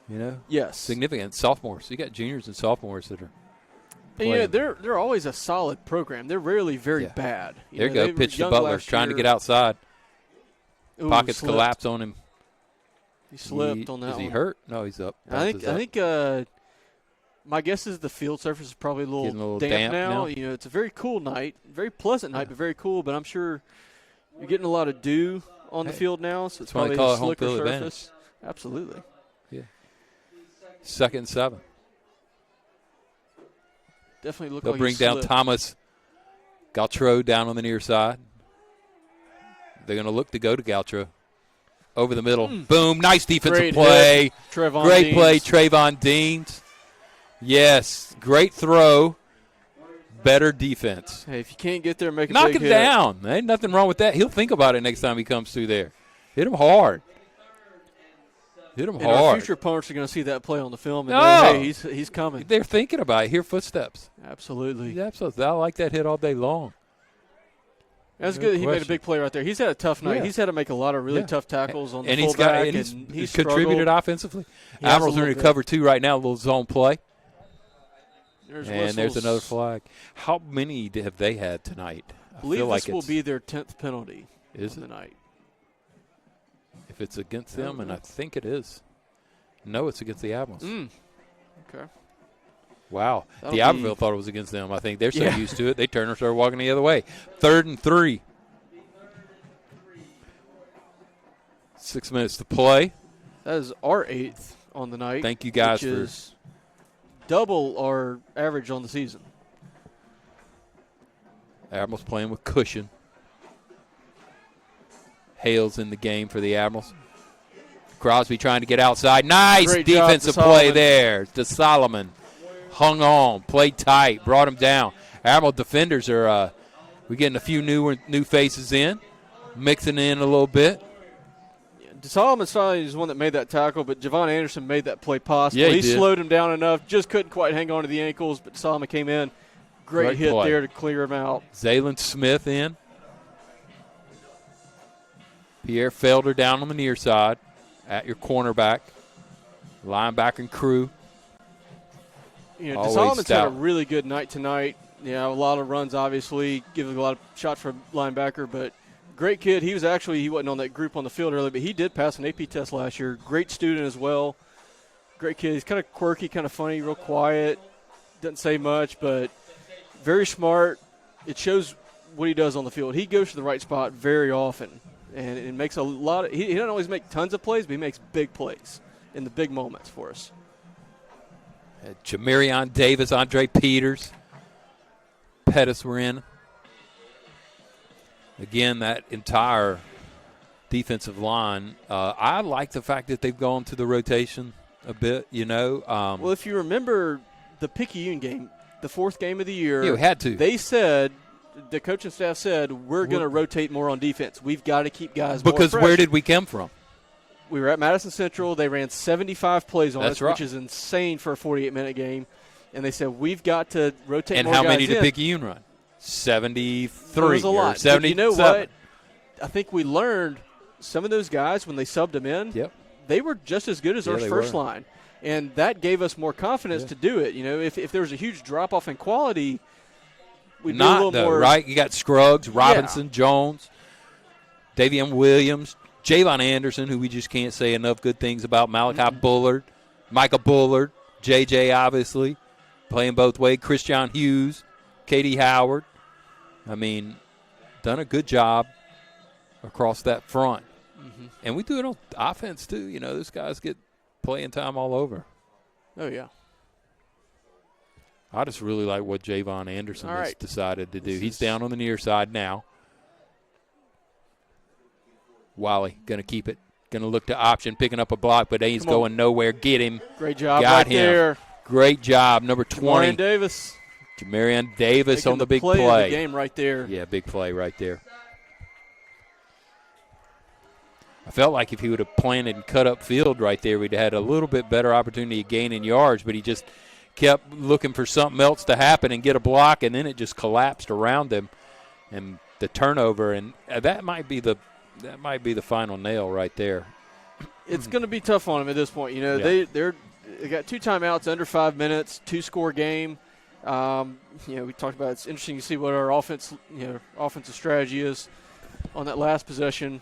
S2: You know?
S3: Yes.
S2: Significant sophomores. You got juniors and sophomores that are
S3: And, you know, they're always a solid program. They're rarely very bad.
S2: There you go. Pitch to Butler, trying to get outside.
S3: Ooh,
S2: Pockets
S3: slipped.
S2: collapse on him.
S3: He slipped on that one.
S2: Is he hurt? No, he's up.
S3: I think my guess is the field surface is probably a little damp now. You know, it's a very cool night, very pleasant night, but very cool. But I'm sure you're getting a lot of dew on the field now, so it's probably a slicker surface. Absolutely.
S2: Yeah. 2nd and 7.
S3: Definitely look
S2: They'll
S3: like
S2: bring down Thomas Gautreau down on the near side. They're going to look to go to Gautreau. Over the middle. Boom. Nice defensive play. Great play, Trayvon Deans. Yes. Great throw. Better defense.
S3: Hey, if you can't get there, make a
S2: knock
S3: big
S2: him
S3: hit.
S2: down. There ain't nothing wrong with that. He'll think about it next time he comes through there. Hit him hard. Hit him hard.
S3: Our future opponents are going to see that play on the film and know, hey, he's coming.
S2: They're thinking about it. Hear footsteps.
S3: Absolutely.
S2: Absolutely. I like that hit all day long.
S3: That's good. He made a big play right there. He's had a tough night.
S2: Yeah.
S3: He's had to make a lot of really tough tackles on the
S2: and
S3: fullback.
S2: He's contributed offensively.
S3: He has
S2: Admirals are in cover 2 right now, a little zone play. There's another flag. How many have they had tonight?
S3: I believe this will be their 10th penalty
S2: of
S3: the night.
S2: If it's against them, and I think it is. No, it's against the Admirals.
S3: Okay.
S2: Wow. The Albertville thought it was against them. I think they're so used to it, they turn and start walking the other way. 3rd and 3. 6 minutes to play.
S3: That is our 8th on the night.
S2: Thank you guys
S3: which is double our average on the season.
S2: Admirals playing with cushion. Hale's in the game for the Admirals. Crosby trying to get outside. Nice
S3: Great
S2: defensive
S3: job to
S2: play
S3: Solomon.
S2: there to Solomon. Hung on, played tight, brought him down. Admiral defenders are we're getting a few new faces in, mixing in a little bit.
S3: Solomon finally is the one that made that tackle, but Javon Anderson made that play possible.
S2: Yeah,
S3: he
S2: did.
S3: slowed him down enough, just couldn't quite hang on to the ankles, but Solomon came in. Great hit
S2: play
S3: there to clear him out.
S2: Zaylen Smith in. Pierre Felder down on the near side at your cornerback. Linebacker and crew.
S3: You know, Solomon's had a really good night tonight. You know, a lot of runs, obviously, giving a lot of shots for linebacker, but great kid. He wasn't on that group on the field earlier, but he did pass an AP test last year. Great student as well. Great kid. He's kind of quirky, kind of funny, real quiet. Doesn't say much, but very smart. It shows what he does on the field. He goes to the right spot very often, and it makes a lot of – he doesn't always make tons of plays, but he makes big plays in the big moments for us.
S2: Jamarion Davis, Andre Peters, Pettis were in. Again, that entire defensive line. I like the fact that they've gone to the rotation a bit, you know.
S3: Well, if you remember the Picayune game, the 4th game of the year.
S2: You had to.
S3: They said, the coaching staff said, we're going to rotate more on defense. We've got to keep guys more fresh.
S2: Because where did we come from?
S3: We were at Madison Central. They ran 75 plays on us,
S2: right.
S3: which is insane for a 48-minute game. And they said, we've got to rotate more
S2: guys in. And how many
S3: did
S2: Picayune run? 73.
S3: It was a lot.
S2: 77.
S3: But you know what? I think we learned some of those guys, when they subbed them in, they were just as good as our first line. And that gave us more confidence to do it. You know, if there was a huge drop-off in quality, we'd be a little more.
S2: Right? You got Scruggs, Robinson, Jones, Davion Williams, Javon Anderson, who we just can't say enough good things about, Malachi Bullard, Micah Bullard, J.J. obviously, playing both ways, Christian Hughes, Katie Howard. I mean, done a good job across that front.
S3: Mm-hmm.
S2: And we do it on offense, too. You know, those guys get playing time all over.
S3: Oh, yeah.
S2: I just really like what Javon Anderson has decided to do. He's down on the near side now. Wiley going to keep it. Going to look to option, picking up a block, but he's going nowhere. Get him.
S3: Great job
S2: Got him.
S3: there.
S2: Great job. Number 20.
S3: Jamarian
S2: Davis on the big play.
S3: Of the game right there.
S2: Yeah, big play right there. I felt like if he would have planted and cut up field right there, we'd have had a little bit better opportunity of gaining yards, but he just kept looking for something else to happen and get a block, and then it just collapsed around him and the turnover, and that might be the final nail right there.
S3: It's going to be tough on him at this point. You know, they got 2 timeouts under 5 minutes, 2-score game. You know, we talked about it's interesting to see what our offensive strategy is on that last possession.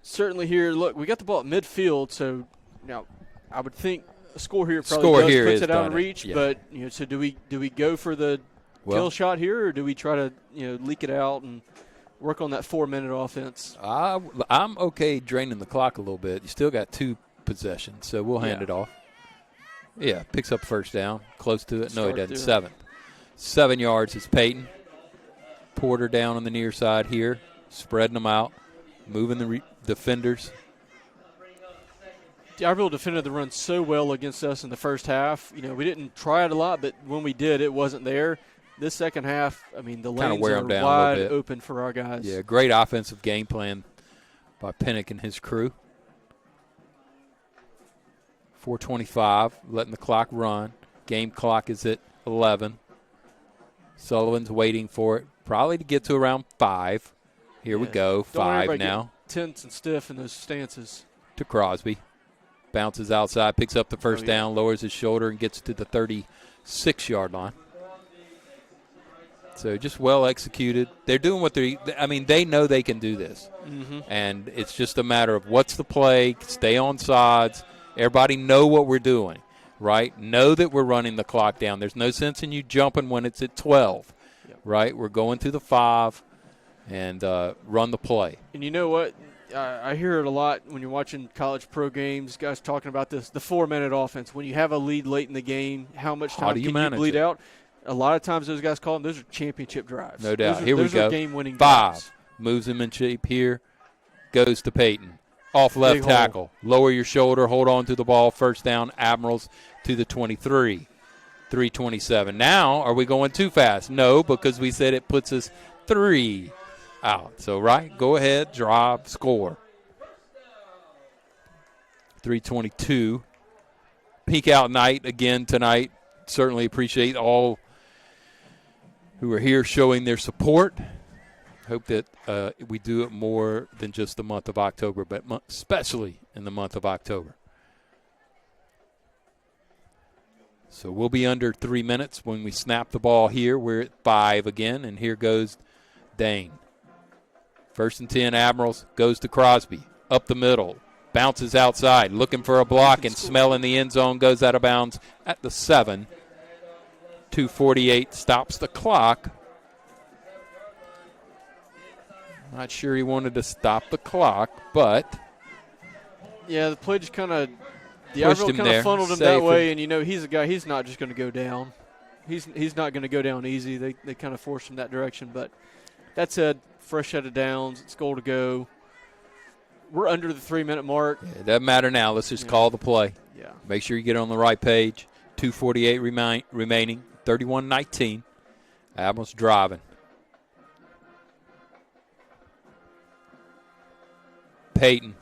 S3: Certainly here, look, we got the ball at midfield, so now I would think a score here probably puts it out of reach.
S2: Yeah.
S3: But you know, so do we go for the kill shot here, or do we try to leak it out and work on that 4-minute offense?
S2: I'm okay draining the clock a little bit. You still got 2 possessions, so we'll hand it off. Yeah, picks up first down, close to it. No, he doesn't. 7. 7 yards is Peyton. Porter down on the near side here, spreading them out, moving the defenders.
S3: D'Iberville defended the run so well against us in the first half. You know, we didn't try it a lot, but when we did, it wasn't there. This second half, I mean, the lanes are wide open for our guys.
S2: Yeah, great offensive game plan by Pennick and his crew. 4:25, letting the clock run. Game clock is at 11. Sullivan's waiting for it, probably to get to around 5. Here we go, 5 now.
S3: Tense and stiff in those stances.
S2: To Crosby. Bounces outside, picks up the first down, lowers his shoulder, and gets to the 36-yard line. So just well executed. They're doing what they know they can do this.
S3: Mm-hmm.
S2: And it's just a matter of what's the play, stay on sides. Everybody know what we're doing, right? Know that we're running the clock down. There's no sense in you jumping when it's at 12, right? We're going to the 5 and run the play.
S3: And you know what? I hear it a lot when you're watching college pro games, guys talking about this, the 4-minute offense. When you have a lead late in the game, how much time can you bleed out? A lot of times those guys call them, those are championship drives.
S2: No doubt.
S3: Here we go.
S2: Those are
S3: game-winning
S2: 5.
S3: drives.
S2: Moves him in shape here. Goes to Peyton. Off left tackle. Lower your shoulder. Hold on to the ball. First down. Admirals to the 23. 3:27. Now, are we going too fast? No, because we said it puts us 3 out. So, go ahead, drive, score. 3:22. Peak out night again tonight. Certainly appreciate all who are here showing their support. Hope that we do it more than just the month of October, but especially in the month of October. So we'll be under 3 minutes when we snap the ball here. We're at 5 again, and here goes Dane. 1st and 10, Admirals, goes to Crosby. Up the middle, bounces outside, looking for a block, and smelling the end zone, goes out of bounds at the 7. 2:48 stops the clock. Not sure he wanted to stop the clock, but
S3: yeah, the play just kind of funneled him that way, and he's a guy. He's not just going to go down. He's not going to go down easy. They kind of forced him that direction, but that said, fresh set of downs. It's goal to go. We're under the 3-minute mark.
S2: Yeah, it doesn't matter now. Let's just call the play.
S3: Yeah.
S2: Make sure you get on the right page. 2:48 remaining. 31-19. Admirals driving. Peyton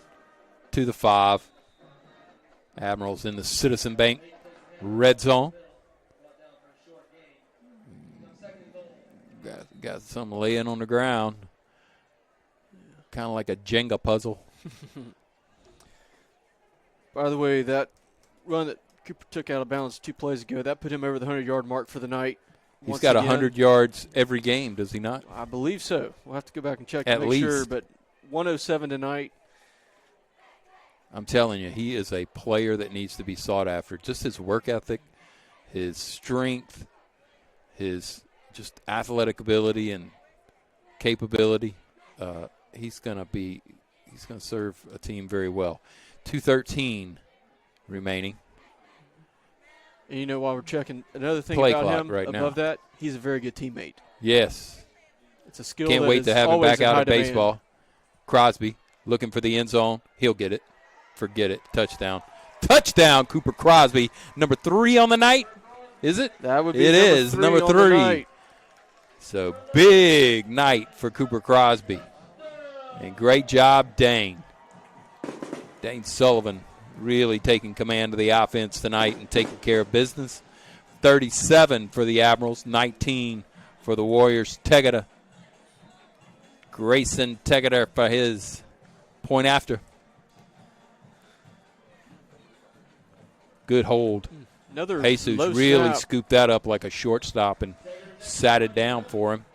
S2: to the 5. Admirals in the Citizen Bank red zone. Got some laying on the ground. Kind of like a Jenga puzzle.
S3: By the way, that run that Cooper took out of bounds 2 plays ago, that put him over the 100-yard mark for the night.
S2: He's got 100 yards every game, does he not?
S3: I believe so. We'll have to go back and check
S2: to
S3: make sure, but 107 tonight.
S2: I'm telling you, he is a player that needs to be sought after. Just his work ethic, his strength, his just athletic ability and capability. He's going to serve a team very well. 2:13 remaining.
S3: And while we're checking, another thing
S2: Play
S3: about
S2: clock
S3: him
S2: right
S3: above
S2: now.
S3: that, he's a very good teammate.
S2: Yes.
S3: It's a skill.
S2: Can't
S3: that
S2: wait
S3: is
S2: to have him
S3: always
S2: back
S3: in
S2: out
S3: high
S2: of
S3: demand.
S2: baseball. Crosby looking for the end zone. He'll get it. Forget it. Touchdown. Touchdown, Cooper Crosby. Number 3 on the night. Is it?
S3: That would be
S2: It is number
S3: on the
S2: 3.
S3: night.
S2: So big night for Cooper Crosby. And great job, Dane. Dane Sullivan really taking command of the offense tonight and taking care of business. 37 for the Admirals, 19 for the Warriors. Tegeta. Grayson Tegeta for his point after. Good hold.
S3: Another
S2: Jesus
S3: low
S2: really
S3: snap.
S2: scooped that up like a shortstop and sat it down for him.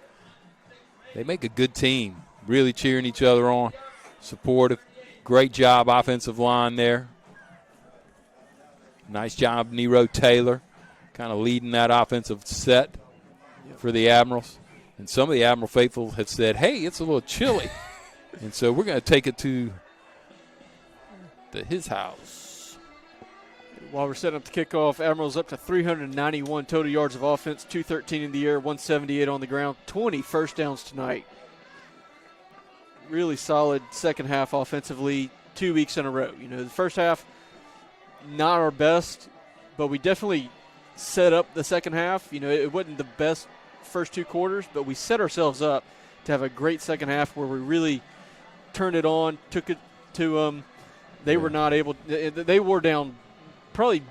S2: They make a good team, really cheering each other on, supportive. Great job, offensive line there. Nice job, Nero Taylor, kind of leading that offensive set for the Admirals. And some of the Admiral faithful have said, hey, it's a little chilly. And so we're going to take it to his house.
S3: While we're setting up the kickoff, Admirals up to 391 total yards of offense, 213 in the air, 178 on the ground, 20 first downs tonight. Really solid second half offensively, 2 weeks in a row. The first half, not our best, but we definitely set up the second half. It wasn't the best first 2 quarters, but we set ourselves up to have a great second half where we really turned it on, took it to them. They were not able – they wore down probably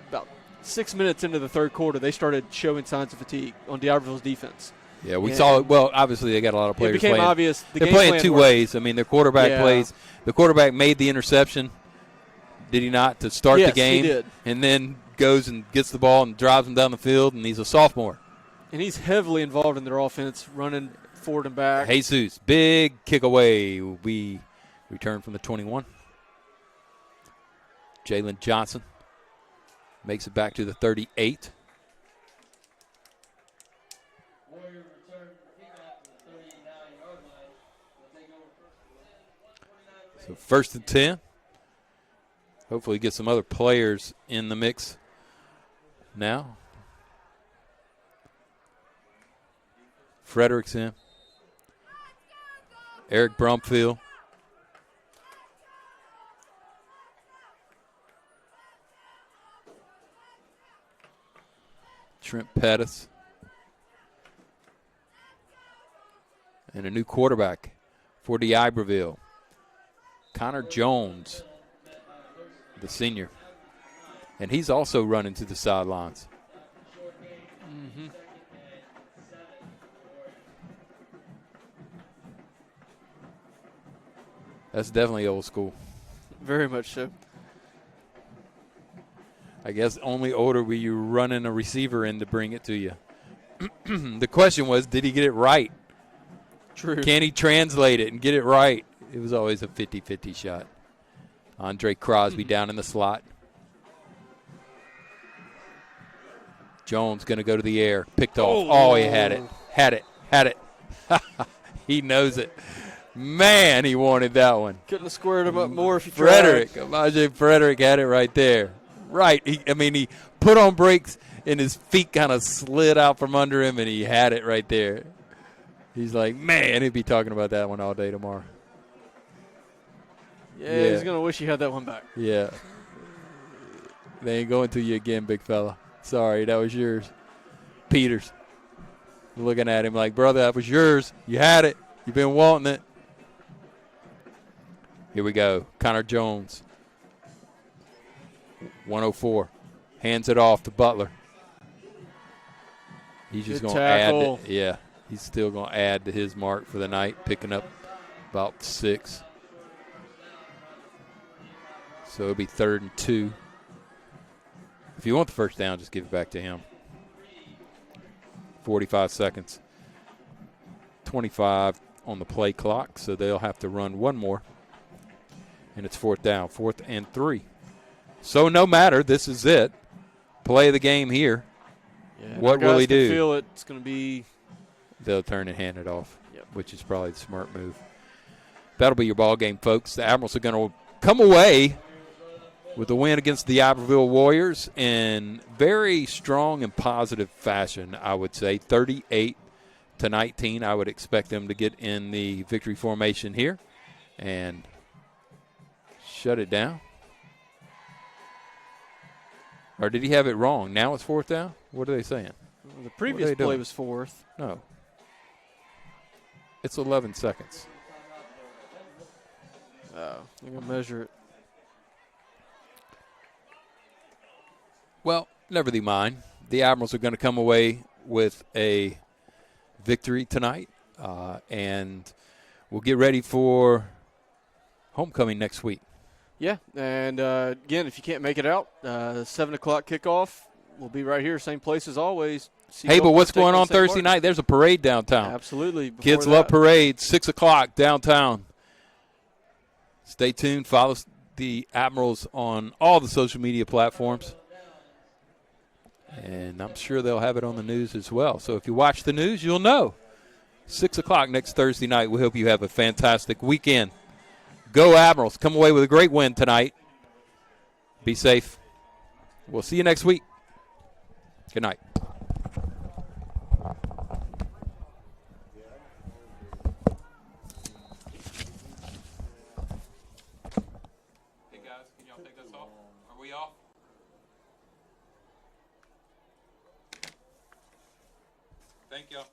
S3: about 6 minutes into the third quarter. They started showing signs of fatigue on D'Iberville's defense.
S2: Yeah, we saw it. Well, obviously they got a lot of players
S3: playing. It became obvious.
S2: They're playing 2 ways. I mean, their quarterback
S3: Yeah.
S2: plays. The quarterback made the interception, did he not, to start the game?
S3: He did.
S2: And then goes and gets the ball and drives them down the field, and he's a sophomore.
S3: And he's heavily involved in their offense, running forward and back.
S2: Jesus, big kick away will be returned from the 21. Jalen Johnson makes it back to the 38. So 1st and 10. Hopefully get some other players in the mix now. Frederick's in. Eric Brumfield. Trent Pettis. And a new quarterback for D'Iberville. Connor Jones, the senior. And he's also running to the sidelines.
S3: Mm-hmm.
S2: That's definitely old school.
S3: Very much so.
S2: I guess only older were you running a receiver in to bring it to you. The question was, did he get it right?
S3: True.
S2: Can he translate it and get it right? It was always a 50-50 shot. Andre Crosby down in the slot. Jones going to go to the air. Picked off. Oh, he had it. Had it. He knows it. Man, he wanted that one.
S3: Couldn't have squared him up more if you
S2: Frederick.
S3: tried.
S2: Imagine Frederick had it right there. Right. He put on brakes and his feet kind of slid out from under him and he had it right there. He's like, man, he'd be talking about that one all day tomorrow.
S3: Yeah, he's going to wish he had that one back.
S2: Yeah. They ain't going to you again, big fella. Sorry, that was yours. Peters looking at him like, brother, that was yours. You had it. You've been wanting it. Here we go. Connor Jones. 104. Hands it off to Butler. He's just going to add. Yeah, he's still going to add to his mark for the night, picking up about 6. So it'll be 3rd and 2. If you want the first down, just give it back to him. 45 seconds. 25 on the play clock, so they'll have to run one more. And it's 4th down, 4th and 3. So no matter, this is it. Play the game here.
S3: Yeah,
S2: what will he do?
S3: Feel it. It's going to be
S2: they'll turn and hand it off,
S3: Yep.
S2: which is probably the smart move. That'll be your ball game, folks. The Admirals are going to come away with a win against the Iberville Warriors in very strong and positive fashion, I would say. 38-19. I would expect them to get in the victory formation here and shut it down. Or did he have it wrong? Now it's 4th down? What are they saying?
S3: The previous play was 4th.
S2: No. It's 11 seconds.
S3: Oh, I'm going to measure it.
S2: Well, never the mind. The Admirals are going to come away with a victory tonight, and we'll get ready for homecoming next week.
S3: Yeah, and again, if you can't make it out, 7 o'clock kickoff. We'll be right here, same place as always.
S2: Hey, but what's going on Thursday night? There's a parade downtown.
S3: Absolutely.
S2: Kids love parades, 6 o'clock downtown. Stay tuned. Follow the Admirals on all the social media platforms. And I'm sure they'll have it on the news as well. So if you watch the news, you'll know. 6 o'clock next Thursday night. We hope you have a fantastic weekend. Go Admirals. Come away with a great win tonight. Be safe. We'll see you next week. Good night. Hey, guys, can y'all take us off? Are we off? Thank y'all.